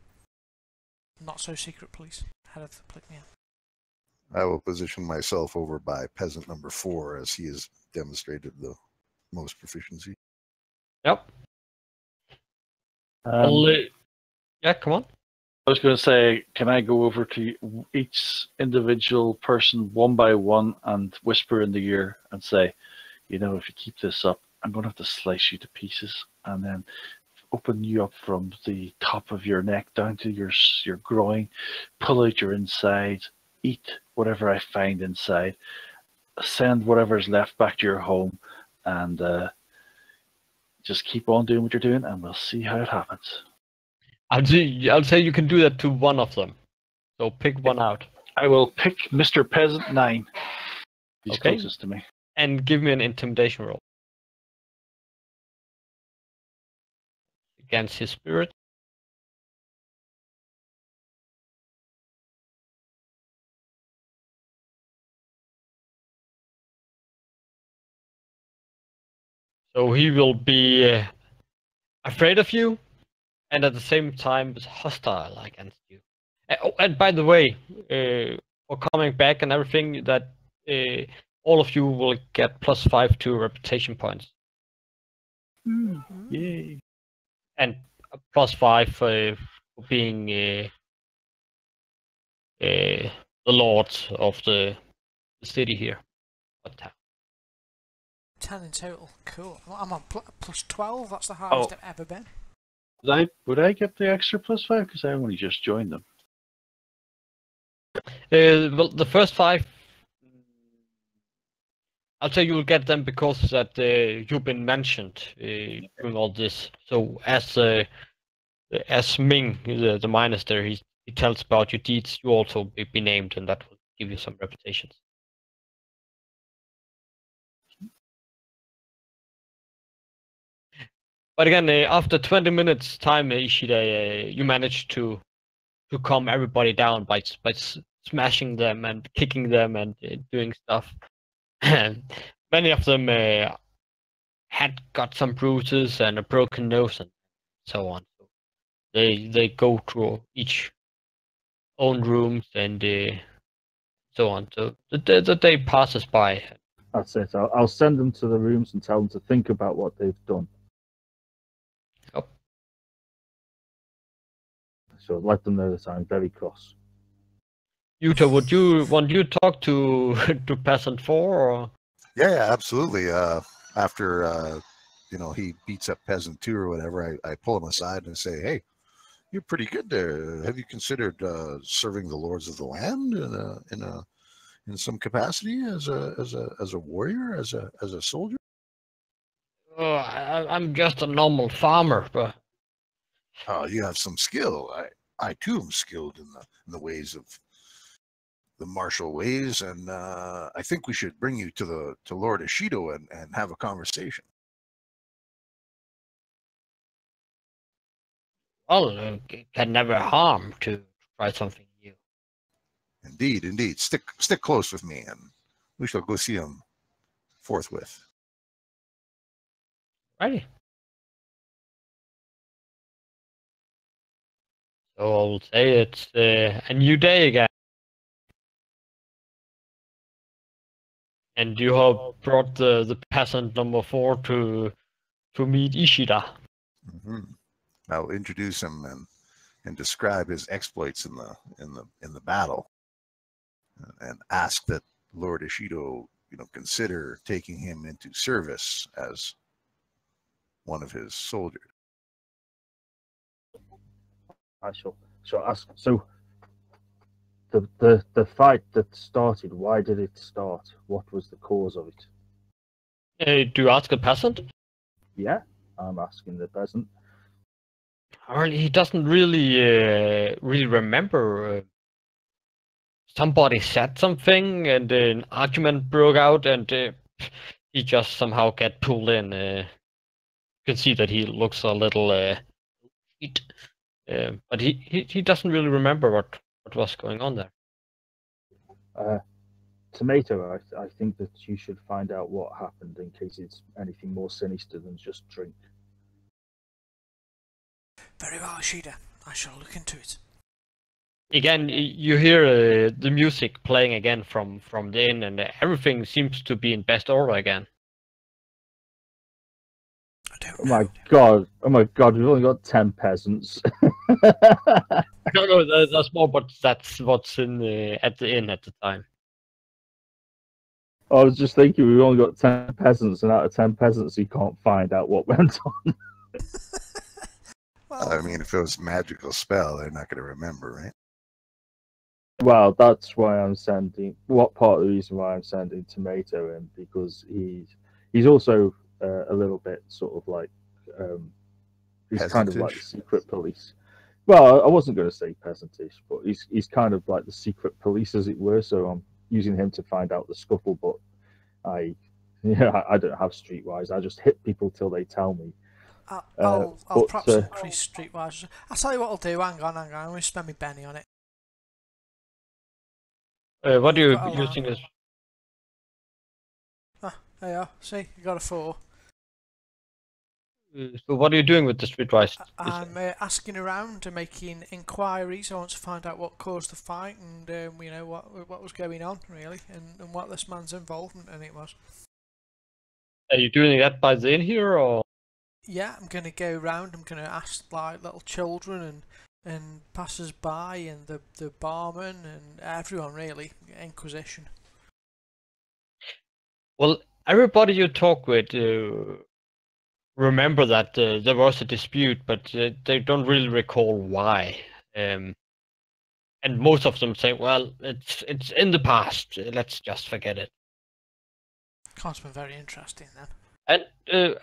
[SPEAKER 1] Not so secret police. Head of the police. Yeah.
[SPEAKER 5] I will position myself over by peasant number 4, as he has demonstrated the most proficiency.
[SPEAKER 2] Yep. Yeah, come on.
[SPEAKER 3] I was going to say, can I go over to each individual person one by one and whisper in the ear and say, if you keep this up, I'm going to have to slice you to pieces and then open you up from the top of your neck down to your groin, pull out your inside, eat whatever I find inside, send whatever's left back to your home, and just keep on doing what you're doing, and we'll see how it happens.
[SPEAKER 2] I'll say you can do that to one of them. So pick one out.
[SPEAKER 3] I will pick Mr. Peasant 9. He's
[SPEAKER 2] Okay.
[SPEAKER 3] closest to me.
[SPEAKER 2] And give me an intimidation roll against his spirit. So he will be afraid of you, and at the same time is hostile against you. Oh, and by the way, for coming back and everything, that all of you will get +5 to reputation points,
[SPEAKER 3] Yay.
[SPEAKER 2] and +5 for being the lords of the city here. Or town.
[SPEAKER 1] 10 in total. Cool. Well, I'm on +12. That's the highest
[SPEAKER 3] Oh.
[SPEAKER 1] I've ever been.
[SPEAKER 3] Would I get the extra +5 because I only just joined them?
[SPEAKER 2] Well, the first 5, I'll say you'll get them because that you've been mentioned doing all this. So as Ming, the minus there, he tells about your deeds, you also be named, and that will give you some reputations. But again, after 20 minutes time, Ishida, you managed to calm everybody down by smashing them and kicking them and doing stuff. Many of them had got some bruises and a broken nose and so on. So they go through each own rooms and so on. So the day passes by.
[SPEAKER 4] That's it. I'll send them to the rooms and tell them to think about what they've done.
[SPEAKER 2] Yep.
[SPEAKER 4] So let them know that I'm very cross.
[SPEAKER 2] Yuta, want you talk to to Peasant 4 or?
[SPEAKER 5] Yeah, absolutely. After he beats up Peasant 2 or whatever, I pull him aside and say, "Hey, you're pretty good there. Have you considered serving the lords of the land in some capacity as a warrior, as a soldier?"
[SPEAKER 2] Oh, I'm just a normal farmer, but
[SPEAKER 5] Oh, you have some skill. I too am skilled in the ways of the martial ways, and I think we should bring you to Lord Ishido and have a conversation.
[SPEAKER 2] well, it can never harm to try something new.
[SPEAKER 5] Indeed. Stick close with me, and we shall go see him forthwith.
[SPEAKER 2] Right. So I'll say it's a new day again. And you have brought the peasant number 4 to meet Ishida.
[SPEAKER 5] Mm-hmm. I'll introduce him and describe his exploits in the battle, and ask that Lord Ishido consider taking him into service as one of his soldiers.
[SPEAKER 4] I shall ask. So the fight that started, why did it start? What was the cause of it?
[SPEAKER 2] Do you ask a peasant?
[SPEAKER 4] Yeah, I'm asking the peasant.
[SPEAKER 2] Well, he doesn't really remember. Somebody said something, and an argument broke out, and he just somehow get pulled in. You can see that he looks a little heat, but he doesn't really remember what was going on there.
[SPEAKER 4] Tomato, I think that you should find out what happened in case it's anything more sinister than just drink.
[SPEAKER 1] Very well, Ishida. I shall look into it.
[SPEAKER 2] Again, you hear the music playing again from the inn, and everything seems to be in best order again.
[SPEAKER 1] I don't
[SPEAKER 4] Oh
[SPEAKER 1] know.
[SPEAKER 4] my god, we've only got 10 peasants.
[SPEAKER 2] No, that's more, but that's what's in at the inn at the time.
[SPEAKER 4] I was just thinking we've only got 10 peasants, and out of 10 peasants, you can't find out what went on.
[SPEAKER 1] Well,
[SPEAKER 5] I mean, if it was a magical spell, they're not going to remember, right?
[SPEAKER 4] Well, that's why I'm sending. What part of the reason why I'm sending Tomato in, because he's also a little bit sort of like he's kind of like the
[SPEAKER 5] Peasantish?
[SPEAKER 4] secret police. Well, I wasn't going to say peasantish, but he's kind of like the secret police, as it were. So I'm using him to find out the scuffle. But I don't have streetwise. I just hit people till they tell me.
[SPEAKER 1] I'll
[SPEAKER 4] but,
[SPEAKER 1] perhaps increase streetwise. I'll tell you what I'll do. Hang on. I'm going to spend my Benny on it.
[SPEAKER 2] What are
[SPEAKER 1] You've
[SPEAKER 2] you
[SPEAKER 1] got a
[SPEAKER 2] using as?
[SPEAKER 1] There you are. See, you got a 4.
[SPEAKER 2] So what are you doing with the streetwise?
[SPEAKER 1] I'm asking around and making inquiries. I want to find out what caused the fight and you know what was going on really, and what this man's involvement in it was.
[SPEAKER 2] Are you doing that by the inn here, or?
[SPEAKER 1] Yeah, I'm gonna go round. I'm gonna ask like little children and passers by and the barman and everyone really. Inquisition.
[SPEAKER 2] Well, everybody you talk with remember that there was a dispute, but they don't really recall why. And most of them say, "Well, it's in the past. Let's just forget it."
[SPEAKER 1] Can't have been very interesting then.
[SPEAKER 2] And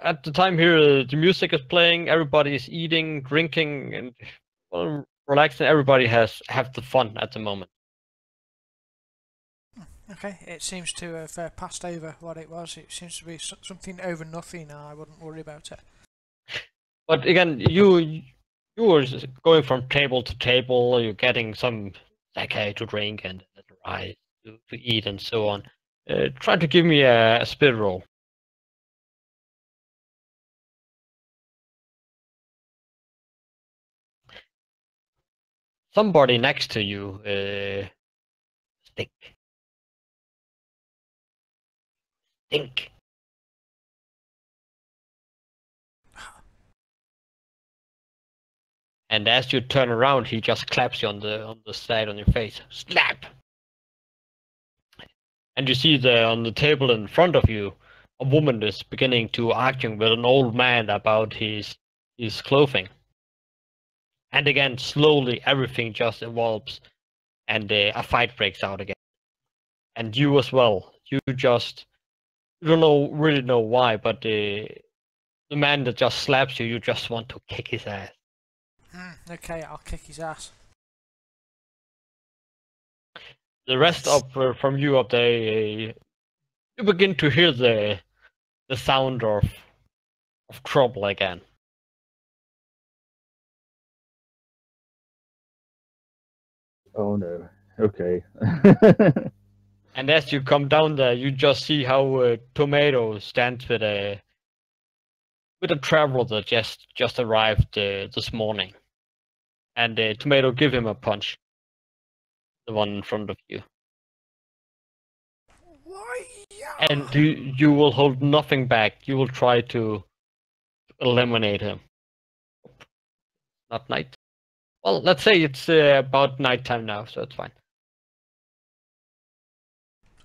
[SPEAKER 2] at the time here, the music is playing. Everybody is eating, drinking, and well, relaxing. Everybody have the fun at the moment.
[SPEAKER 1] Okay, it seems to have passed over what it was. It seems to be something over nothing. I wouldn't worry about it.
[SPEAKER 2] But again, you were going from table to table. You're getting some sake to drink and rice to eat and so on. Try to give me a spirit roll. Somebody next to you stink. Stink. And as you turn around, he just claps you on the side on your face. Slap. And you see on the table in front of you, a woman is beginning to argue with an old man about his clothing. And again, slowly everything just evolves, and a fight breaks out again. And you as well. You don't really know why, but the man that just slaps you, you just want to kick his ass.
[SPEAKER 1] Okay, I'll kick his ass.
[SPEAKER 2] The rest of from you up there, you begin to hear the sound of trouble again.
[SPEAKER 4] Oh no. Okay.
[SPEAKER 2] And as you come down there, you just see how Tomato stands with a traveler that just arrived this morning, and Tomato give him a punch. The one in front of you.
[SPEAKER 1] Why?
[SPEAKER 2] And you will hold nothing back. You will try to eliminate him. Not night. Well, let's say it's about nighttime now, so it's fine.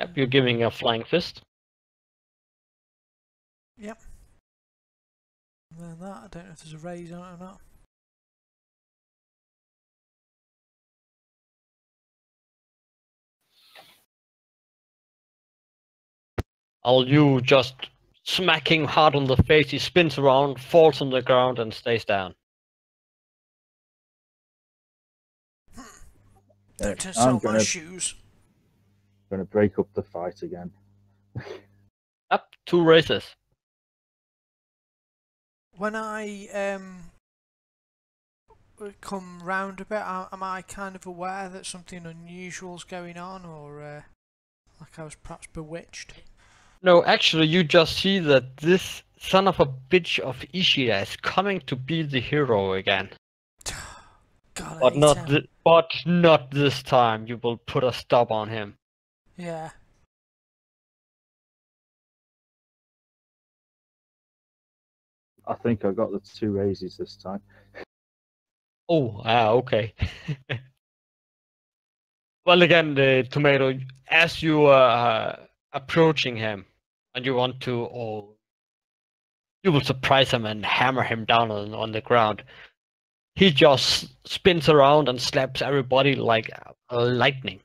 [SPEAKER 2] Yep, you're giving a flying fist.
[SPEAKER 1] Yep. And then that, I don't know if there's a raise on it or not.
[SPEAKER 2] All you just smacking hard on the face, he spins around, falls on the ground, and stays down.
[SPEAKER 1] Don't sell my shoes.
[SPEAKER 4] I'm gonna break up the fight again.
[SPEAKER 2] Up 2 races.
[SPEAKER 1] When I come round a bit, am I kind of aware that something unusual's going on, or like I was perhaps bewitched?
[SPEAKER 2] No, actually, you just see that this son of a bitch of Ishida is coming to be the hero again.
[SPEAKER 1] God,
[SPEAKER 2] But not this time. You will put a stop on him.
[SPEAKER 1] Yeah.
[SPEAKER 4] I think I got the 2 raises this time.
[SPEAKER 2] Oh, okay. Well, again, the Tomato, as you are approaching him, and you want to, you will surprise him and hammer him down on the ground. He just spins around and slaps everybody like lightning.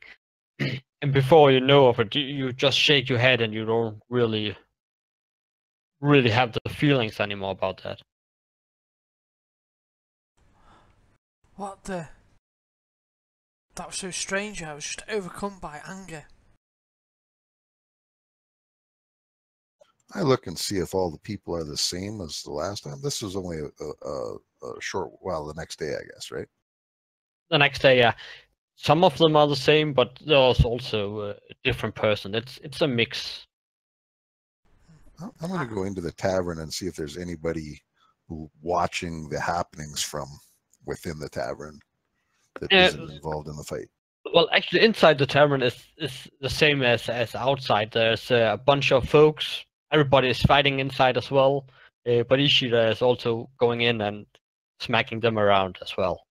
[SPEAKER 2] And before you know of it, you just shake your head and you don't really have the feelings anymore about that.
[SPEAKER 1] What the? That was so strange. I was just overcome by anger.
[SPEAKER 5] I look and see if all the people are the same as the last time. This was only a short while. The next day, I guess, right?
[SPEAKER 2] The next day, yeah. Some of them are the same, but there's also a different person. It's a mix.
[SPEAKER 5] I'm going to go into the tavern and see if there's anybody watching the happenings from within the tavern that isn't involved in the fight.
[SPEAKER 2] Well, actually, inside the tavern is the same as outside. There's a bunch of folks. Everybody is fighting inside as well. But Ishida is also going in and smacking them around as well.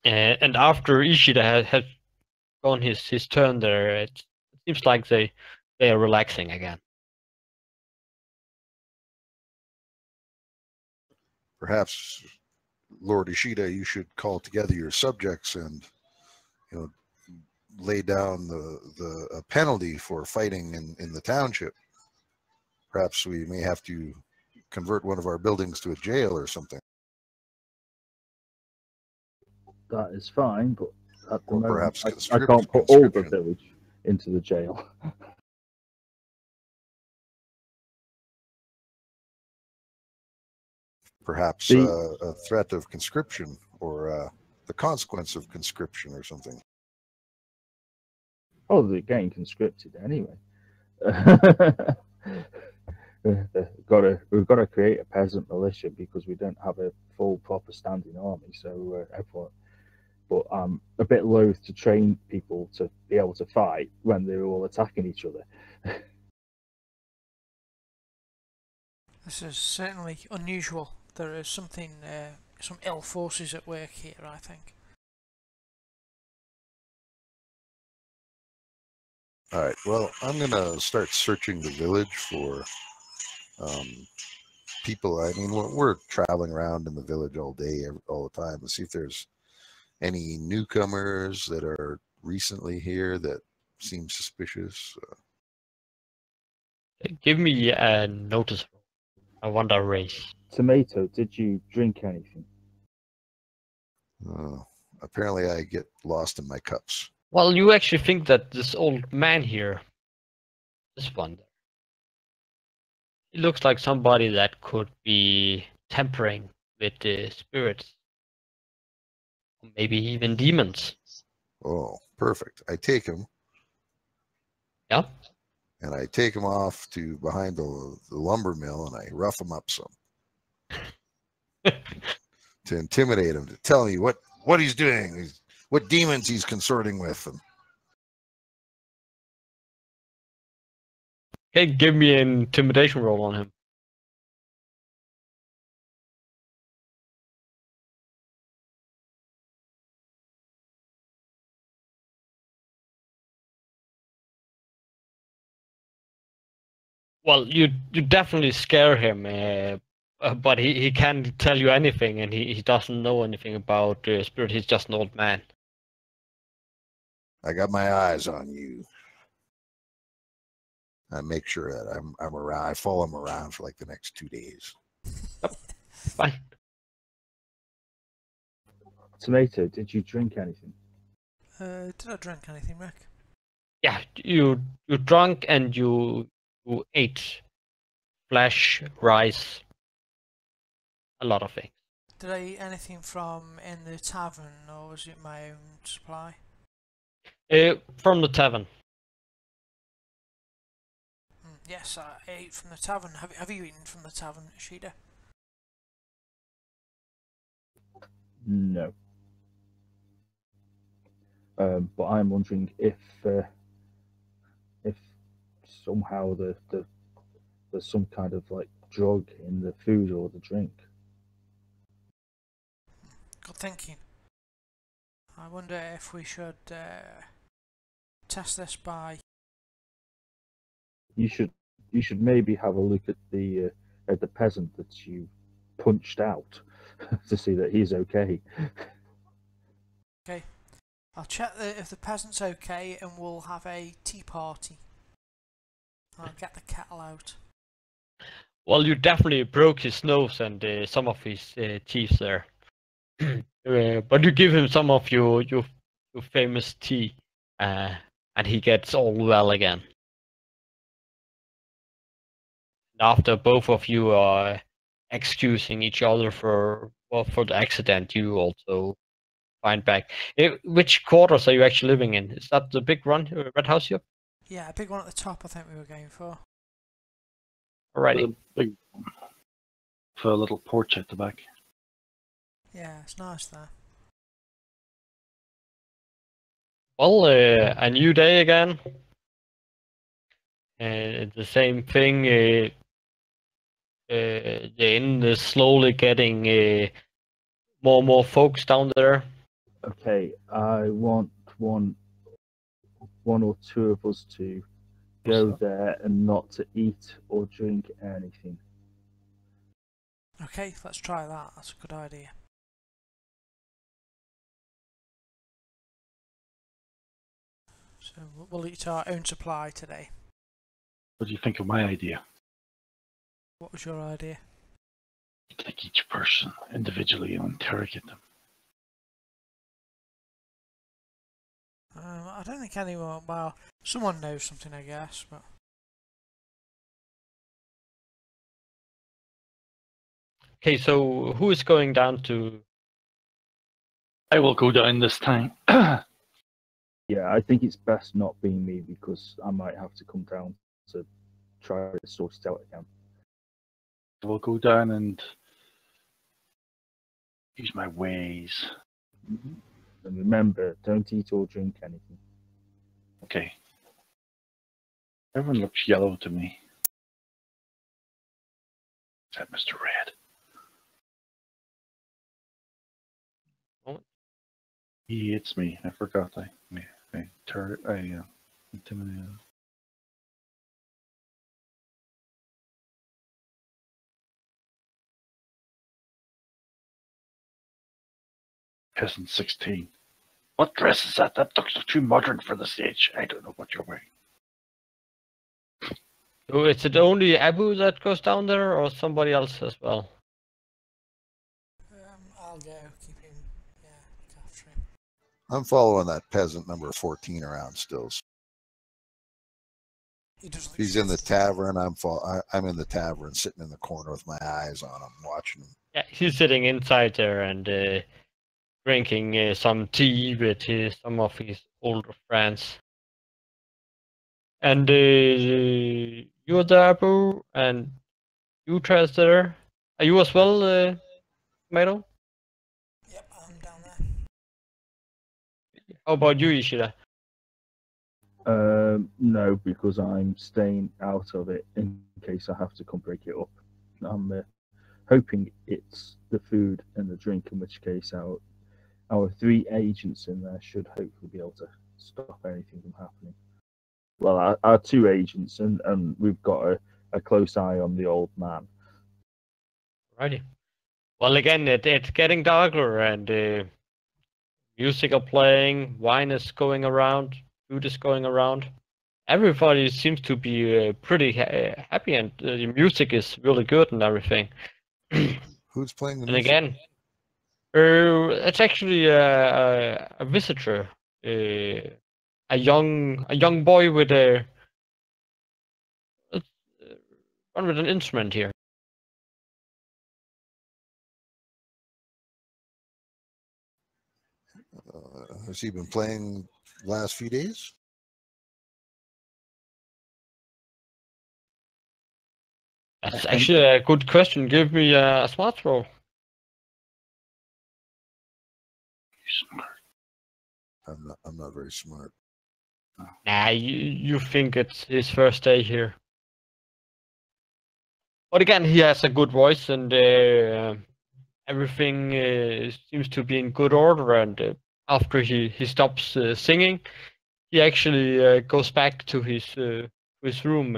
[SPEAKER 2] And after Ishida has gone his turn there, it seems like they are relaxing again.
[SPEAKER 5] Perhaps, Lord Ishida, you should call together your subjects and, lay down the penalty for fighting in the township. Perhaps we may have to convert one of our buildings to a jail or something.
[SPEAKER 4] That is fine, but at the
[SPEAKER 5] Or
[SPEAKER 4] moment,
[SPEAKER 5] perhaps
[SPEAKER 4] I can't put all the
[SPEAKER 5] conscription.
[SPEAKER 4] village into the jail.
[SPEAKER 5] Perhaps a threat of conscription or the consequence of conscription or something.
[SPEAKER 4] Oh, they're getting conscripted anyway. We've got to create a peasant militia because we don't have a full proper standing army. So everyone, but I'm a bit loath to train people to be able to fight when they're all attacking each other.
[SPEAKER 1] This is certainly unusual. There is something, some ill forces at work here, I think.
[SPEAKER 5] All right. Well, I'm going to start searching the village for people. I mean, we're traveling around in the village all day, all the time, to see if there's any newcomers that are recently here that seem suspicious.
[SPEAKER 2] Give me a notice. I want a race.
[SPEAKER 4] Tomato, did you drink anything?
[SPEAKER 5] Apparently, I get lost in my cups.
[SPEAKER 2] Well, you actually think that this old man here, this one, he looks like somebody that could be tampering with the spirits. Maybe even demons.
[SPEAKER 5] Oh, perfect. I take him.
[SPEAKER 2] Yeah.
[SPEAKER 5] And I take him off to behind the lumber mill and I rough him up some. To intimidate him, to tell me what he's doing, what demons he's consorting with.
[SPEAKER 2] Okay, give me an intimidation roll on him. Well, you definitely scare him, but he can't tell you anything, and he doesn't know anything about spirit. He's just an old man.
[SPEAKER 5] I got my eyes on you. I make sure that I'm around. I follow him around for like the next 2 days.
[SPEAKER 2] Yep, fine.
[SPEAKER 4] Tomato, did you drink anything?
[SPEAKER 1] Did I drink anything, Rick?
[SPEAKER 2] Yeah, you drunk and you ate flesh, rice, a lot of things.
[SPEAKER 1] Did I eat anything from in the tavern, or was it my own supply?
[SPEAKER 2] From the tavern.
[SPEAKER 1] Yes, I ate from the tavern. Have you eaten from the tavern, Ishida?
[SPEAKER 4] No. But I'm wondering if somehow there's some kind of like drug in the food or the drink.
[SPEAKER 1] Good thinking. I wonder if we should test this by.
[SPEAKER 4] You should maybe have a look at the peasant that you punched out to see that he's okay.
[SPEAKER 1] Okay, I'll check if the peasant's okay, and we'll have a tea party. I'll get the kettle out.
[SPEAKER 2] Well, you definitely broke his nose and some of his teeth there. But you give him some of your famous tea, and he gets all well again. After both of you are excusing each other for the accident, you also find back. Which quarters are you actually living in? Is that the big red house here?
[SPEAKER 1] Yeah, a big one at the top. I think we were going for.
[SPEAKER 2] Alrighty.
[SPEAKER 3] With a big, with a little porch at the back.
[SPEAKER 1] Yeah, it's nice there.
[SPEAKER 2] Well, a new day again. It's the same thing. The inn is slowly getting more and more folks down there.
[SPEAKER 4] Okay, I want one or two of us to go there and not to eat or drink anything.
[SPEAKER 1] Okay, let's try that. That's a good idea. So we'll eat our own supply today.
[SPEAKER 3] What do you think of my idea?
[SPEAKER 1] What was your idea?
[SPEAKER 3] Take each person individually and interrogate them.
[SPEAKER 1] I don't think anyone. Well, someone knows something, I guess, but.
[SPEAKER 2] Okay, so who is going down to?
[SPEAKER 3] I will go down this time.
[SPEAKER 4] Yeah, I think it's best not being me because I might have to come down to try to sort it out again.
[SPEAKER 3] We'll go down and use my ways.
[SPEAKER 4] And remember, don't eat or drink anything.
[SPEAKER 3] Okay. Everyone looks yellow to me. Is that Mr. Red?
[SPEAKER 2] Oh.
[SPEAKER 3] He hits me. I forgot. I intimidated. Peasant 16. What dress is that? That looks too modern for the stage. I don't know what you're wearing.
[SPEAKER 2] So is it only Abu that goes down there, or somebody else as well?
[SPEAKER 1] I'll go. Keep him. Yeah, look after him.
[SPEAKER 5] I'm following that peasant number 14 around still.
[SPEAKER 1] He doesn't.
[SPEAKER 5] He's in the tavern. I'm in the tavern, sitting in the corner with my eyes on him, watching him.
[SPEAKER 2] Yeah, he's sitting inside there and drinking some tea with some of his older friends. And you're there, Abu, and you Trez there. Are you as well, Tomato?
[SPEAKER 1] Yep, I'm down there.
[SPEAKER 2] How about you, Ishida?
[SPEAKER 4] No, because I'm staying out of it in case I have to come break it up. I'm hoping it's the food and the drink, in which case our 3 agents in there should hopefully be able to stop anything from happening. Well, our 2 agents, and we've got a close eye on the old man.
[SPEAKER 2] Righty. Well, again, it's getting darker, and music are playing, wine is going around, food is going around. Everybody seems to be pretty happy, and the music is really good and everything.
[SPEAKER 5] Who's playing the
[SPEAKER 2] And
[SPEAKER 5] music?
[SPEAKER 2] again, it's actually a visitor, a young boy with one with an instrument here.
[SPEAKER 5] Has he been playing the last few days?
[SPEAKER 2] That's actually a good question. Give me a smart roll.
[SPEAKER 3] Smart.
[SPEAKER 5] I'm not very smart.
[SPEAKER 2] Nah, you think it's his first day here. But again, he has a good voice, and everything seems to be in good order. And after he stops singing, he actually goes back to his room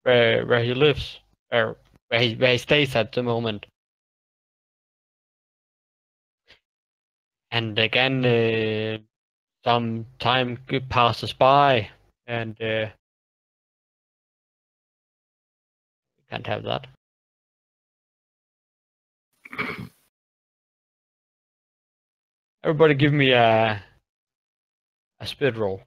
[SPEAKER 2] where he lives, or where he stays at the moment. And again, some time passes by, and can't have that. Everybody give me a speed roll.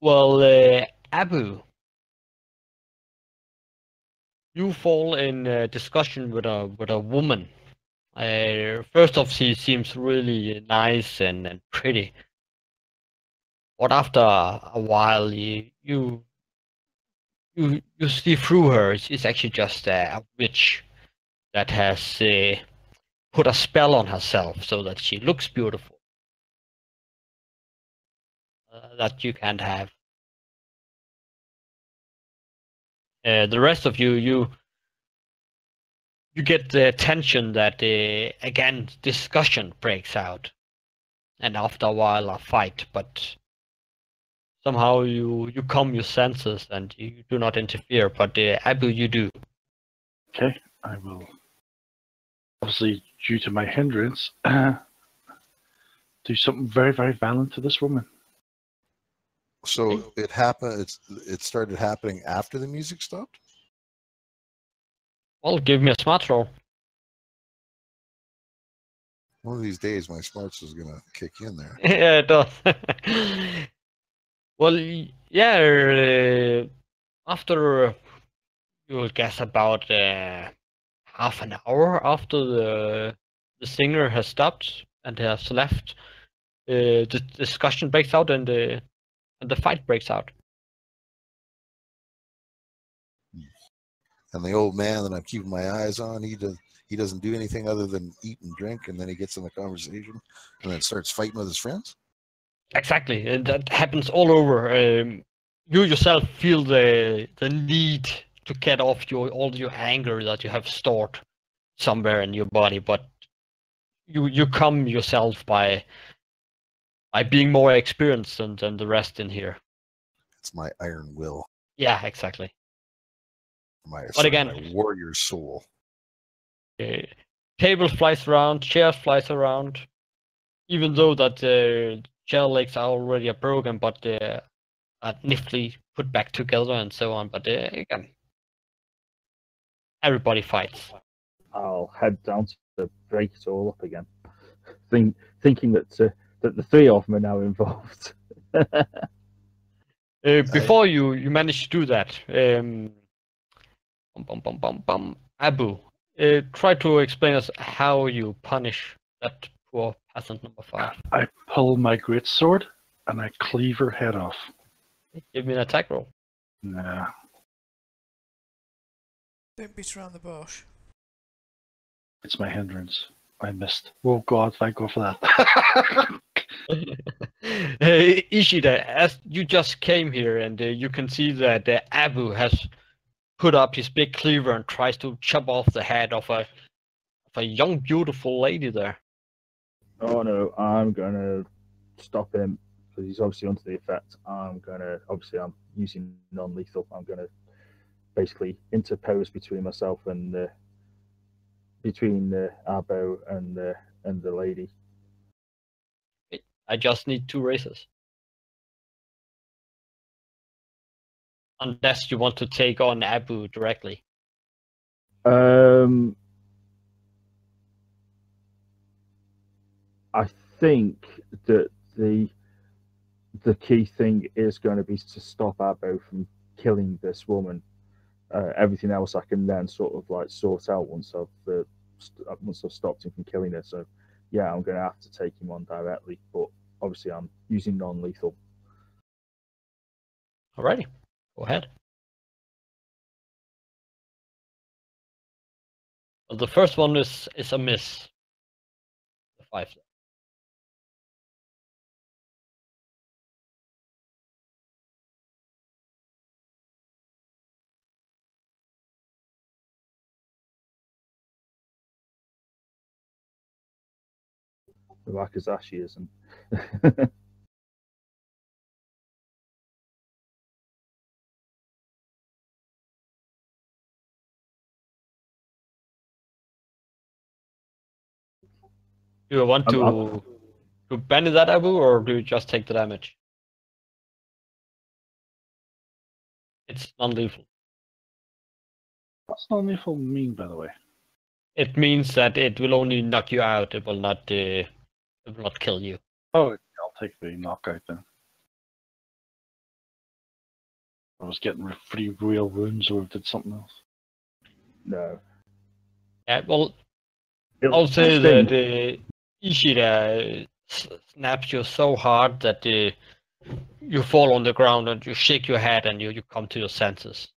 [SPEAKER 2] Well, Abu, you fall in discussion with a woman. First off, she seems really nice and pretty, but after a while, you see through her. She's actually just a witch that has put a spell on herself so that she looks beautiful. That you can't have. The rest of you get the attention that again discussion breaks out, and after a while a fight. But somehow you calm your senses and you do not interfere. But Abu, you do.
[SPEAKER 3] Okay, I will. Obviously, due to my hindrance, do something very, very violent to this woman.
[SPEAKER 5] So it happened. It started happening after the music stopped.
[SPEAKER 2] Well, give me a smart roll.
[SPEAKER 5] One of these days, my smarts is gonna kick in there.
[SPEAKER 2] Yeah, it does. Well, yeah. After you will guess about half an hour after the singer has stopped and has left, the discussion breaks out and the fight breaks out.
[SPEAKER 5] And the old man that I'm keeping my eyes on, he doesn't do anything other than eat and drink, and then he gets in the conversation and then starts fighting with his friends.
[SPEAKER 2] Exactly, and that happens all over. You yourself feel the need to get off all your anger that you have stored somewhere in your body, but you calm yourself by being more experienced than the rest in here.
[SPEAKER 5] It's my iron will.
[SPEAKER 2] Yeah, exactly.
[SPEAKER 5] But
[SPEAKER 2] again,
[SPEAKER 5] my warrior soul.
[SPEAKER 2] Table flies around, chairs flies around, even though that chair legs are already broken, but are nifty put back together and so on. But again, everybody fights.
[SPEAKER 4] I'll head down to break it all up again, thinking that the three of them are now involved.
[SPEAKER 2] Before you manage to do that, Abu, try to explain us how you punish that poor peasant number 5.
[SPEAKER 3] I pull my greatsword and I cleave her head off.
[SPEAKER 2] Give me an attack roll.
[SPEAKER 3] Nah.
[SPEAKER 1] Don't beat around the bush.
[SPEAKER 3] It's my hindrance. I missed. Oh God, thank God for that.
[SPEAKER 2] Ishida, as you just came here and you can see that Abu has put up his big cleaver and tries to chop off the head of a young, beautiful lady there.
[SPEAKER 4] Oh no, I'm gonna stop him because he's obviously under the effect. I'm using non-lethal. I'm gonna basically interpose between myself and Arbo and the lady.
[SPEAKER 2] I just need 2 races. Unless you want to take on Abu directly.
[SPEAKER 4] I think that the key thing is going to be to stop Abo from killing this woman. Everything else I can then sort of like sort out once I've stopped him from killing her. So yeah, I'm going to have to take him on directly, but obviously I'm using non-lethal.
[SPEAKER 2] Alrighty, go ahead. Well, the first one is a miss. The 5.
[SPEAKER 4] The Wakazashi isn't.
[SPEAKER 2] Do you want to bandy that Abu, or do you just take the damage? It's non-lethal.
[SPEAKER 3] What's non-lethal mean, by the way?
[SPEAKER 2] It means that it will only knock you out. It will not kill you.
[SPEAKER 3] Oh, I'll take the knockout then. I was getting free real wounds or did something else.
[SPEAKER 4] No.
[SPEAKER 2] Yeah, well,
[SPEAKER 4] It'll
[SPEAKER 2] I'll say
[SPEAKER 4] sting.
[SPEAKER 2] that Ishida snaps you so hard that you fall on the ground and you shake your head and you come to your senses.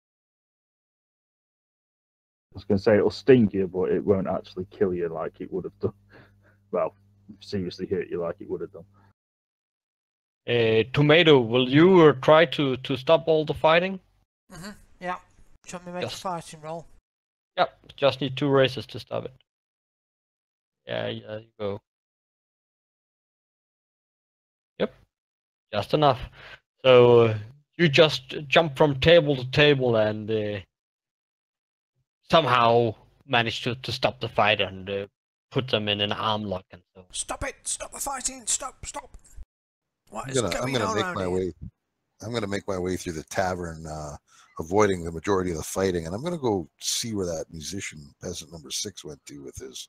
[SPEAKER 4] I was going to say it'll sting you, but it won't actually kill you like it would have done. Well, seriously hurt you like it would have done.
[SPEAKER 2] Tomato, will you try to stop all the fighting?
[SPEAKER 1] Yeah. Do you want me to make a
[SPEAKER 2] Yes.
[SPEAKER 1] fighting roll?
[SPEAKER 2] Yep, just need 2 races to stop it. Yeah, you go. Yep, just enough. So you just jump from table to table and somehow manage to stop the fight and put them in an arm lock and so.
[SPEAKER 1] Stop it! Stop the fighting! Stop! Stop! What
[SPEAKER 5] I'm
[SPEAKER 1] is
[SPEAKER 5] gonna
[SPEAKER 1] going on
[SPEAKER 5] make
[SPEAKER 1] around
[SPEAKER 5] my
[SPEAKER 1] here?
[SPEAKER 5] way. I'm gonna make my way through the tavern, avoiding the majority of the fighting, and I'm gonna go see where that musician peasant number 6 went to with his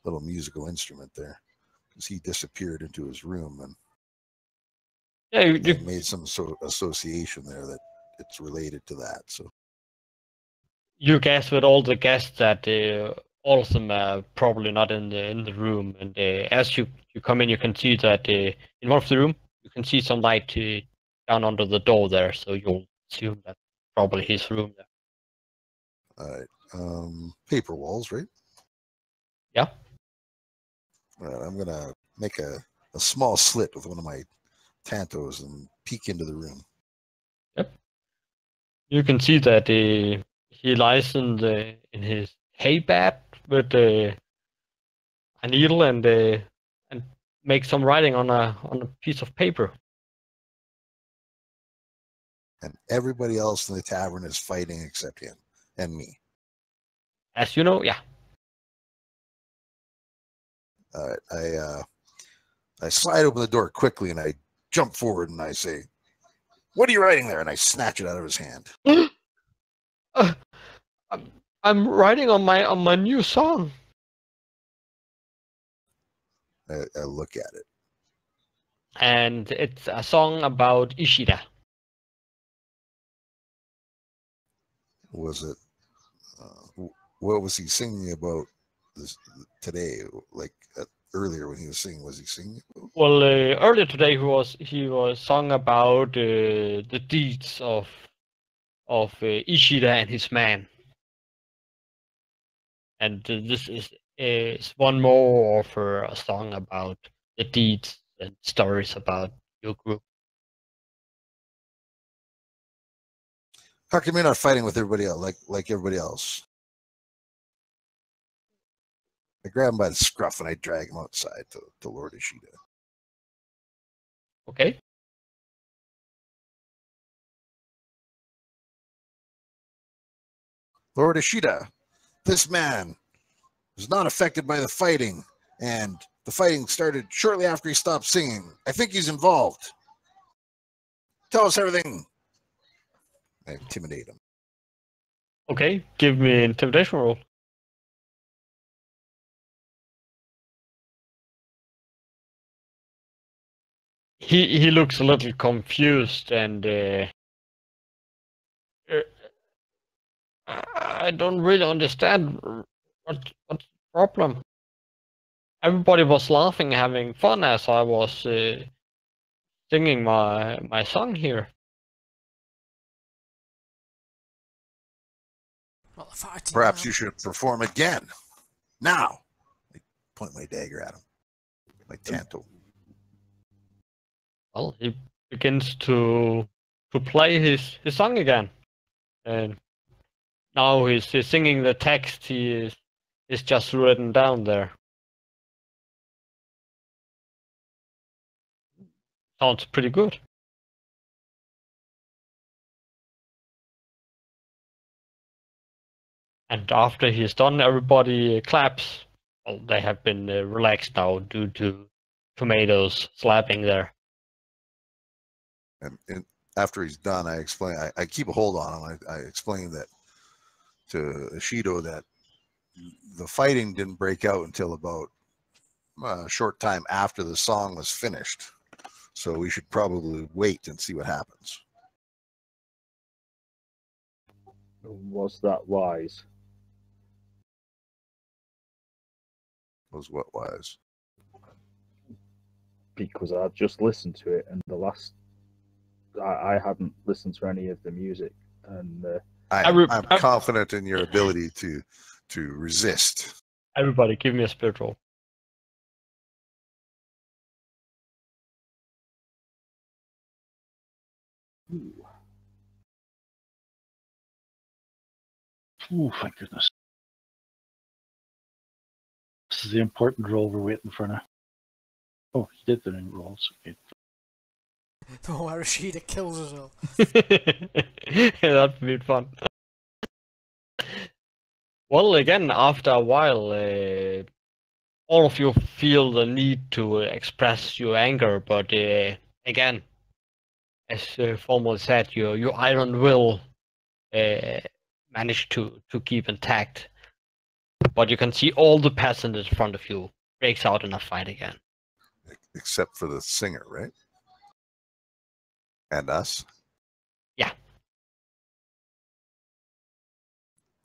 [SPEAKER 5] little musical instrument there, because he disappeared into his room and
[SPEAKER 2] Yeah,
[SPEAKER 5] they made some sort of association there that it's related to that. So
[SPEAKER 2] you guess with all the guests that all of them are probably not in the room, and as you come in, you can see that in one of the room you can see some light down under the door there, so you'll assume that's probably his room there.
[SPEAKER 5] all right, paper walls, right?
[SPEAKER 2] Yeah.
[SPEAKER 5] All right, I'm gonna make a small slit with one of my tantos and peek into the room.
[SPEAKER 2] Yep. You can see that he lies in his hay bed with a needle and make some writing on a piece of paper.
[SPEAKER 5] And everybody else in the tavern is fighting except him and me.
[SPEAKER 2] As you know, yeah.
[SPEAKER 5] All right, I slide open the door quickly and I jump forward and I say, "What are you writing there?" And I snatch it out of his hand.
[SPEAKER 2] I'm writing on my new song.
[SPEAKER 5] I look at it.
[SPEAKER 2] And it's a song about Ishida.
[SPEAKER 5] Was it? What was he singing about this today? Like earlier when he was singing, was he singing?
[SPEAKER 2] Well, earlier today he was sung about the deeds of Ishida and his man, and this is one more of a song about the deeds and stories about your group.
[SPEAKER 5] How come you're not fighting with everybody else, like everybody else? I grab him by the scruff and I drag him outside to Lord Ishida.
[SPEAKER 2] Okay.
[SPEAKER 5] Lord Ishida, this man was not affected by the fighting, and the fighting started shortly after he stopped singing. I think he's involved. Tell us everything. I intimidate him.
[SPEAKER 2] Okay, give me an intimidation roll. He looks a little confused and I don't really understand what's the problem. Everybody was laughing, having fun as I was singing my song here.
[SPEAKER 1] Well, the fighting.
[SPEAKER 5] Perhaps you should perform again. Now. I point my dagger at him. My tanto.
[SPEAKER 2] Well, he begins to play his song again, and now he's singing the text. He is just written down there. Sounds pretty good. And after he's done, everybody claps. Well, they have been relaxed now due to tomatoes slapping there.
[SPEAKER 5] And after he's done, I explain. I keep a hold on him. I explain that to Ishido that the fighting didn't break out until about a short time after the song was finished. So we should probably wait and see what happens.
[SPEAKER 4] Was that wise?
[SPEAKER 5] Was what wise?
[SPEAKER 4] Because I've just listened to it, and I hadn't listened to any of the music, and
[SPEAKER 5] I'm confident in your ability to resist.
[SPEAKER 2] Everybody, give me a spirit roll.
[SPEAKER 3] Ooh, thank goodness. This is the important roll we're waiting for now. Oh, he did the new rolls. Okay.
[SPEAKER 1] The one where Rashida kills us all.
[SPEAKER 2] That'd be fun. Well, again, after a while, all of you feel the need to express your anger, but again, as formerly said, your iron will managed to keep intact. But you can see all the peasants in front of you breaks out in a fight again.
[SPEAKER 5] Except for the singer, right? And us?
[SPEAKER 2] Yeah.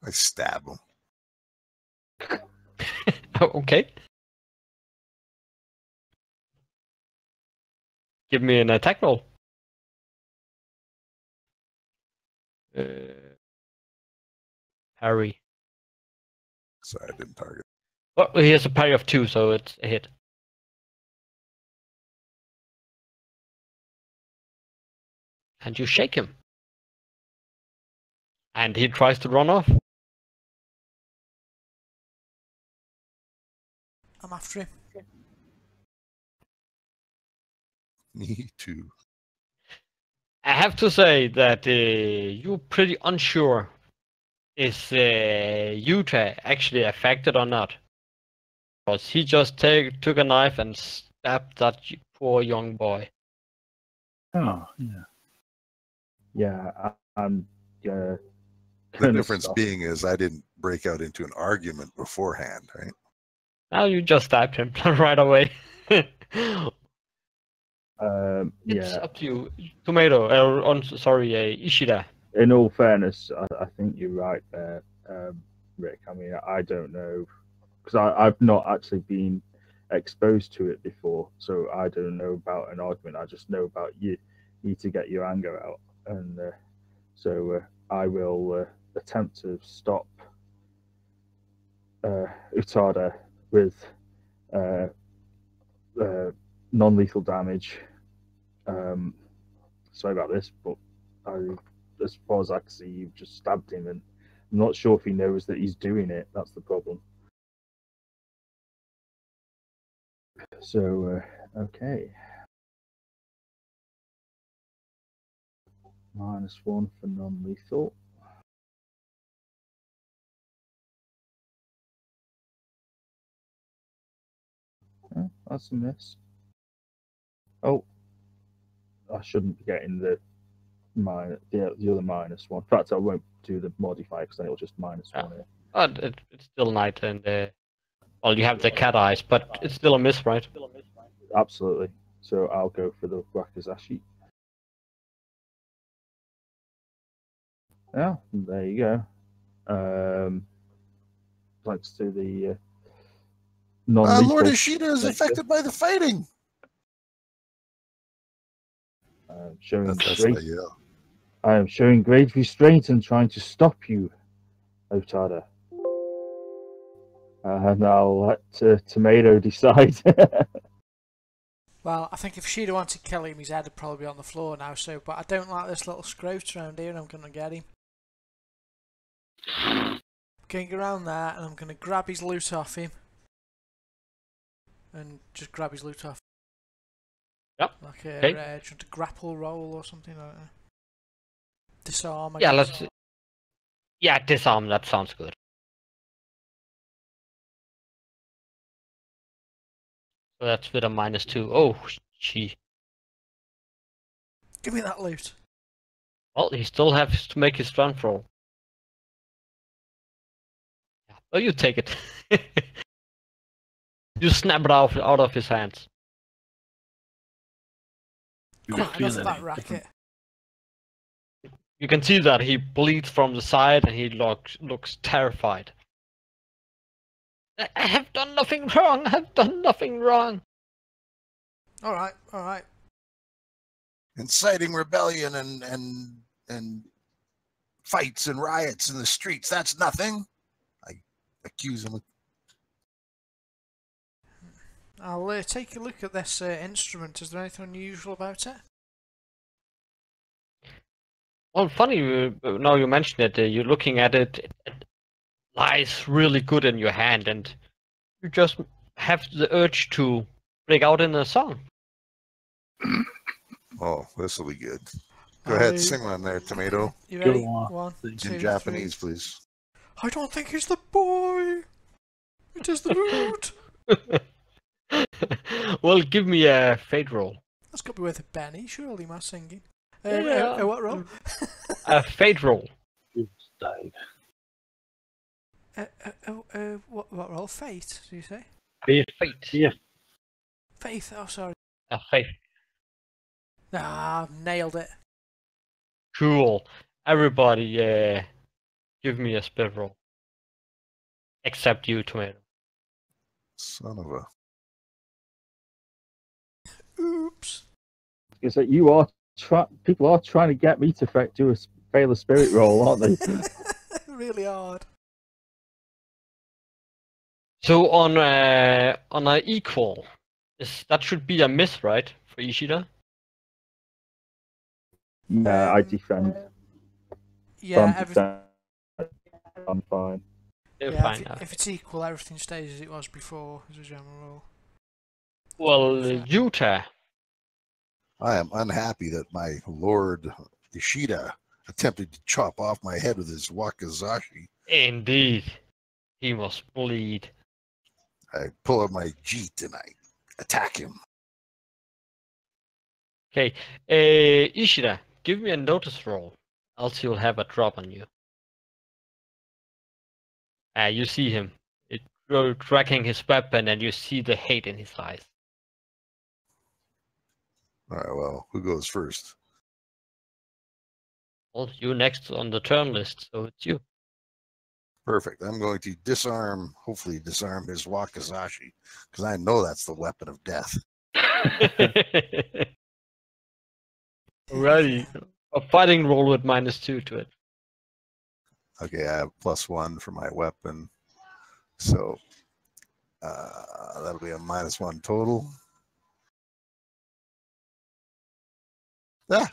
[SPEAKER 5] I stab him.
[SPEAKER 2] Okay. Give me an attack roll. Parry.
[SPEAKER 5] Sorry, I didn't target.
[SPEAKER 2] Well, he has a parry of 2, so it's a hit. And you shake him. And he tries to run off.
[SPEAKER 1] I'm after him.
[SPEAKER 5] Me too.
[SPEAKER 2] I have to say that you're pretty unsure is Yuta actually affected or not. Because he just took a knife and stabbed that poor young boy.
[SPEAKER 3] Oh, yeah.
[SPEAKER 4] yeah, I'm.
[SPEAKER 5] The
[SPEAKER 4] gonna
[SPEAKER 5] difference
[SPEAKER 4] stop.
[SPEAKER 5] being is I didn't break out into an argument beforehand, right?
[SPEAKER 2] Now you just stabbed him right away. It's
[SPEAKER 4] Yeah.
[SPEAKER 2] up to you. Tomato, sorry, Ishida.
[SPEAKER 4] In all fairness, I think you're right there, Rick. I mean, I don't know because I've not actually been exposed to it before, so I don't know about an argument. I just know about you need to get your anger out, and so I will attempt to stop Utada with non-lethal damage. Sorry about this, but as far as I can see, you've just stabbed him, and I'm not sure if he knows that he's doing it. That's the problem. So, okay. -1 for non-lethal. That's a miss. Oh, I shouldn't be getting the other -1. In fact, I won't do the modifier because then it'll just -1 here.
[SPEAKER 2] But it's still night, and well, you have the cat eyes, but it's still a miss, right?
[SPEAKER 4] Absolutely. So I'll go for the Wakizashi. Yeah, there you go. Thanks to the non-lethal.
[SPEAKER 5] Lord Ishida is affected by the fighting.
[SPEAKER 4] I am showing great restraint and trying to stop you, Otada. And I'll let Tomato decide.
[SPEAKER 1] Well, I think if She'd wanted to kill him, his head would probably be on the floor now, so, but I don't like this little scrote around here, and I'm going to get him. I'm going around there, and I'm going to grab his loot off him. And just grab his loot off.
[SPEAKER 2] Yep.
[SPEAKER 1] Like a
[SPEAKER 2] Okay.
[SPEAKER 1] just a grapple roll or something like that. Disarm, I
[SPEAKER 2] Yeah,
[SPEAKER 1] guess.
[SPEAKER 2] disarm, that sounds good. So that's with a -2. Oh, gee.
[SPEAKER 1] Give me that loot.
[SPEAKER 2] Well, he still has to make his strength roll. Yeah. Oh, you take it. You snap it out of his hands.
[SPEAKER 1] Quite enough of that racket.
[SPEAKER 2] You can see that he bleeds from the side and he looks terrified. I have done nothing wrong. I have done nothing wrong.
[SPEAKER 1] All right, all right.
[SPEAKER 5] Inciting rebellion and fights and riots in the streets. That's nothing. I accuse him of.
[SPEAKER 1] I'll take a look at this instrument. Is there anything unusual about it?
[SPEAKER 2] Well, funny, now you mention it, you're looking at it, it lies really good in your hand, and you just have the urge to break out in a song.
[SPEAKER 5] Oh, this will be good. Go ahead, sing one there, Tomato.
[SPEAKER 1] You ready?
[SPEAKER 3] Go on.
[SPEAKER 1] 1, 2,
[SPEAKER 5] In Japanese,
[SPEAKER 1] 3.
[SPEAKER 5] please.
[SPEAKER 1] I don't think it's the boy. It is the lute.
[SPEAKER 2] Well, give me a fate roll.
[SPEAKER 1] That's got to be worth a penny, surely, my singing.
[SPEAKER 2] Yeah.
[SPEAKER 1] What roll?
[SPEAKER 2] A fate roll.
[SPEAKER 3] You've died.
[SPEAKER 1] What roll? Fate, do you say?
[SPEAKER 3] Faith.
[SPEAKER 2] Fate.
[SPEAKER 3] Yeah.
[SPEAKER 1] Faith, oh sorry.
[SPEAKER 2] A fate.
[SPEAKER 1] Ah, nailed it.
[SPEAKER 2] Cool. Everybody, give me a spell roll. Except you, Tomato.
[SPEAKER 5] Son of a.
[SPEAKER 1] Oops.
[SPEAKER 4] Is that you are people are trying to get me to do a fail a spirit roll, aren't they?
[SPEAKER 1] Really hard.
[SPEAKER 2] So on a equal, that should be a miss, right, for Ishida?
[SPEAKER 4] Yeah, I defend.
[SPEAKER 1] Yeah,
[SPEAKER 4] I'm fine.
[SPEAKER 2] You're
[SPEAKER 1] yeah,
[SPEAKER 2] fine.
[SPEAKER 1] if it's equal, everything stays as it was before, as a general rule.
[SPEAKER 2] Well, Utah.
[SPEAKER 5] I am unhappy that my lord Ishida attempted to chop off my head with his wakizashi.
[SPEAKER 2] Indeed. He must bleed.
[SPEAKER 5] I pull out my jeet and I attack him.
[SPEAKER 2] Okay, Ishida, give me a notice roll, else he'll have a drop on you. You see him tracking his weapon, and you see the hate in his eyes.
[SPEAKER 5] All right, well, who goes first?
[SPEAKER 2] Well, you next on the turn list, so it's you.
[SPEAKER 5] Perfect. I'm going to hopefully disarm his wakizashi, because I know that's the weapon of death.
[SPEAKER 2] Ready. A fighting roll with -2 to it.
[SPEAKER 5] Okay, I have +1 for my weapon, so that'll be a -1 total. Ah,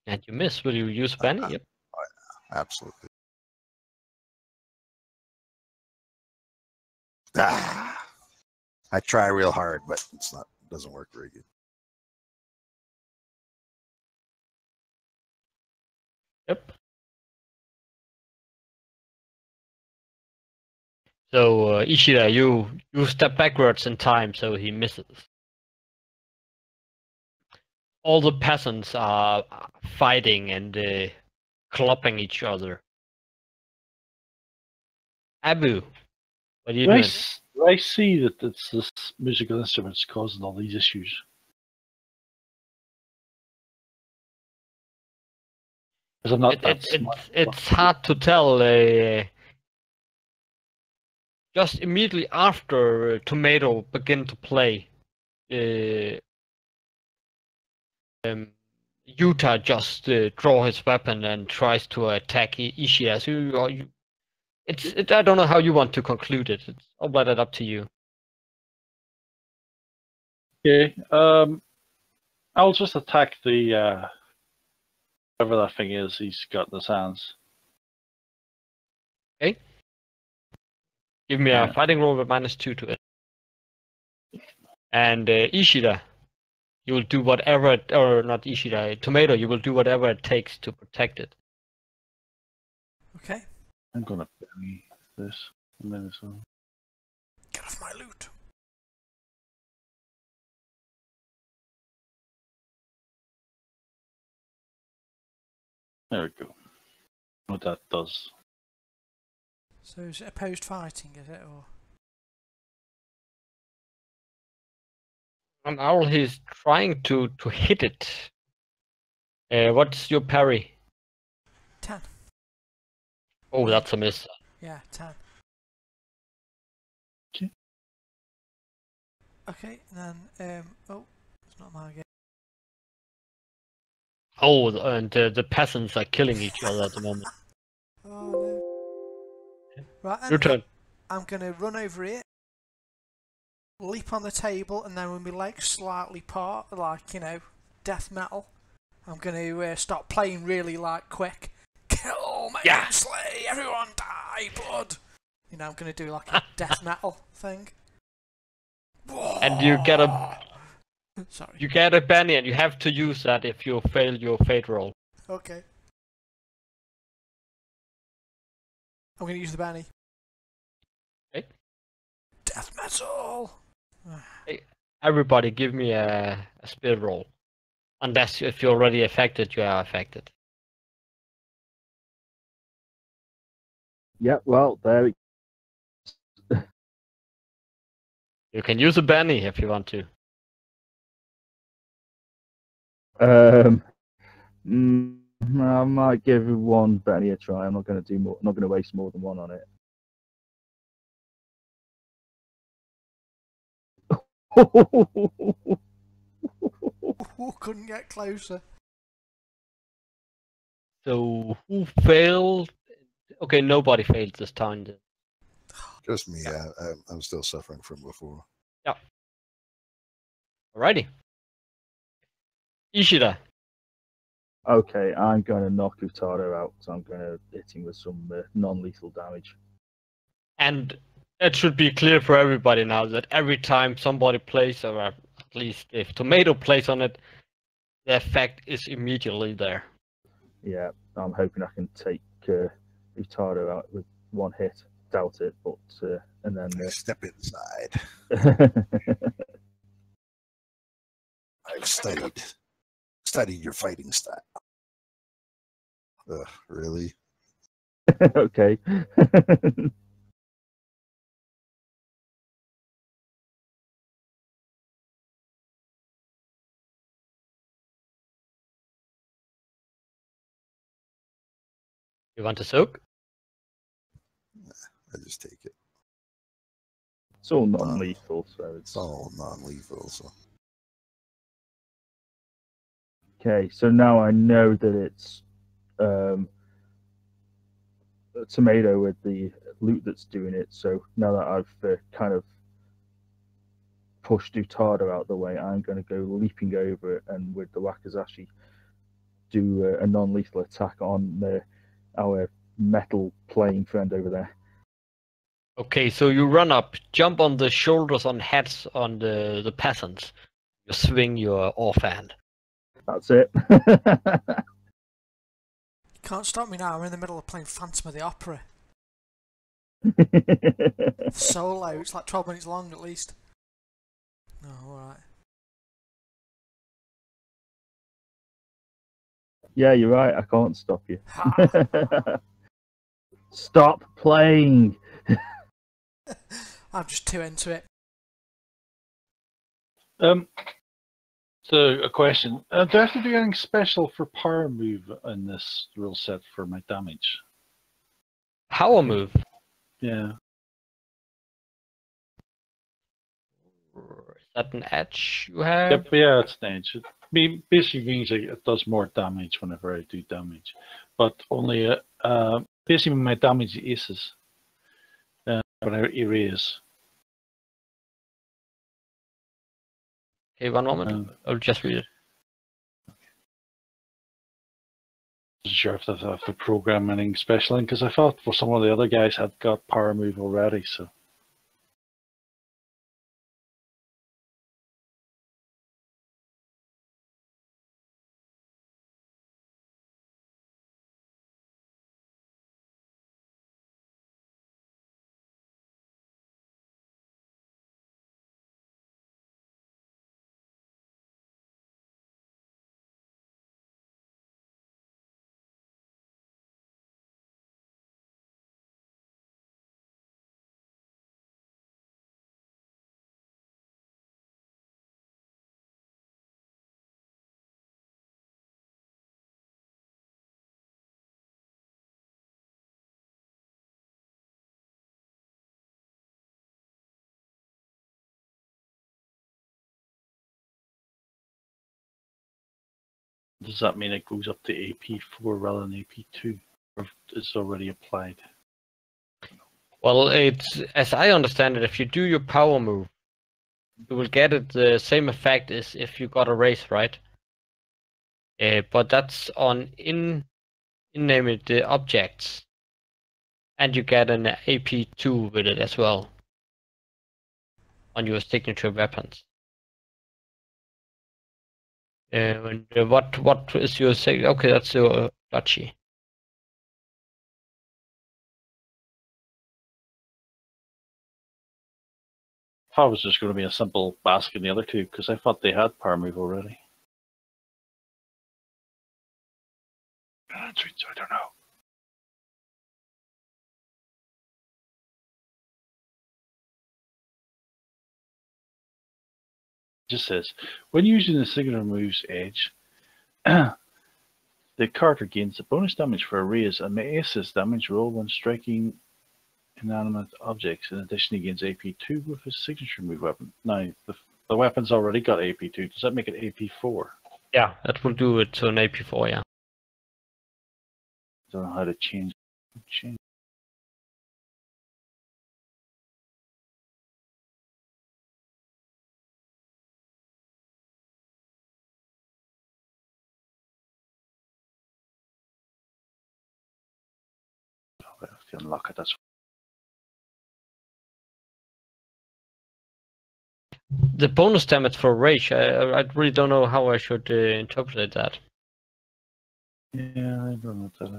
[SPEAKER 2] And you miss. Will you use Benny? Yep.
[SPEAKER 5] absolutely. Ah, I try real hard, but it doesn't work very good.
[SPEAKER 2] Yep. So Ishida, you step backwards in time, so he misses. All the peasants are fighting and clopping each other. Abu, what are you doing?
[SPEAKER 3] Do I see that it's this musical instruments causing all these issues? Because I'm not that smart.
[SPEAKER 2] It's hard to tell. Just immediately after Tomato begin to play, Utah just draw his weapon and tries to attack Ishida. So I don't know how you want to conclude it. I'll let it up to you.
[SPEAKER 3] Okay. I'll just attack the whatever that thing is he's got in his hands.
[SPEAKER 2] Okay. Give me a fighting roll with -2 to it. And Ishida, you will do whatever, or not Ishida, Tomato, you will do whatever it takes to protect it.
[SPEAKER 1] Okay.
[SPEAKER 3] I'm gonna bury this a minute. So.
[SPEAKER 1] Get off my loot.
[SPEAKER 3] There we go. What that does.
[SPEAKER 1] So is it opposed fighting, is it, or?
[SPEAKER 2] An owl, he's trying to hit it. What's your parry?
[SPEAKER 1] 10.
[SPEAKER 2] Oh, that's a miss.
[SPEAKER 1] Yeah, 10.
[SPEAKER 3] Okay.
[SPEAKER 1] Okay, and then oh, it's not my game.
[SPEAKER 2] Oh, and the peasants are killing each other at the moment.
[SPEAKER 1] Oh no. Right,
[SPEAKER 2] Your
[SPEAKER 1] then
[SPEAKER 2] turn.
[SPEAKER 1] I'm gonna run over here, leap on the table, and then with my legs slightly part, like, you know, death metal, I'm gonna start playing really like quick. Kill, maim,
[SPEAKER 2] Yeah.
[SPEAKER 1] slay, everyone die, blood. You know, I'm gonna do like a death metal thing.
[SPEAKER 2] And you get a
[SPEAKER 1] Sorry.
[SPEAKER 2] Benny, and you have to use that if you fail your fate roll.
[SPEAKER 1] Okay. I'm gonna use the Benny.
[SPEAKER 2] Okay.
[SPEAKER 1] Death metal.
[SPEAKER 2] Hey, everybody, give me a spirit roll. Unless if you're already affected, you are affected.
[SPEAKER 4] Yeah, well, there we
[SPEAKER 2] You can use a Benny if you want to.
[SPEAKER 4] I might give one Benny a try. I'm not going to do more. I'm not going to waste more than one on it.
[SPEAKER 1] Ooh, couldn't get closer.
[SPEAKER 2] So who failed? Okay, nobody failed this time. Then.
[SPEAKER 5] Just me. Yeah, I'm still suffering from before.
[SPEAKER 2] Yeah. Alrighty. Ishida.
[SPEAKER 4] Okay, I'm going to knock Utaro out. So I'm going to hit him with some non-lethal damage.
[SPEAKER 2] And it should be clear for everybody now that every time somebody plays, or at least if Tomato plays on it, the effect is immediately there.
[SPEAKER 4] Yeah, I'm hoping I can take Utaro out with one hit. Doubt it, but and then
[SPEAKER 5] Step inside. I've studied your fighting style. Really?
[SPEAKER 4] okay.
[SPEAKER 2] You want to soak?
[SPEAKER 5] I just take it.
[SPEAKER 4] It's all non-lethal, so
[SPEAKER 5] It's all non-lethal. So
[SPEAKER 4] okay. So now I know that it's a Tomato with the loot that's doing it. So now that I've kind of pushed Utado out the way, I'm going to go leaping over it and with the Wakazashi do a non-lethal attack on our metal playing friend over there.
[SPEAKER 2] Okay, so you run up, jump on the shoulders on heads on the peasants. You swing your offhand.
[SPEAKER 4] That's it.
[SPEAKER 1] You can't stop me now. I'm in the middle of playing Phantom of the Opera. Solo. It's like 12 minutes long at least. No, alright.
[SPEAKER 4] Yeah, you're right. I can't stop you. Stop playing.
[SPEAKER 1] I'm just too into it.
[SPEAKER 3] So a question: do I have to do anything special for power move in this rule set for my damage?
[SPEAKER 2] Power move.
[SPEAKER 3] Yeah.
[SPEAKER 2] Is that an edge you have?
[SPEAKER 3] Yep, yeah, it's an edge. It basically means it does more damage whenever I do damage, but only basically my damage aces when I erase.
[SPEAKER 2] Okay, one moment. I'll just read it.
[SPEAKER 3] Not sure if I have to program anything special in because I thought for some of the other guys had got power move already. So. Does that mean it goes up to AP4 rather than AP2? Or it's already applied?
[SPEAKER 2] Well, it's as I understand it, if you do your power move, you will get it the same effect as if you got a raise, right? But that's on inanimate objects, and you get an AP2 with it as well on your signature weapons. And what is your say? Okay, that's your duchy.
[SPEAKER 3] I thought it was just going to be a simple basket in the other two, because I thought they had power move already. So I don't know. It just says, when using the signature moves edge, the character gains a bonus damage for a raise and may assist damage roll when striking inanimate objects. In addition, he gains AP2 with his signature move weapon. Now, the weapon's already got AP2. Does that make it AP4?
[SPEAKER 2] Yeah, that will do it to an AP4, yeah.
[SPEAKER 3] I don't know how to change. I have to unlock it. That's
[SPEAKER 2] The bonus damage for rage, I really don't know how I should interpret that.
[SPEAKER 3] yeah, I don't know what that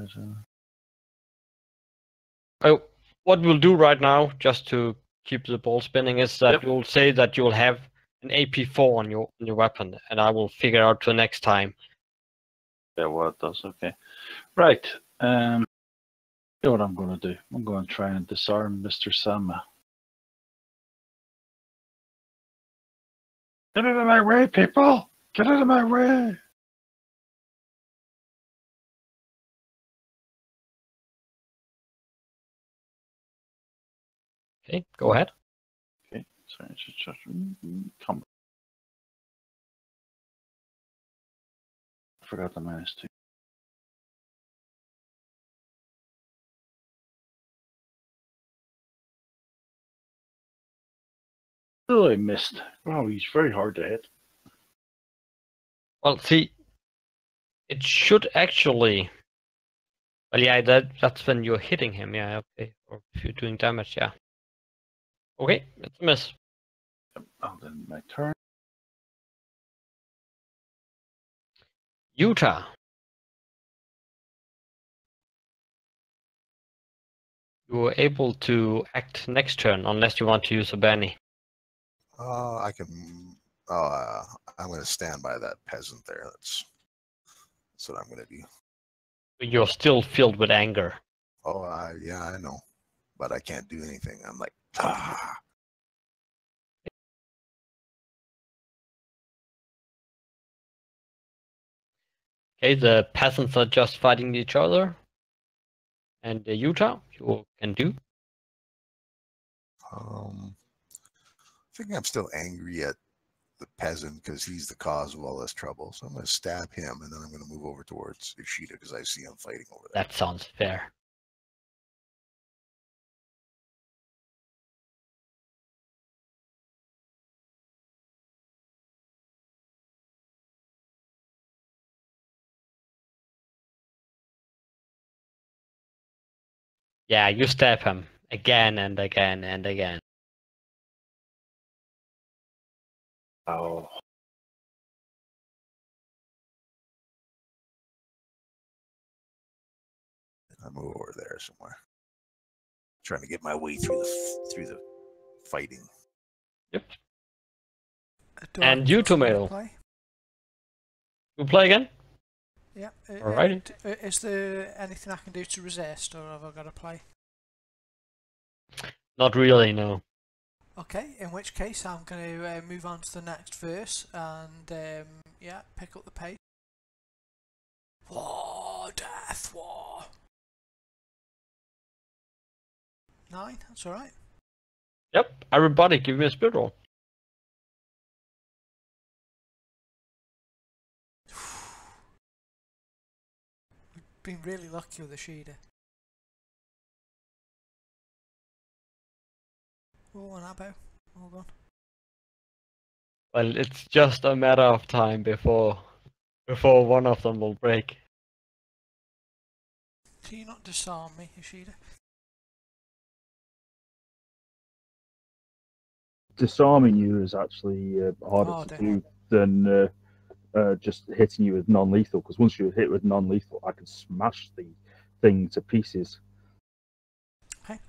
[SPEAKER 3] is.
[SPEAKER 2] What we'll do right now, just to keep the ball spinning, is that
[SPEAKER 3] Yep.
[SPEAKER 2] you'll say that you'll have an AP4 on your weapon, and I will figure out to next time.
[SPEAKER 3] Yeah, well, it does. Okay. Right. You know what I'm going to do? I'm going to try and disarm Mr. Sama. Get out of my way, people! Get out of my way!
[SPEAKER 2] Okay, go ahead.
[SPEAKER 3] Okay, sorry, just come. I forgot the -2. Oh, I missed. Wow, he's very hard to hit.
[SPEAKER 2] Well, see, it should actually. Well, yeah, that's when you're hitting him, yeah, okay. Or if you're doing damage, yeah. Okay, it's a miss.
[SPEAKER 3] Oh, then my turn.
[SPEAKER 2] Utah. You are able to act next turn unless you want to use a Benny.
[SPEAKER 5] I can. I'm going to stand by that peasant there. That's what I'm going to do.
[SPEAKER 2] You're still filled with anger.
[SPEAKER 5] Oh, yeah, I know, but I can't do anything. I'm like, ah.
[SPEAKER 2] Okay, the peasants are just fighting each other. And Utah, you can do.
[SPEAKER 5] I think I'm still angry at the peasant because he's the cause of all this trouble. So I'm going to stab him, and then I'm going to move over towards Ishida because I see him fighting over there.
[SPEAKER 2] That sounds fair. Yeah, you stab him again and again and again.
[SPEAKER 3] Oh.
[SPEAKER 5] I move over there somewhere. Trying to get my way through the fighting.
[SPEAKER 2] Yep.
[SPEAKER 1] Do
[SPEAKER 2] And
[SPEAKER 1] I
[SPEAKER 2] you,
[SPEAKER 1] continue to
[SPEAKER 2] Tomato.
[SPEAKER 1] play?
[SPEAKER 2] You play again?
[SPEAKER 1] Yeah.
[SPEAKER 2] Alrighty.
[SPEAKER 1] Is there anything I can do to resist, or have I got to play?
[SPEAKER 2] Not really, no.
[SPEAKER 1] Okay, in which case I'm going to move on to the next verse and yeah, pick up the pace. War, death, war. 9, that's alright.
[SPEAKER 2] Yep, everybody give me a spirit roll.
[SPEAKER 1] Been really lucky with Ishida. Oh, an Abo. Hold on.
[SPEAKER 2] Well, it's just a matter of time before one of them will break.
[SPEAKER 1] Can you not disarm me, Ishida?
[SPEAKER 4] Disarming you is actually harder to do than just hitting you with non-lethal, because once you're hit with non-lethal, I can smash the thing to pieces.
[SPEAKER 1] Okay.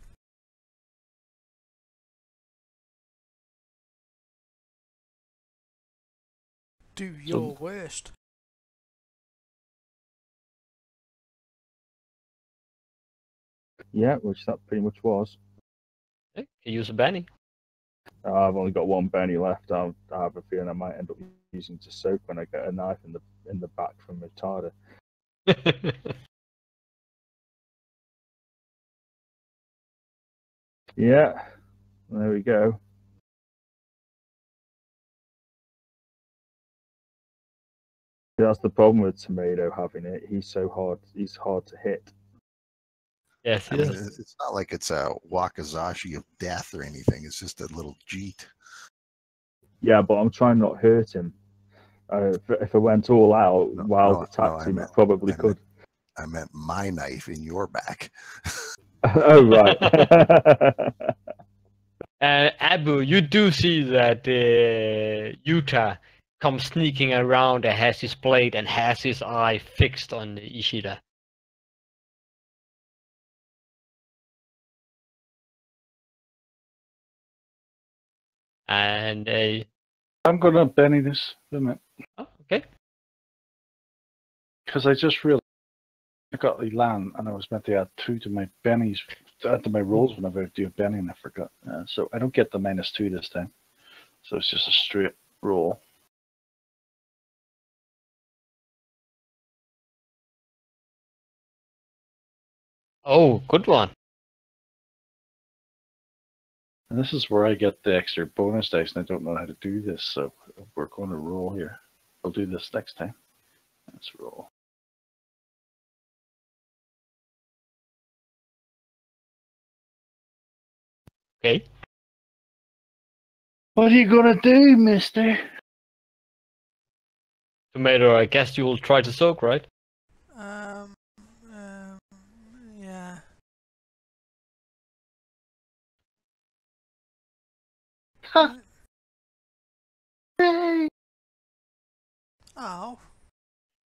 [SPEAKER 1] Do your worst.
[SPEAKER 4] Yeah, which that pretty much was.
[SPEAKER 2] Okay, you use a Benny.
[SPEAKER 4] I've only got one Benny left. I have a feeling I might end up using to soak when I get a knife in the back from Retarder. Yeah, there we go. That's the problem with Tomato having it. He's so hard. He's hard to hit.
[SPEAKER 2] Yes,
[SPEAKER 5] I mean,
[SPEAKER 2] yes.
[SPEAKER 5] it's not like it's a Wakazashi of death or anything. It's just a little jeet.
[SPEAKER 4] Yeah, but I'm trying not to hurt him. If I went all out while attacked him, I probably could.
[SPEAKER 5] I meant my knife in your back.
[SPEAKER 4] Oh, right.
[SPEAKER 2] Abu, you do see that Yuta comes sneaking around and has his blade and has his eye fixed on Ishida. And
[SPEAKER 3] I'm gonna Benny this a minute.
[SPEAKER 2] oh, okay.
[SPEAKER 3] Because I just realized I got the land and I was meant to add 2 to my bennies, to my rolls whenever I do a benny, and I forgot. So I don't get the -2 this time. So it's just a straight roll.
[SPEAKER 2] Oh, good one.
[SPEAKER 3] And this is where I get the extra bonus dice, and I don't know how to do this, so we're going to roll here. I'll do this next time. Let's roll.
[SPEAKER 2] Okay.
[SPEAKER 3] What are you gonna do, mister?
[SPEAKER 2] Tomato, I guess you will try to soak, right?
[SPEAKER 1] Yeah.
[SPEAKER 3] Ha! Hey!
[SPEAKER 1] Oh.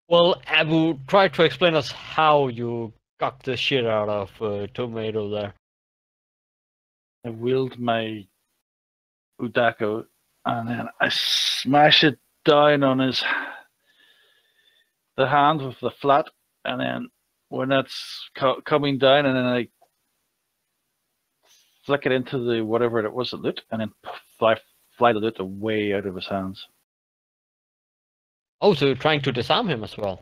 [SPEAKER 2] Well, Abu, try to explain us how you got the shit out of Tomato there.
[SPEAKER 3] I wield my Udako, and then I smash it down on the hand with the flat, and then when that's coming down, and then I flick it into the whatever it was, the loot, and then fly the loot away out of his hands.
[SPEAKER 2] Oh, so you're trying to disarm him as well.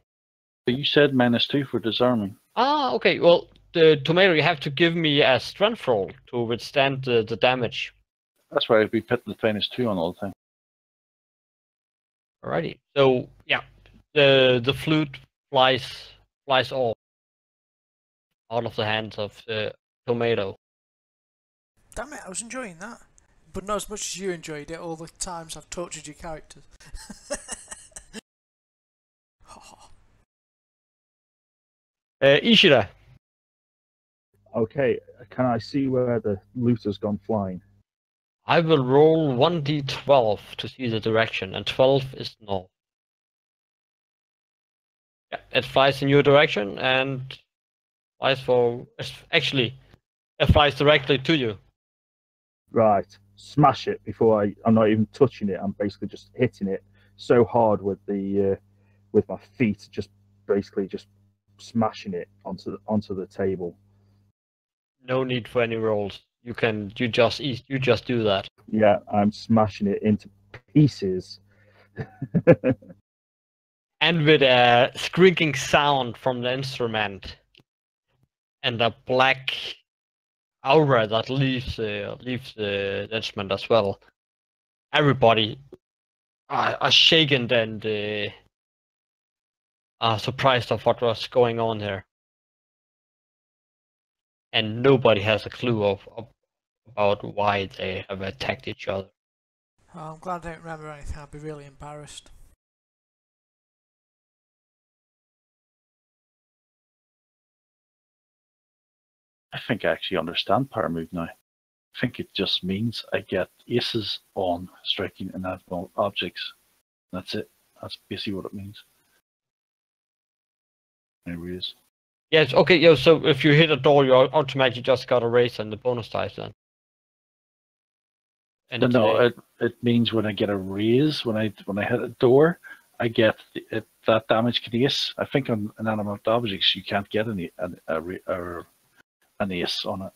[SPEAKER 3] But you said -2 for disarming.
[SPEAKER 2] Ah, okay. Well, the Tomato, you have to give me a strength roll to withstand the damage.
[SPEAKER 3] That's why I'd be putting the -2 on all the time.
[SPEAKER 2] Alrighty. So yeah, the flute flies off out of the hands of the Tomato.
[SPEAKER 1] Damn it, I was enjoying that. But not as much as you enjoyed it all the times I've tortured your characters.
[SPEAKER 2] Ishida.
[SPEAKER 4] Okay, can I see where the loot has gone flying?
[SPEAKER 2] I will roll 1d12 to see the direction, and 12 is north. Yeah, it flies in your direction and flies for. Actually, it flies directly to you.
[SPEAKER 4] Right, smash it before I'm not even touching it. I'm basically just hitting it so hard with the with my feet, just basically just smashing it onto the table.
[SPEAKER 2] No need for any rolls. You just do that.
[SPEAKER 4] Yeah, I'm smashing it into pieces.
[SPEAKER 2] And with a squeaking sound from the instrument and a black aura that leaves the instrument as well, everybody are shaken and are surprised of what was going on here. and nobody has a clue about why they have attacked each other.
[SPEAKER 1] Oh, I'm glad I don't remember anything. I'd be really embarrassed.
[SPEAKER 3] I think I actually understand power move now. I think it just means I get aces on striking inanimate objects. That's it. That's basically what it means. Anyways.
[SPEAKER 2] Yes, okay, yeah, so if you hit a door, you automatically just got a raise on the bonus dice then. And
[SPEAKER 3] No, it means when I get a raise, when I hit a door, I get that damage can ace. I think on inanimate objects you can't get an ace on it.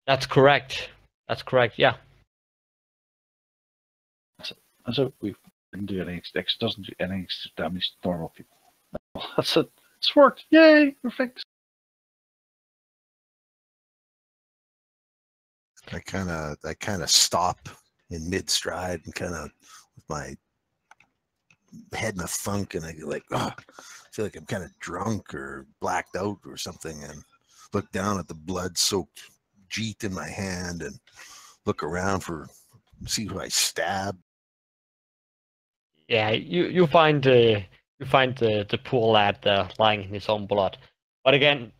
[SPEAKER 2] That's correct. That's correct, yeah.
[SPEAKER 3] And so we didn't do any extra, doesn't do any extra damage to normal people. That's it. It's worked. Yay, we're fixed.
[SPEAKER 5] I kind of stop in mid stride and kind of with my head in a funk, and I get like, oh, I feel like I'm kind of drunk or blacked out or something, and look down at the blood-soaked jeet in my hand and look around see who I stab.
[SPEAKER 2] Yeah, you find the poor lad there lying in his own blood. But again,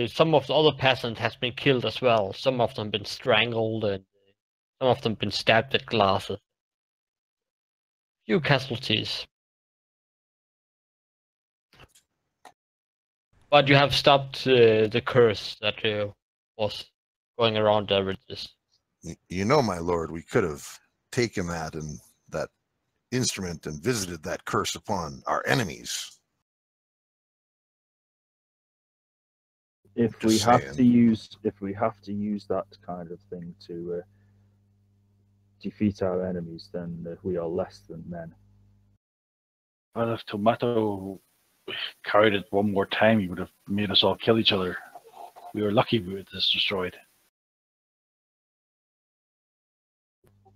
[SPEAKER 2] some of the other peasants has been killed as well. Some of them been strangled, and some of them been stabbed with glasses. Few casualties. But you have stopped the curse that was going around there with this.
[SPEAKER 5] You know, my lord, we could have taken that instrument and visited that curse upon our enemies.
[SPEAKER 4] If we have to use that kind of thing to defeat our enemies, then we are less than men.
[SPEAKER 3] Well, if Tomato carried it one more time, he would have made us all kill each other. We were lucky we were this destroyed.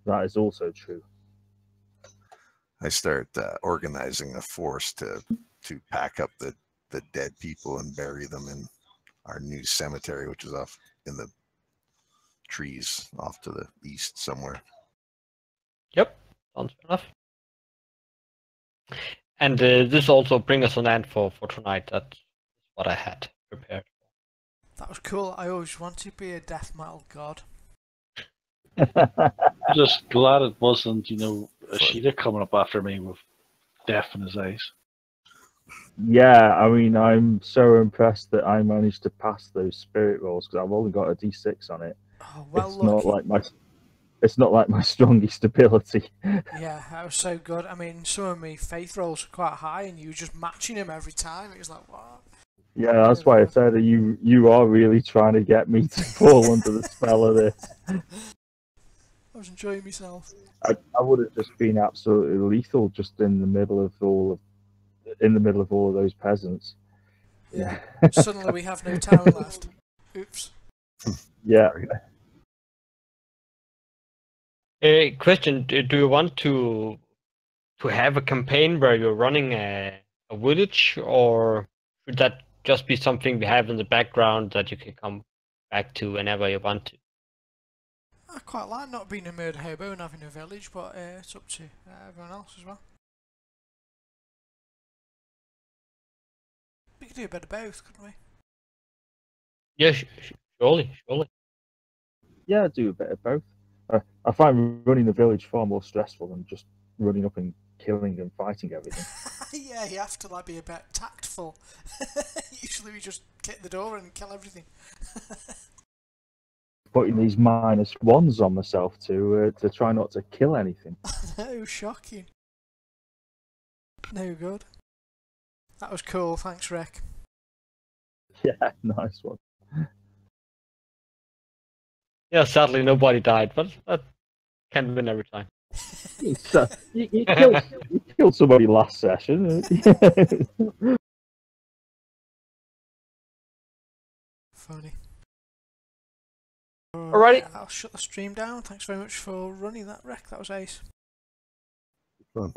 [SPEAKER 4] That is also true.
[SPEAKER 5] I start organizing a force to pack up the dead people and bury them in our new cemetery, which is off in the trees off to the east somewhere.
[SPEAKER 2] Yep, sounds fair enough. And this also brings us an end for tonight. That's what I had prepared.
[SPEAKER 1] That was cool. I always wanted to be a death metal god.
[SPEAKER 3] I'm just glad it wasn't, Ashita coming up after me with death in his eyes.
[SPEAKER 4] Yeah, I mean, I'm so impressed that I managed to pass those spirit rolls because I've only got a D6 on it.
[SPEAKER 1] Oh, well,
[SPEAKER 4] It's not like my strongest ability.
[SPEAKER 1] Yeah, that was so good. I mean, some of my faith rolls were quite high, and you were just matching him every time. It was like, what?
[SPEAKER 4] Yeah, that's why I said you are really trying to get me to fall under the spell of this.
[SPEAKER 1] I was enjoying myself.
[SPEAKER 4] I would have just been absolutely lethal just in the middle of all of those peasants.
[SPEAKER 1] Yeah. Suddenly we have no town left. Oops.
[SPEAKER 4] Yeah.
[SPEAKER 2] Question: do you want to have a campaign where you're running a village, or should that just be something we have in the background that you can come back to whenever you want to?
[SPEAKER 1] I quite like not being a murder hobo and having a village, but it's up to everyone else as well. We could do a bit of both, couldn't we?
[SPEAKER 2] Yeah, surely.
[SPEAKER 4] Yeah, do a bit of both. I find running the village far more stressful than just running up and killing and fighting everything.
[SPEAKER 1] Yeah, you have to be a bit tactful. Usually we just kick the door and kill everything.
[SPEAKER 4] Putting these -1s on myself to try not to kill anything.
[SPEAKER 1] No, shocking. No good. That was cool, thanks Rick.
[SPEAKER 4] Yeah, nice one.
[SPEAKER 2] Yeah, sadly nobody died, but that can win every time.
[SPEAKER 4] So, you killed somebody last session.
[SPEAKER 1] Funny.
[SPEAKER 2] Alrighty.
[SPEAKER 1] I'll shut the stream down. Thanks very much for running that, Rick. That was ace.
[SPEAKER 5] Fun.